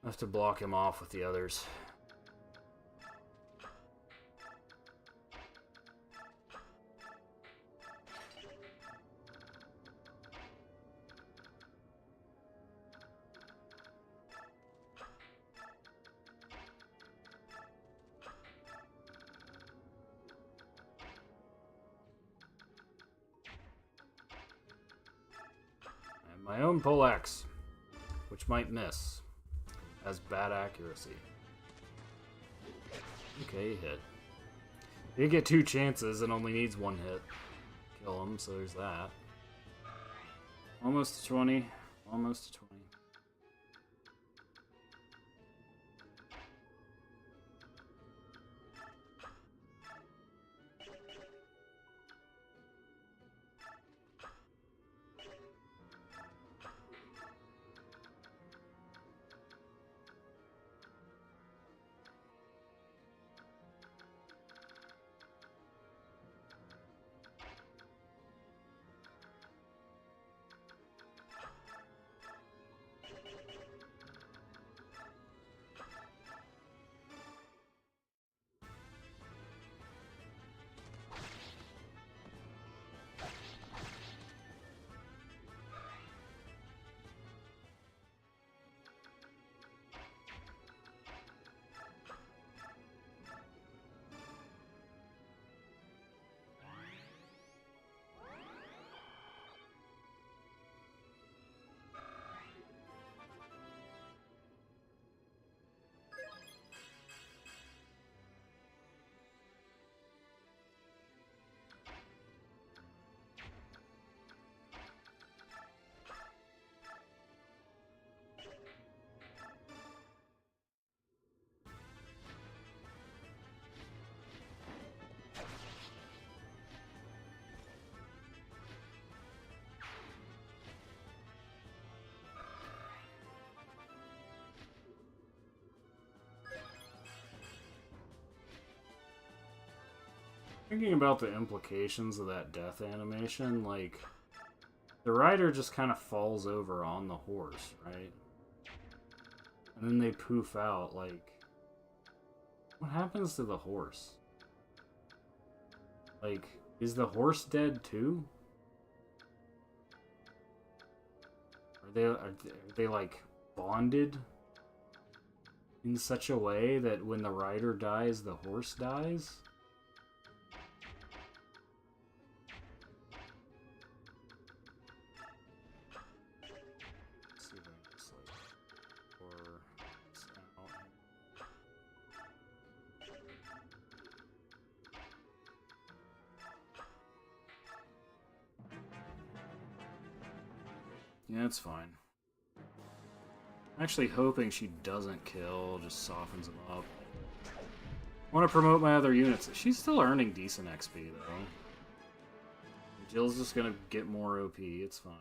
I have to block him off with the others. My own Poleaxe, which might miss. Has bad accuracy. Okay, he hit. He get 2 chances and only needs 1 hit. Kill him, so there's that. Almost to 20. Almost to 20. Thinking about the implications of that death animation, like, the rider just kind of falls over on the horse, right? And then they poof out, like, what happens to the horse? Like, is the horse dead too? Are they like bonded in such a way that when the rider dies, the horse dies? Let's see if I can just, like, Yeah, it's fine. I'm actually hoping she doesn't kill, just softens him up. I want to promote my other units. She's still earning decent XP, though. Jill's just gonna get more OP, it's fine.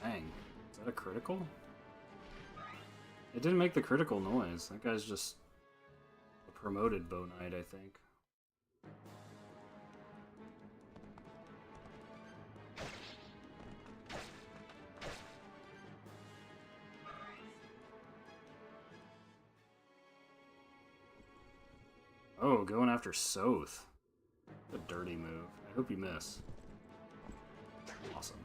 Dang. Is that a critical? It didn't make the critical noise. That guy's just a promoted Bow Knight, I think. Oh, going after Soth. A dirty move. I hope you miss. Awesome.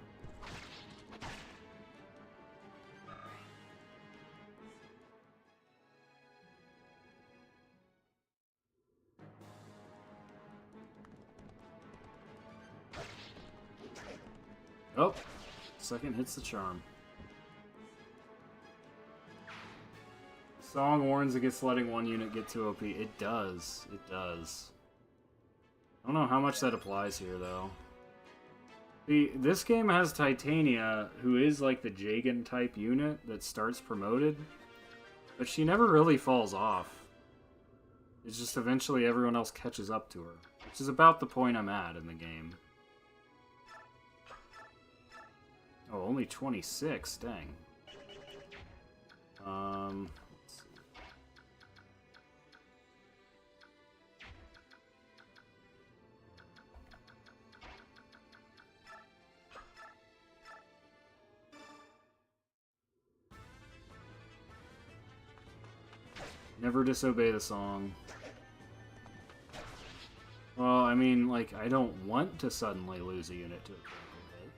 Oh, second hits the charm. Song warns against letting one unit get too OP. It does. It does. I don't know how much that applies here, though. This game has Titania, who is like the Jagan type unit that starts promoted, but she never really falls off. It's just eventually everyone else catches up to her, which is about the point I'm at in the game. Oh, only 26, dang. Let's see. Never disobey the song. Well, I mean, like, I don't want to suddenly lose a unit to a critical hit.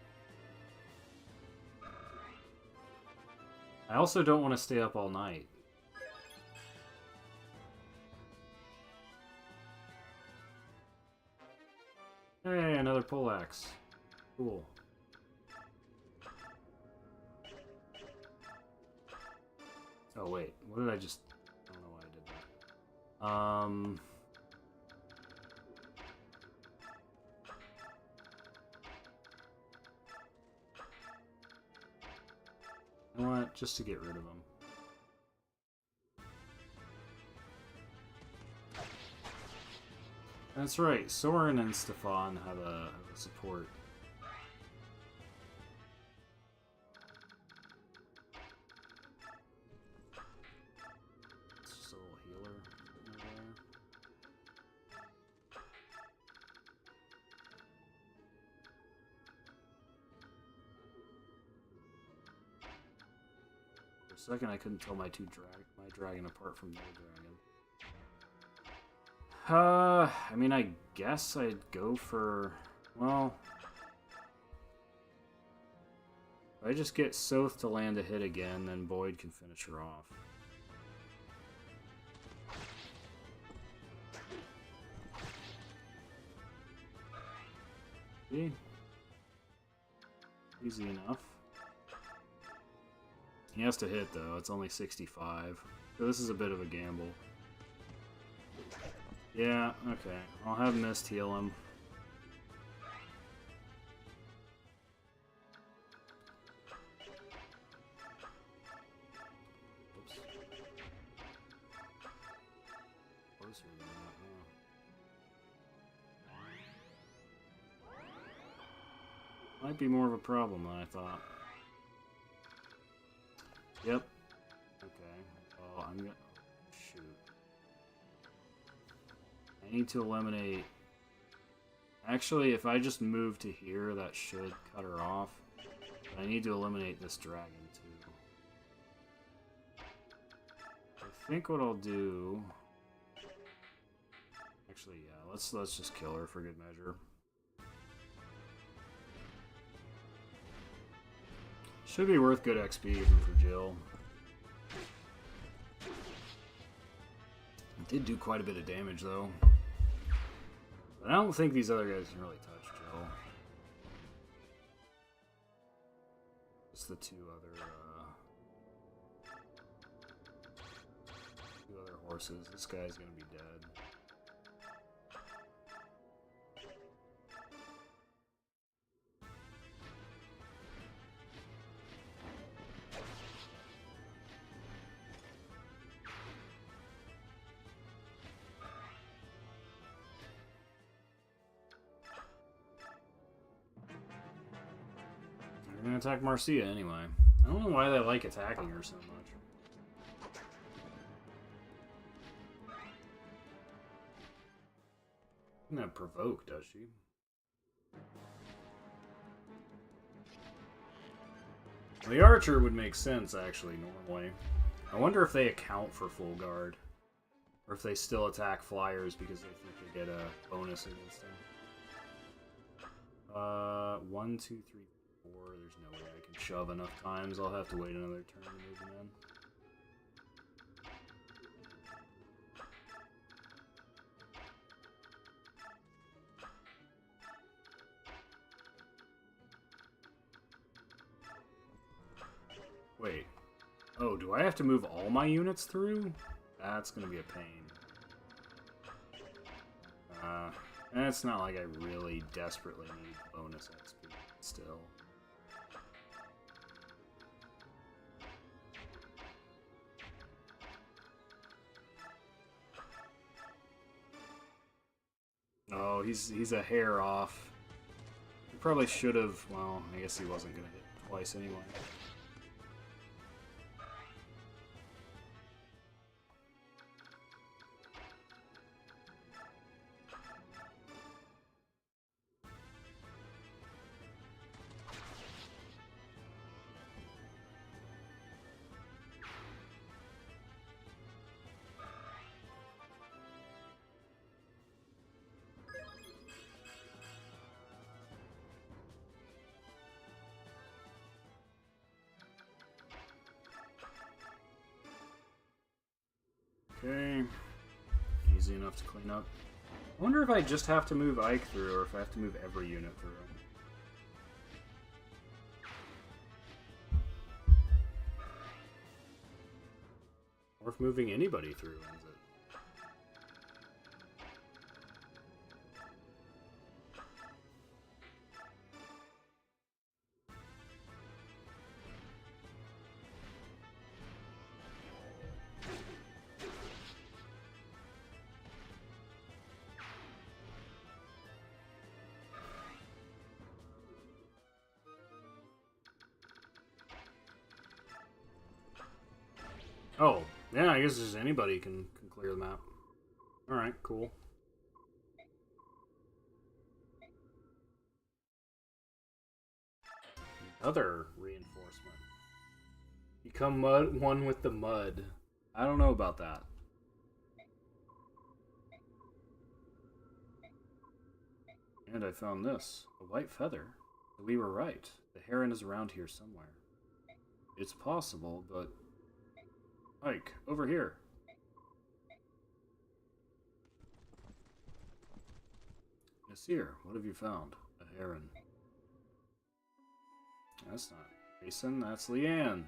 I also don't want to stay up all night. Hey, another poleaxe. Cool. Oh, wait. What did I just... I don't know why I did that. You know what? Just to get rid of him. That's right. Soren and Stefan have a support. It's just a little healer there. For a second, I couldn't tell my dragon apart from their dragon. I mean, I guess I'd go for, well, if I just get Soth to land a hit again, then Boyd can finish her off. See? Easy enough. He has to hit, though. It's only 65. So this is a bit of a gamble. Yeah, okay. I'll have Mist heal him. Oops. Closer than that, huh? Might be more of a problem than I thought. Yep. Okay. Well, I'm gonna... Shoot. I need to eliminate... Actually, if I just move to here, that should cut her off. But I need to eliminate this dragon, too. think what I'll do... Actually, yeah, let's just kill her for good measure. Should be worth good XP even for Jill. It did do quite a bit of damage, though. But I don't think these other guys can really touch Jill. Just the two other horses. This guy's gonna be dead. They're gonna attack Marcia anyway. I don't know why they like attacking her so much. Doesn't have provoke, does she? The archer would make sense, actually, normally. I wonder if they account for full guard. Or if they still attack flyers because they think they get a bonus against them. 1, 2, 3, 4. There's no way I can shove enough times. I'll have to wait another turn to move them in. Wait. Oh, do I have to move all my units through? That's gonna be a pain. And it's not like I really desperately need bonus XP still. Oh, he's a hair off. He probably should have. Well, I guess he wasn't gonna hit twice anyway. Okay, easy enough to clean up. I wonder if I just have to move Ike through, or if I have to move every unit through. Or if moving anybody through ends it. Oh, yeah, I guess just anybody can clear the map. Alright, cool. Another reinforcement. Become one with the mud. I don't know about that. And I found this. A white feather. We were right. The heron is around here somewhere. It's possible, but... Ike, over here. Nasir, what have you found? A heron. That's not Jason, that's Leanne.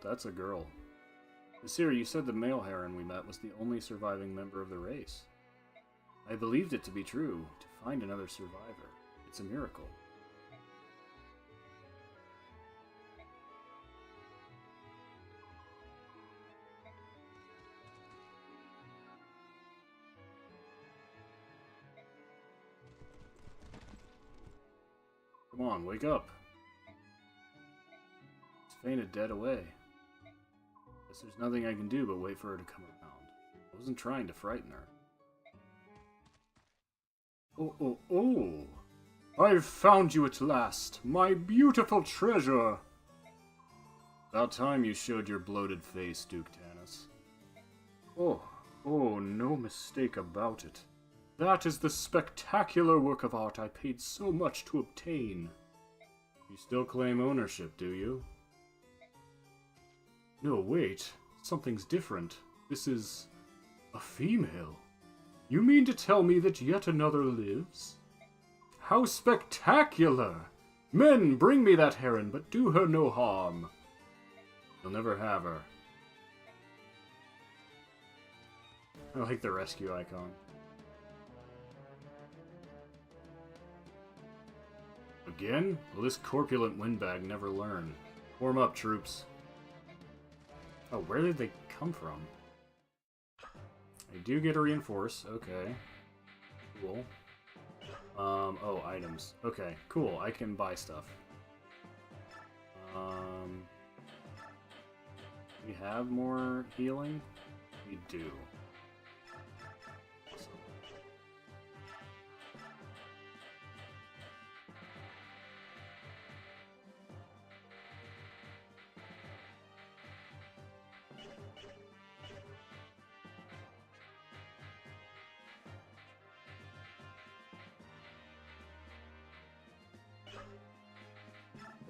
That's a girl. Nasir, you said the male heron we met was the only surviving member of the race. I believed it to be true. To find another survivor. It's a miracle. Come on, wake up. It's fainted dead away. Guess there's nothing I can do but wait for her to come around. I wasn't trying to frighten her. Oh. I've found you at last, my beautiful treasure! About time you showed your bloated face, Duke Tanis. Oh, no mistake about it. That is the spectacular work of art I paid so much to obtain. You still claim ownership, do you? No, wait. Something's different. This is a female. You mean to tell me that yet another lives? How spectacular! Men, bring me that heron, but do her no harm. You'll never have her. I like the rescue icon. Again? Will this corpulent windbag never learn? Warm up, troops. Oh, where did they come from? I do get a reinforce. Okay. Cool. Oh, items. Okay, cool. I can buy stuff. We have more healing? We do.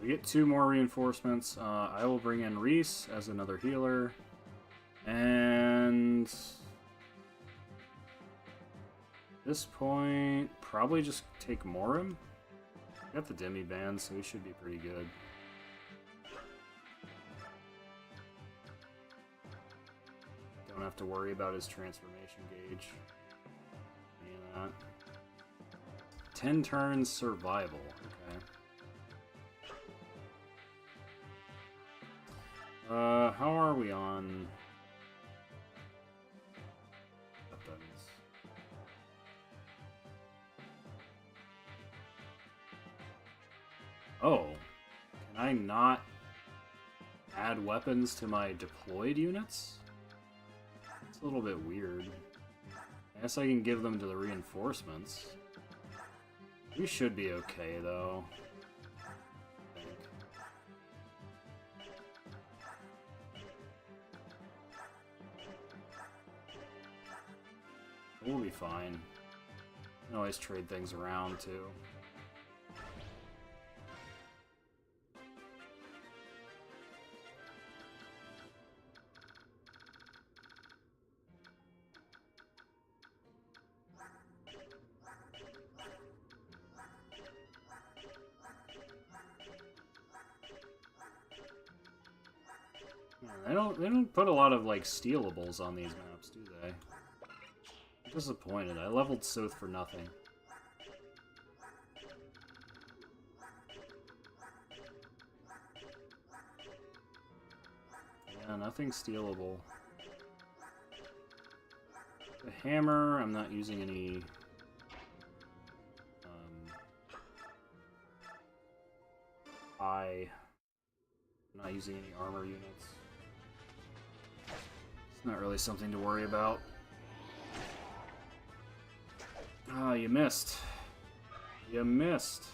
We get 2 more reinforcements. I will bring in Reese as another healer. And... at this point, probably just take Morim. We got the Demi Band, so we should be pretty good. Don't have to worry about his transformation gauge. Any of that. 10 turns survival. Okay. How are we on weapons? Oh, can I not add weapons to my deployed units? It's a little bit weird. I guess I can give them to the reinforcements. We should be okay, though. We'll be fine. You can always trade things around, too. They don't put a lot of, like, stealables on these maps, do they? I'm disappointed. I leveled Soth for nothing. Yeah, nothing stealable. The hammer, I'm not using any... I'm not using any armor units. It's not really something to worry about. Ah, you missed. You missed.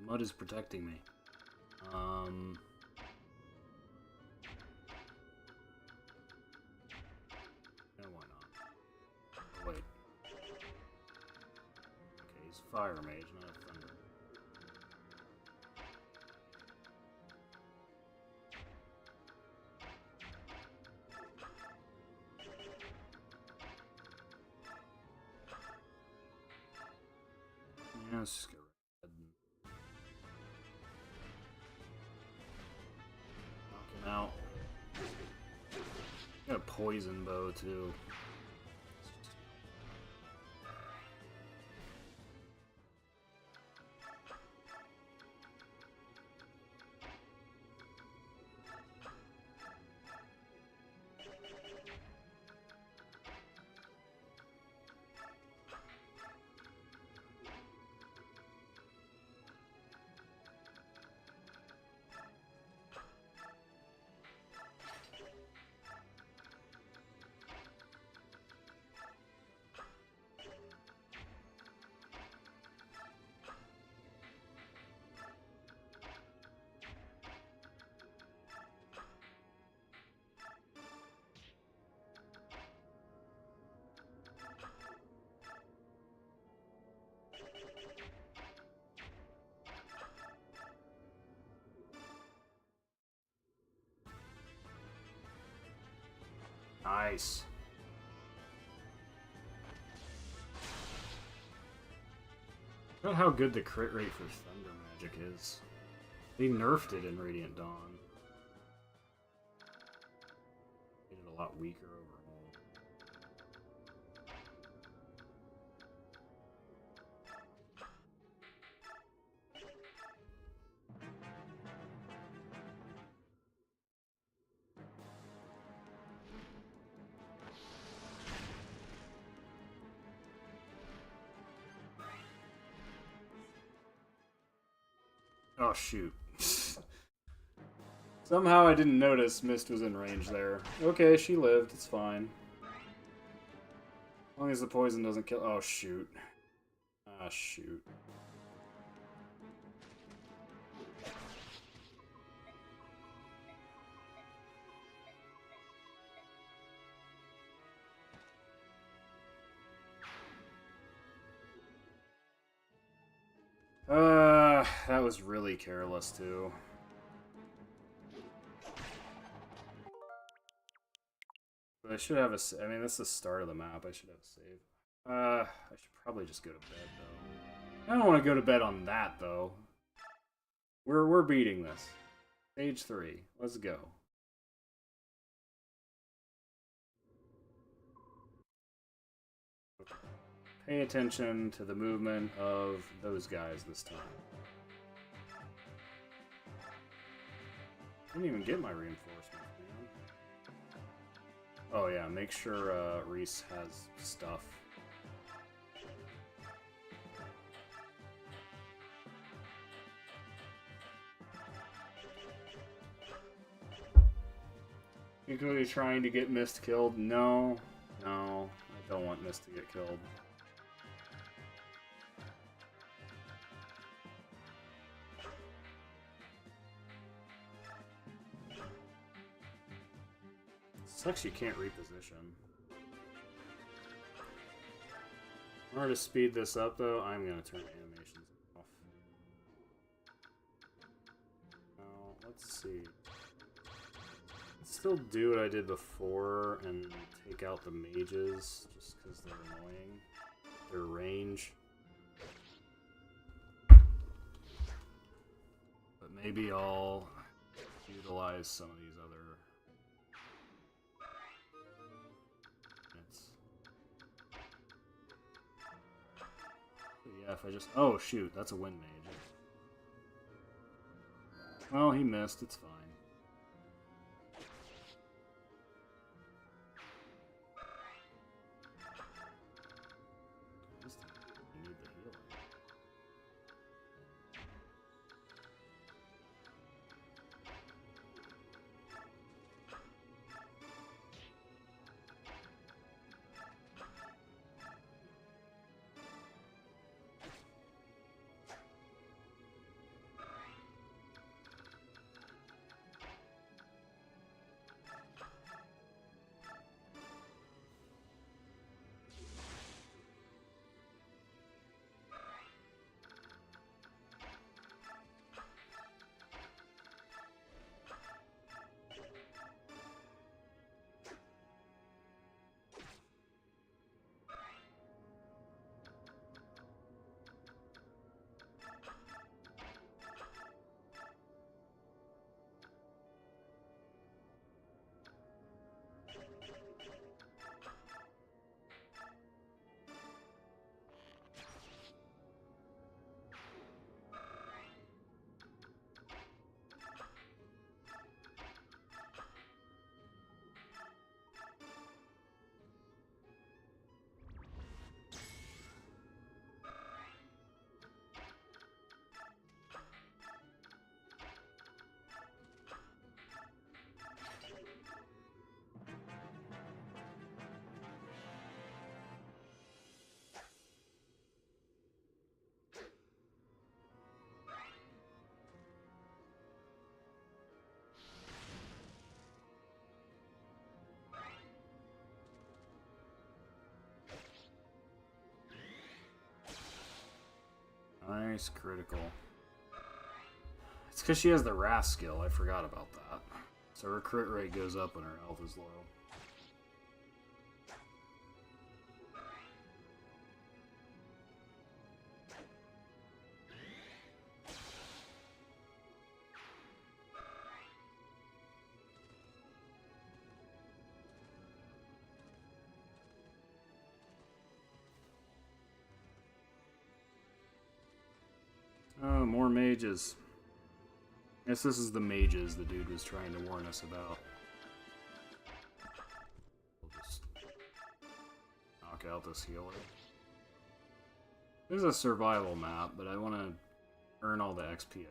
Mud is protecting me. Yeah, why not? Oh, wait. Okay, he's fire mage, not a thunder. Yeah, let's just go right ahead and knock him out. Got a poison bow too. Nice. Not how good the crit rate for thunder magic is. They nerfed it in Radiant Dawn. Made it a lot weaker overall. Oh shoot. Somehow I didn't notice Mist was in range there. Okay, she lived, it's fine. As long as the poison doesn't kill— oh shoot. Ah shoot. That was really careless too. But I should have a— I mean, that's the start of the map. I should have a save. I should probably just go to bed though. I don't want to go to bed on that though. We're beating this. Stage 3. Let's go. Pay attention to the movement of those guys this time. Didn't even get my reinforcements, man. Oh yeah, make sure Reese has stuff. Are you trying to get Mist killed? No. No, I don't want Mist to get killed. Sucks you can't reposition. In order to speed this up though, I'm going to turn animations off. Now, let's see. Still do what I did before and take out the mages just because they're annoying. Their range. But maybe I'll utilize some of these other units. Yeah, if I just— oh shoot, that's a wind mage. Well, he missed, it's fine. Nice critical. It's because she has the Wrath skill. I forgot about that. So her crit rate goes up when her health is low. Oh, more mages. Guess this is the mages the dude was trying to warn us about. We'll just knock out this healer. This is a survival map, but I want to earn all the XP I can.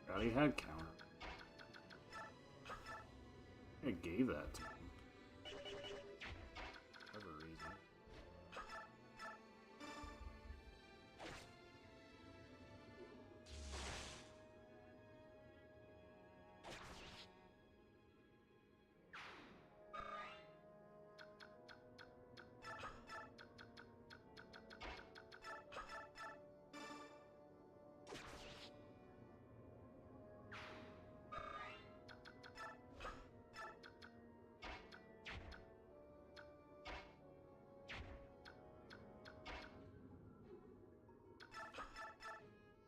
Forgot he had counter. I gave that to him. For whatever reason.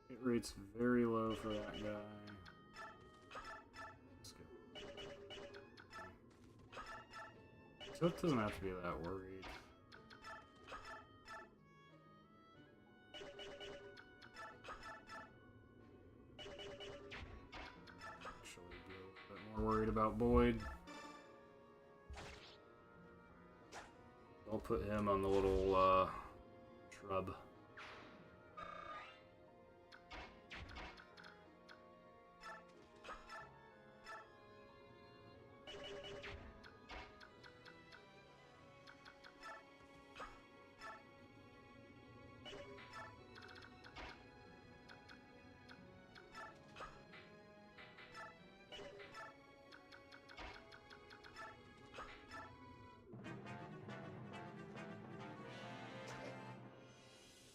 Hit rate's very low for that guy. Let's go. So it doesn't have to be that worried. Actually, be a little bit more worried about Boyd. I'll put him on the little shrub.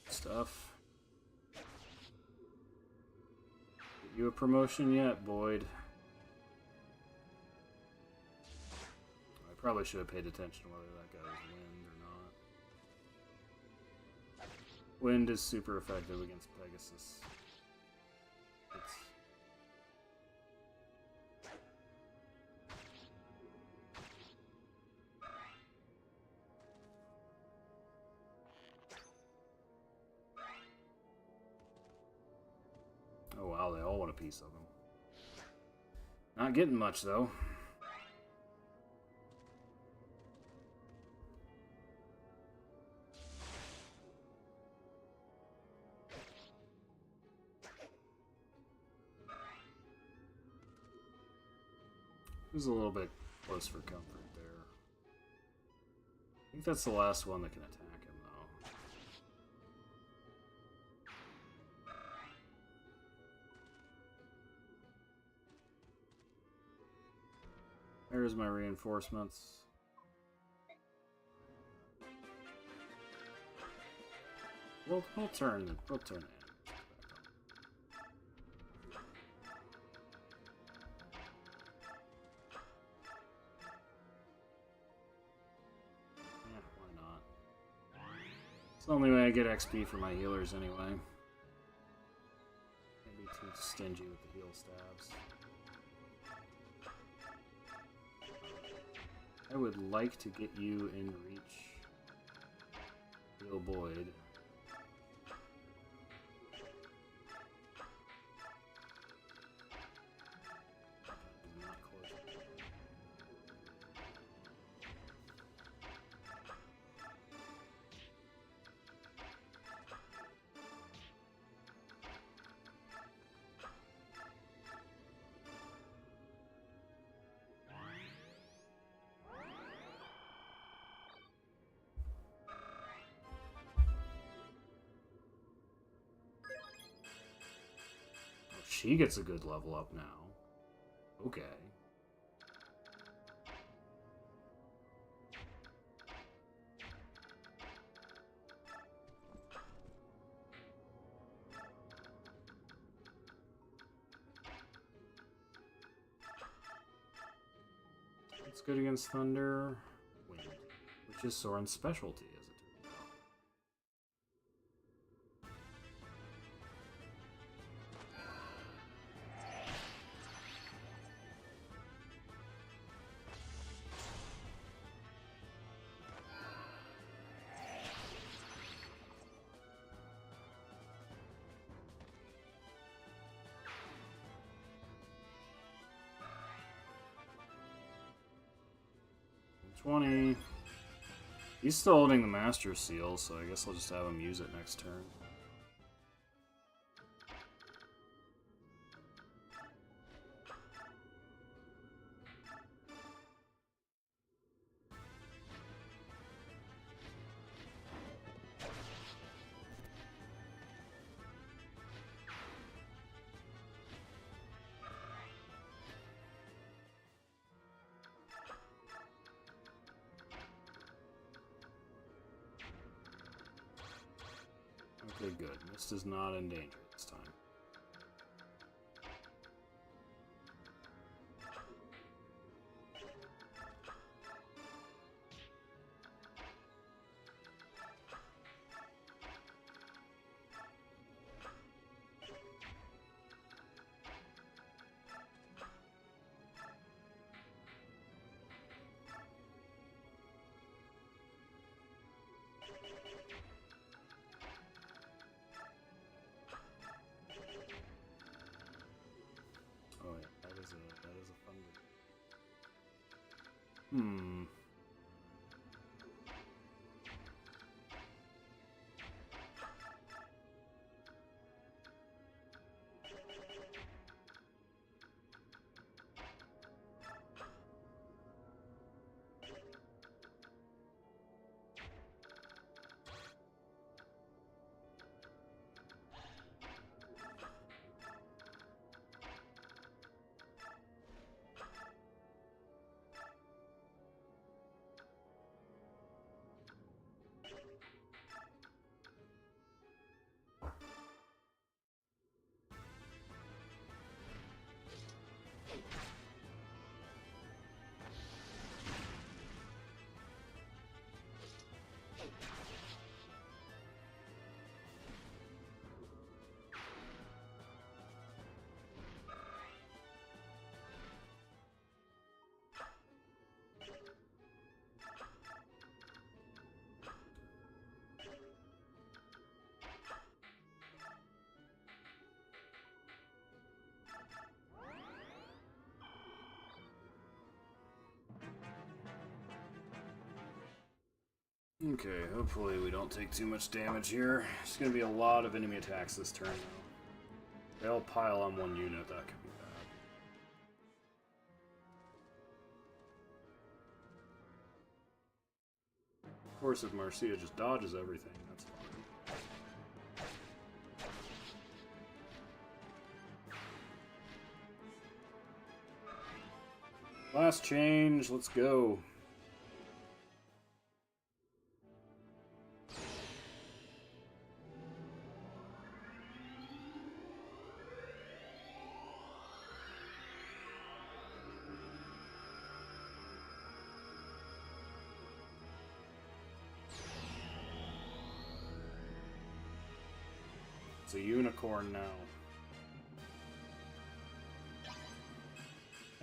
Stuff. Get you a promotion yet, Boyd? I probably should have paid attention to whether that guy was wind or not. Wind is super effective against Pegasus. It's oh wow, they all want a piece of him. Not getting much though. This is a little bit close for comfort there. I think that's the last one that can attack him though. There's my reinforcements. We'll turn it. We'll turn it. Yeah, why not? It's the only way I get XP for my healers anyway. Maybe too stingy with the heal stabs. I would like to get you in reach. Heal Boyd. Not close. She gets a good level up now. Okay. It's good against Thunder. Wind, which is Soren's specialty, as it turns out. $20. He's still holding the Master Seal, so I guess I'll just have him use it next turn. Okay, good. Mist is not in danger this time. Oh yeah, that is a fun one. Okay, hopefully we don't take too much damage here. There's going to be a lot of enemy attacks this turn, though. They all pile on one unit, that could be bad. Of course, if Marcia just dodges everything, that's fine. Last change, let's go. It's a unicorn now.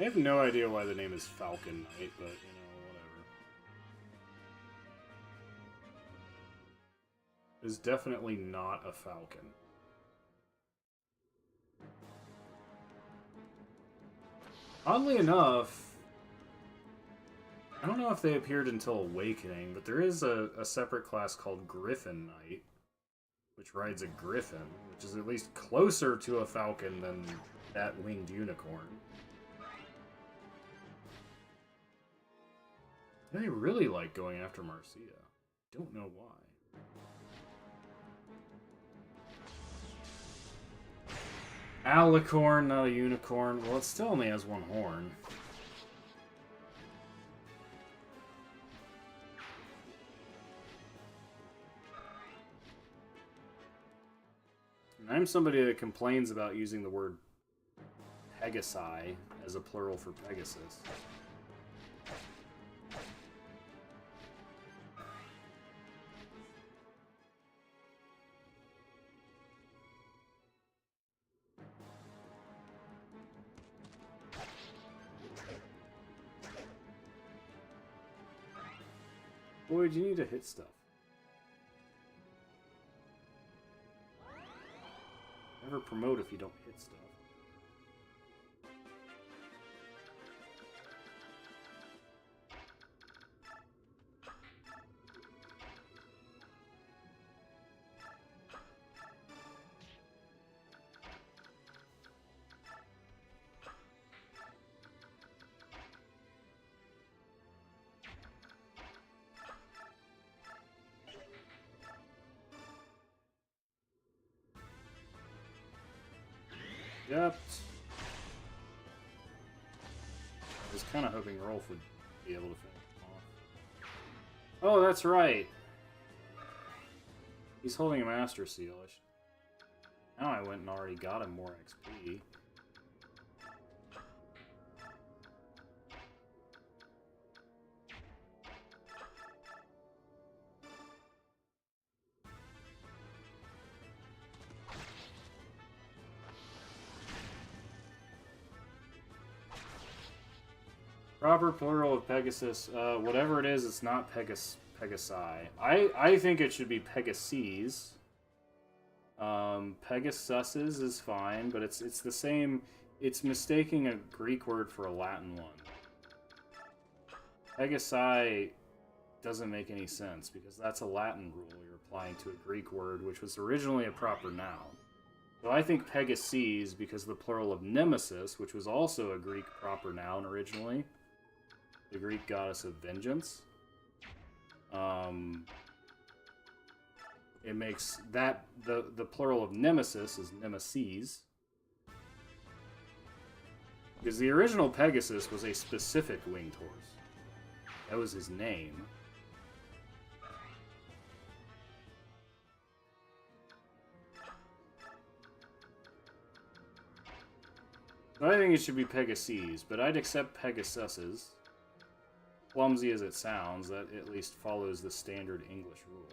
I have no idea why the name is Falcon Knight, but, you know, whatever. It's definitely not a falcon. Oddly enough, I don't know if they appeared until Awakening, but there is a separate class called Griffin Knight, which rides a griffin, which is at least closer to a falcon than that winged unicorn. They really like going after Marcia. Don't know why. Alicorn, not a unicorn. Well, it still only has one horn. And I'm somebody that complains about using the word Pegasi as a plural for Pegasus. Boy, do you need to hit stuff. Never promote if you don't hit stuff. Yep. I was kind of hoping Rolf would be able to finish him off. Oh, that's right. He's holding a Master Seal. Now I went and already got him more XP. Proper plural of Pegasus. Whatever it is, it's not Pegasi. I think it should be Pegases. Pegasuses is fine, but it's the same. It's mistaking a Greek word for a Latin one. Pegasi doesn't make any sense because that's a Latin rule you're applying to a Greek word, which was originally a proper noun. So I think Pegases, because the plural of Nemesis, which was also a Greek proper noun originally, the Greek goddess of vengeance. It makes that the plural of Nemesis is Nemesis. Because the original Pegasus was a specific winged horse. That was his name. So I think it should be Pegases, but I'd accept Pegasuses. Clumsy as it sounds, that at least follows the standard English rule.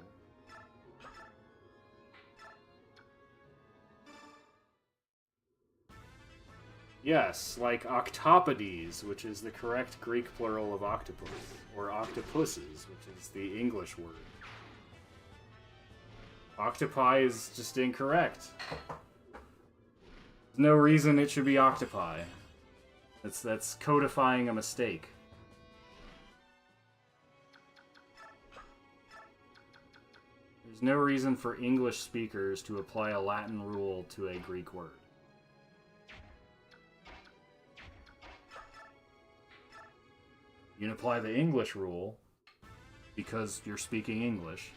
Yes, like octopodes, which is the correct Greek plural of octopus, or octopuses, which is the English word. Octopi is just incorrect. There's no reason it should be octopi. That's codifying a mistake. There's no reason for English speakers to apply a Latin rule to a Greek word. You can apply the English rule because you're speaking English,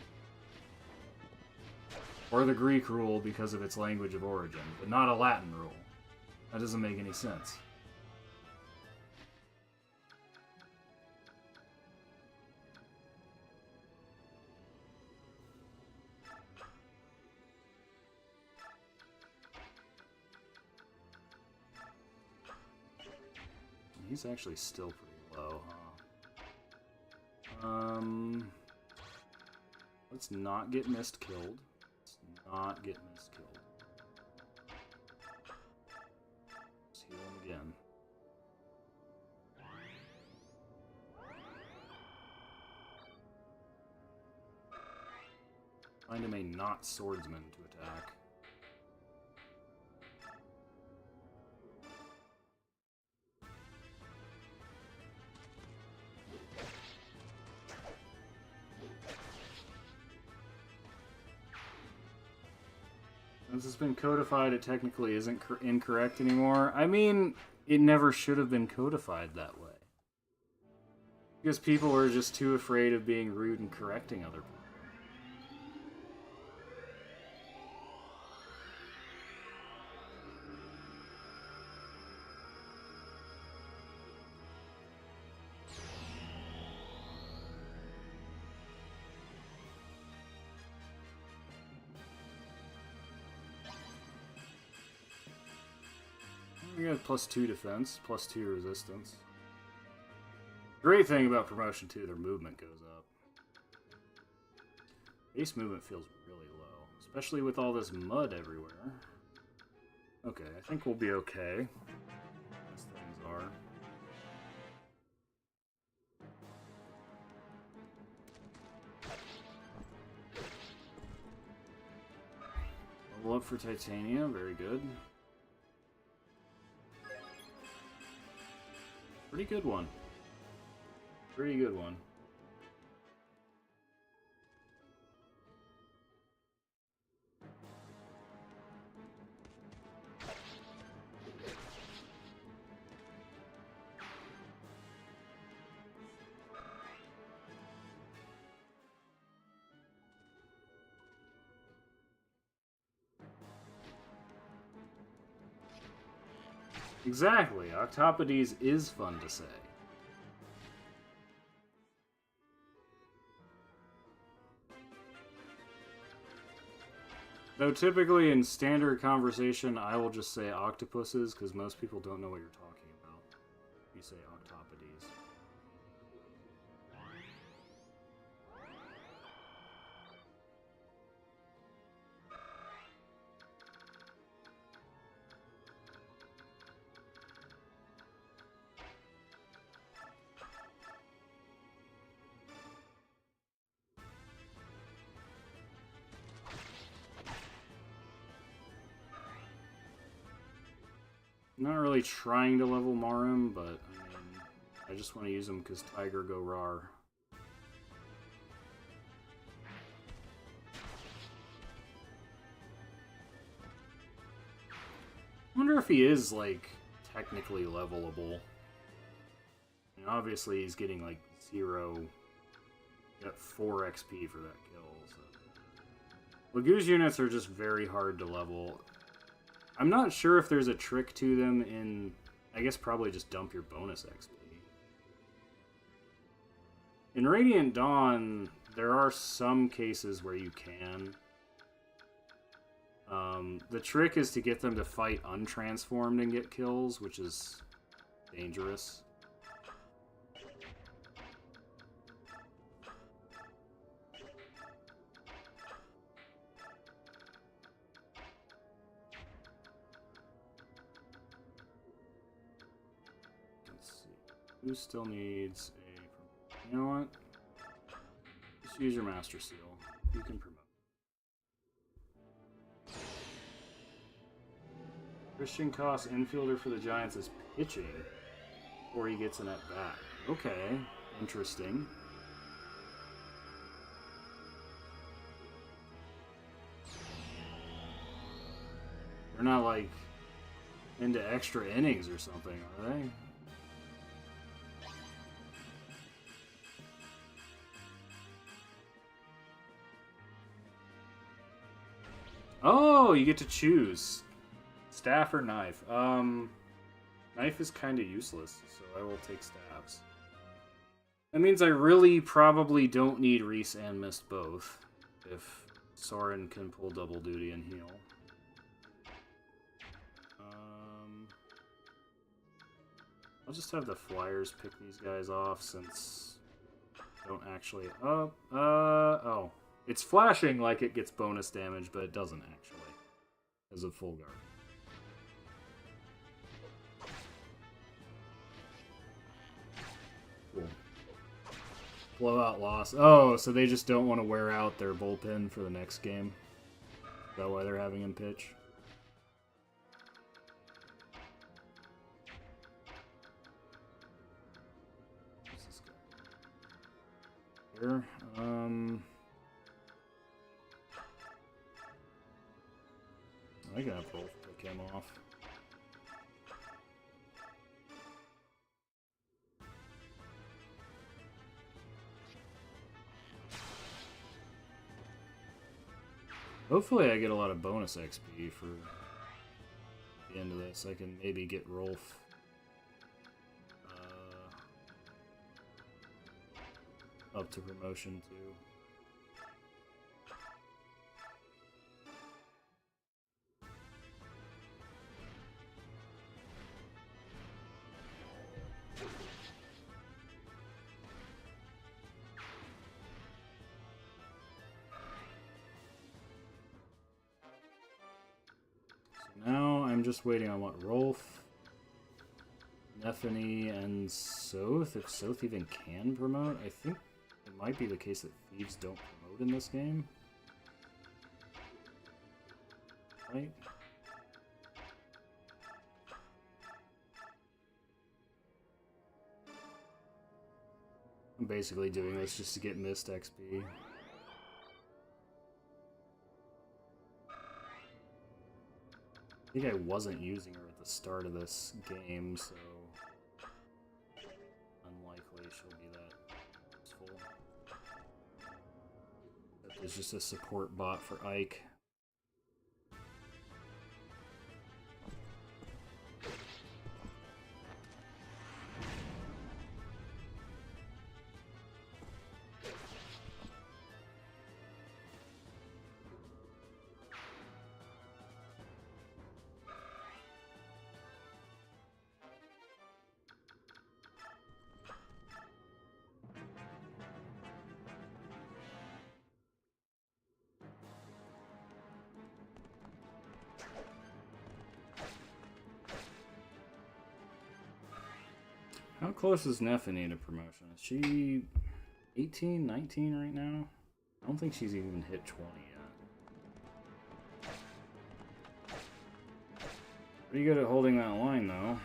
or the Greek rule because of its language of origin, but not a Latin rule. That doesn't make any sense. He's actually still pretty low, huh? Let's not get mist killed. Let's not get mist killed. Find him a not swordsman to attack. Since it's been codified, it technically isn't incorrect anymore. I mean, it never should have been codified that way. Because people are just too afraid of being rude and correcting other people. We got +2 defense, +2 resistance. Great thing about promotion too, their movement goes up. Base movement feels really low, especially with all this mud everywhere. Okay, I think we'll be okay. As things are. Level up for Titania, very good. Pretty good one. Pretty good one. Exactly. Octopodes is fun to say. Though typically in standard conversation, I will just say octopuses, because most people don't know what you're talking about. You say octopodes. I'm not really trying to level Marim, but I mean, I just want to use him because Tiger go rar. I wonder if he is, like, technically levelable. And obviously he's getting, like, 0... Got 4 XP for that kill, so... Laguz units are just very hard to level. I'm not sure if there's a trick to them in... I guess probably just dump your bonus XP. In Radiant Dawn, there are some cases where you can. The trick is to get them to fight untransformed and get kills, which is dangerous. Who still needs a... You know what? Just use your Master Seal. You can promote. Christian cost infielder for the Giants is pitching before he gets an at-bat. Okay, interesting. They're not, like, into extra innings or something, are they? Oh, you get to choose. Staff or knife? Knife is kind of useless, so I will take staffs. That means I really probably don't need Reese and Mist both, if Soren can pull double duty and heal. I'll just have the Flyers pick these guys off, since I don't actually... Oh. It's flashing like it gets bonus damage, but it doesn't actually, as a full guard. Cool. Blowout loss. Oh, so they just don't want to wear out their bullpen for the next game. Is that why they're having him pitch? What's this guy? Here. I can have Rolf pick him off. Hopefully I get a lot of bonus XP for the end of this. I can maybe get Rolf up to promotion too. Now I'm just waiting on what Rolf, Nephany, and Soth. If Soth even can promote, I think it might be the case that Thieves don't promote in this game. Right? I'm basically doing this just to get missed XP. I think I wasn't using her at the start of this game, so unlikely she'll be that useful. There's just a support bot for Ike. How close is Nephany to promotion? Is she 18, 19 right now? I don't think she's even hit 20 yet. Pretty good at holding that line, though.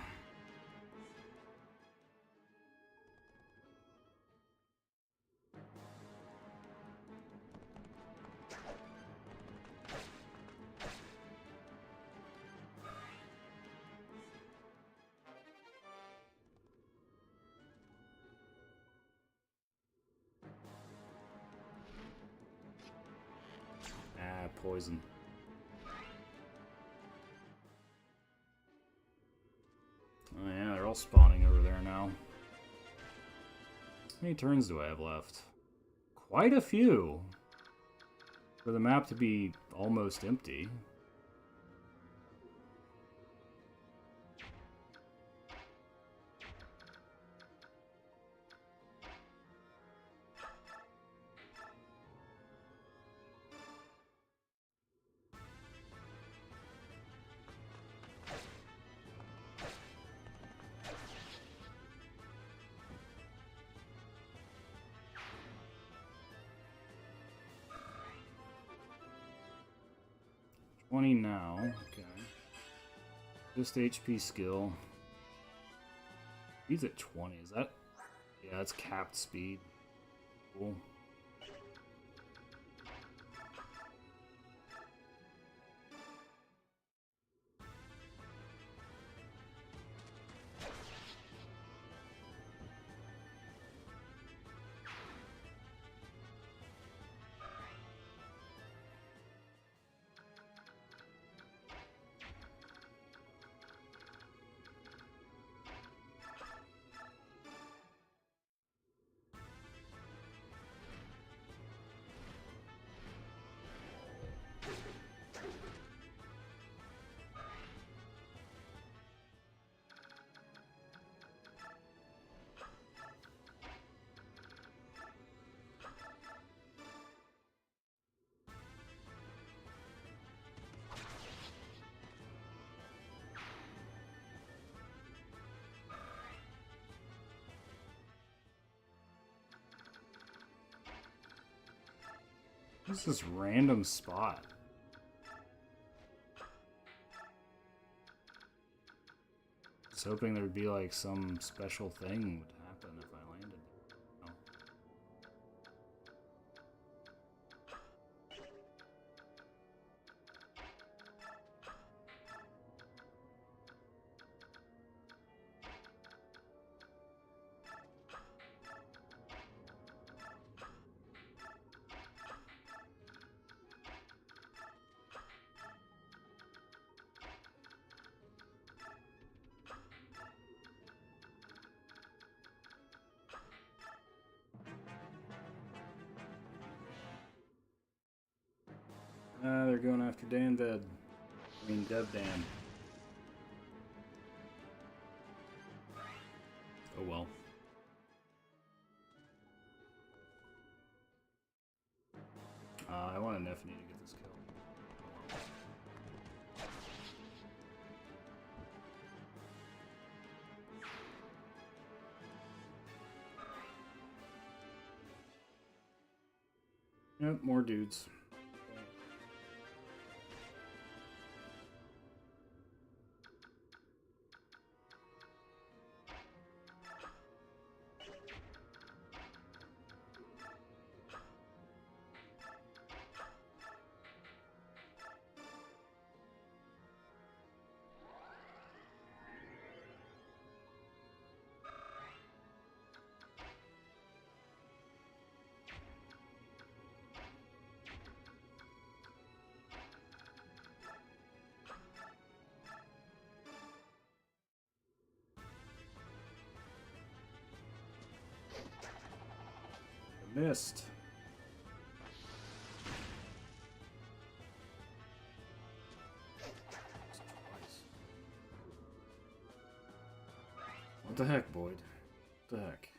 Poison. Oh yeah, they're all spawning over there now. How many turns do I have left? Quite a few. For the map to be almost empty. Now, okay. Just HP skill. He's at 20, is that? Yeah, that's capped speed. Cool. What is this random spot? I was hoping there would be like some special thing would happen if I landed there. They're going after Dan Dead. I mean, Dev Dan. Oh well. I want an Nephany to get this kill. Yep, more dudes. Missed. What the heck, Boyd? What the heck?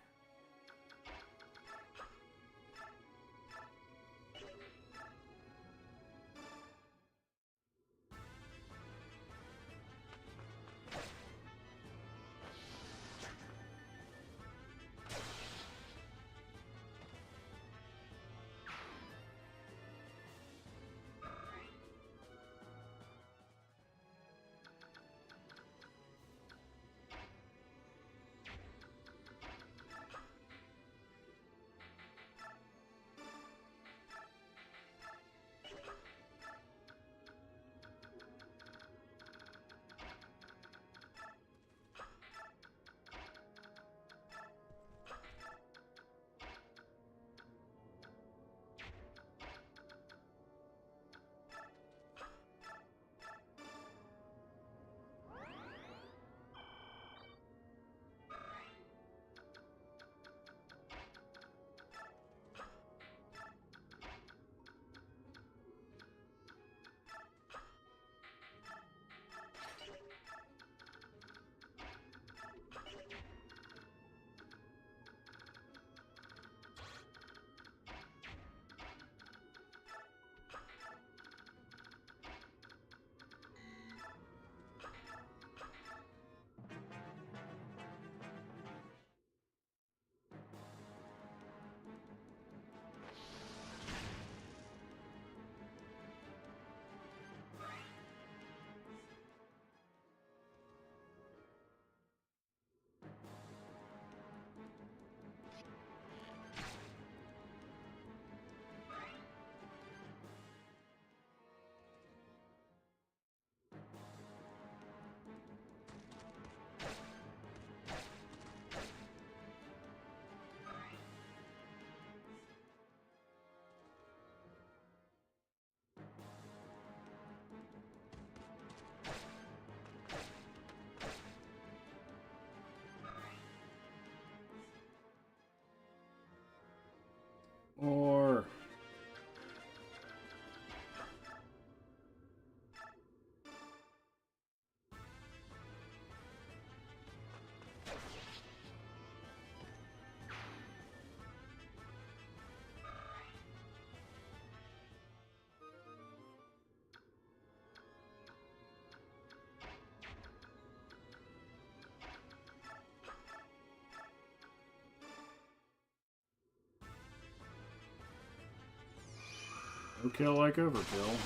No kill like overkill.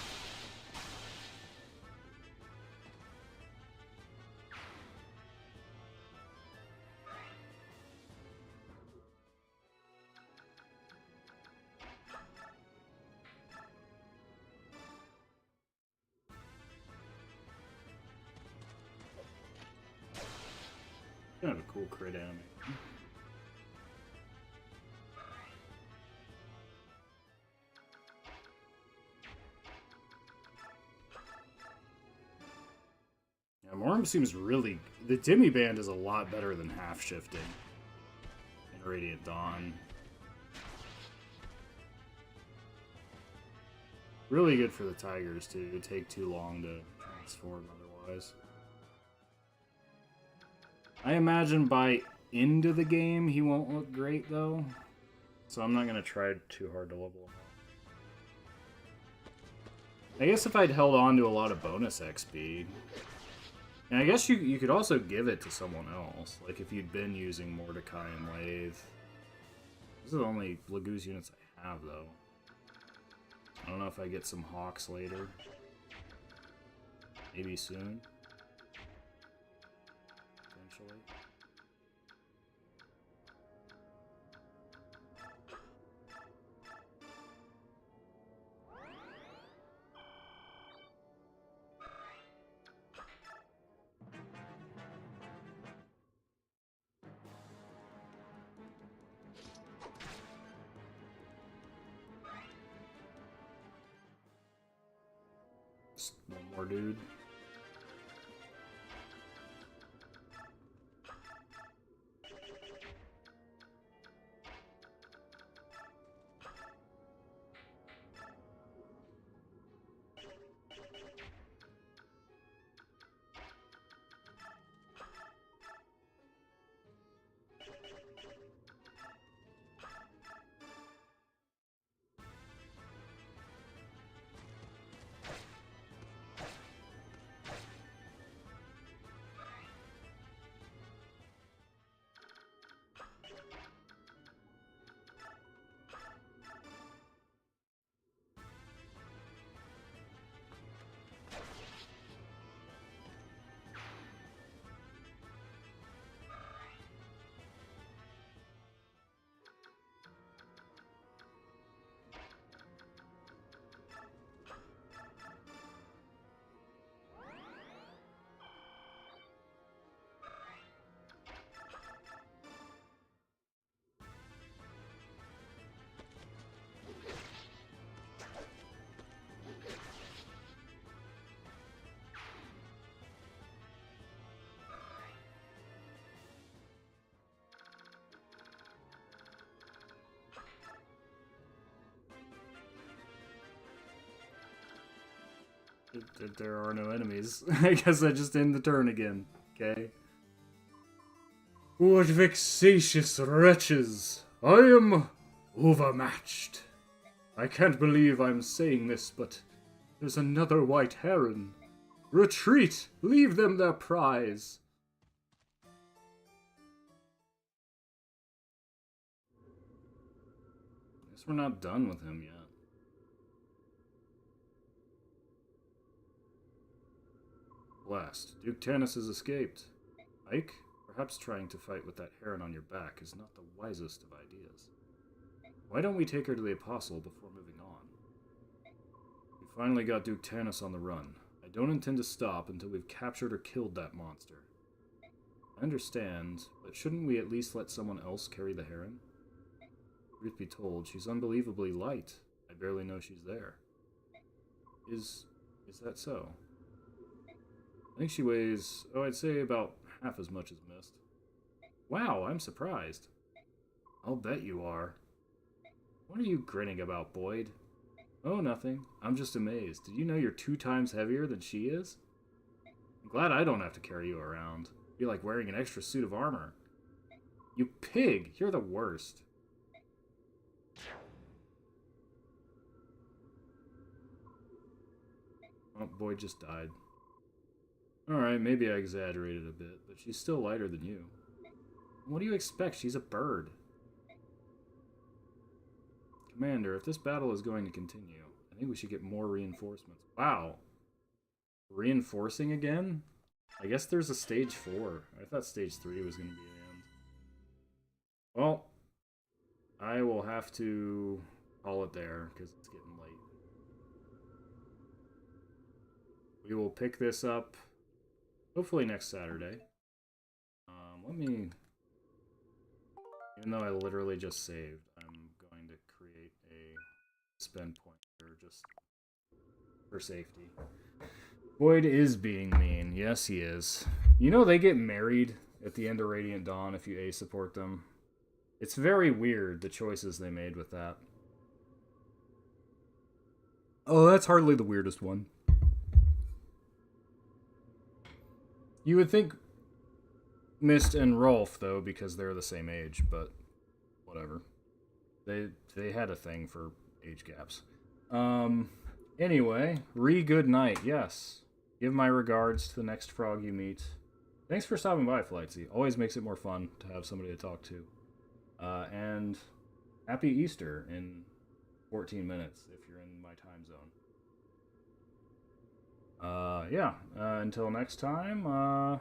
Kind of a cool crit animation. Yeah, Morm seems really... The Demi Band is a lot better than half shifting in Radiant Dawn. Really good for the Tigers, too. It would take too long to transform otherwise. I imagine by end of the game he won't look great, though. So I'm not going to try too hard to level him up. I guess if I'd held on to a lot of bonus XP... And I guess you could also give it to someone else. Like if you'd been using Mordecai and Lathe. These are the only Lagoose units I have, though. I don't know if I get some Hawks later. Maybe soon. Potentially. Just one more dude. There are no enemies. I guess I just end the turn again. Okay. What vexatious wretches! I am overmatched. I can't believe I'm saying this, but there's another white heron. Retreat! Leave them their prize. Guess we're not done with him yet. Blast. Duke Tanis has escaped. Ike, perhaps trying to fight with that heron on your back is not the wisest of ideas. Why don't we take her to the Apostle before moving on? We finally got Duke Tanis on the run. I don't intend to stop until we've captured or killed that monster. I understand, but shouldn't we at least let someone else carry the heron? Truth be told, she's unbelievably light. I barely know she's there. Is that so? I think she weighs, I'd say about half as much as Mist. Wow, I'm surprised. I'll bet you are. What are you grinning about, Boyd? Oh, nothing. I'm just amazed. Did you know you're 2 times heavier than she is? I'm glad I don't have to carry you around. It'd be like wearing an extra suit of armor. You pig! You're the worst. Oh, Boyd just died. Alright, maybe I exaggerated a bit, but she's still lighter than you. What do you expect? She's a bird. Commander, if this battle is going to continue, I think we should get more reinforcements. Wow. Reinforcing again? I guess there's a stage 4. I thought stage 3 was going to be the end. Well, I will have to call it there because it's getting late. We will pick this up hopefully next Saturday. Let me... Even though I literally just saved, I'm going to create a spend point here just for safety. Void is being mean. Yes, he is. You know they get married at the end of Radiant Dawn if you A support them. It's very weird, the choices they made with that. Oh, that's hardly the weirdest one. You would think Mist and Rolf, though, because they're the same age, but whatever. They had a thing for age gaps. Anyway, good night, yes. Give my regards to the next frog you meet. Thanks for stopping by, Flightsy. Always makes it more fun to have somebody to talk to. And happy Easter in 14 minutes if you're in my time zone. Yeah, until next time,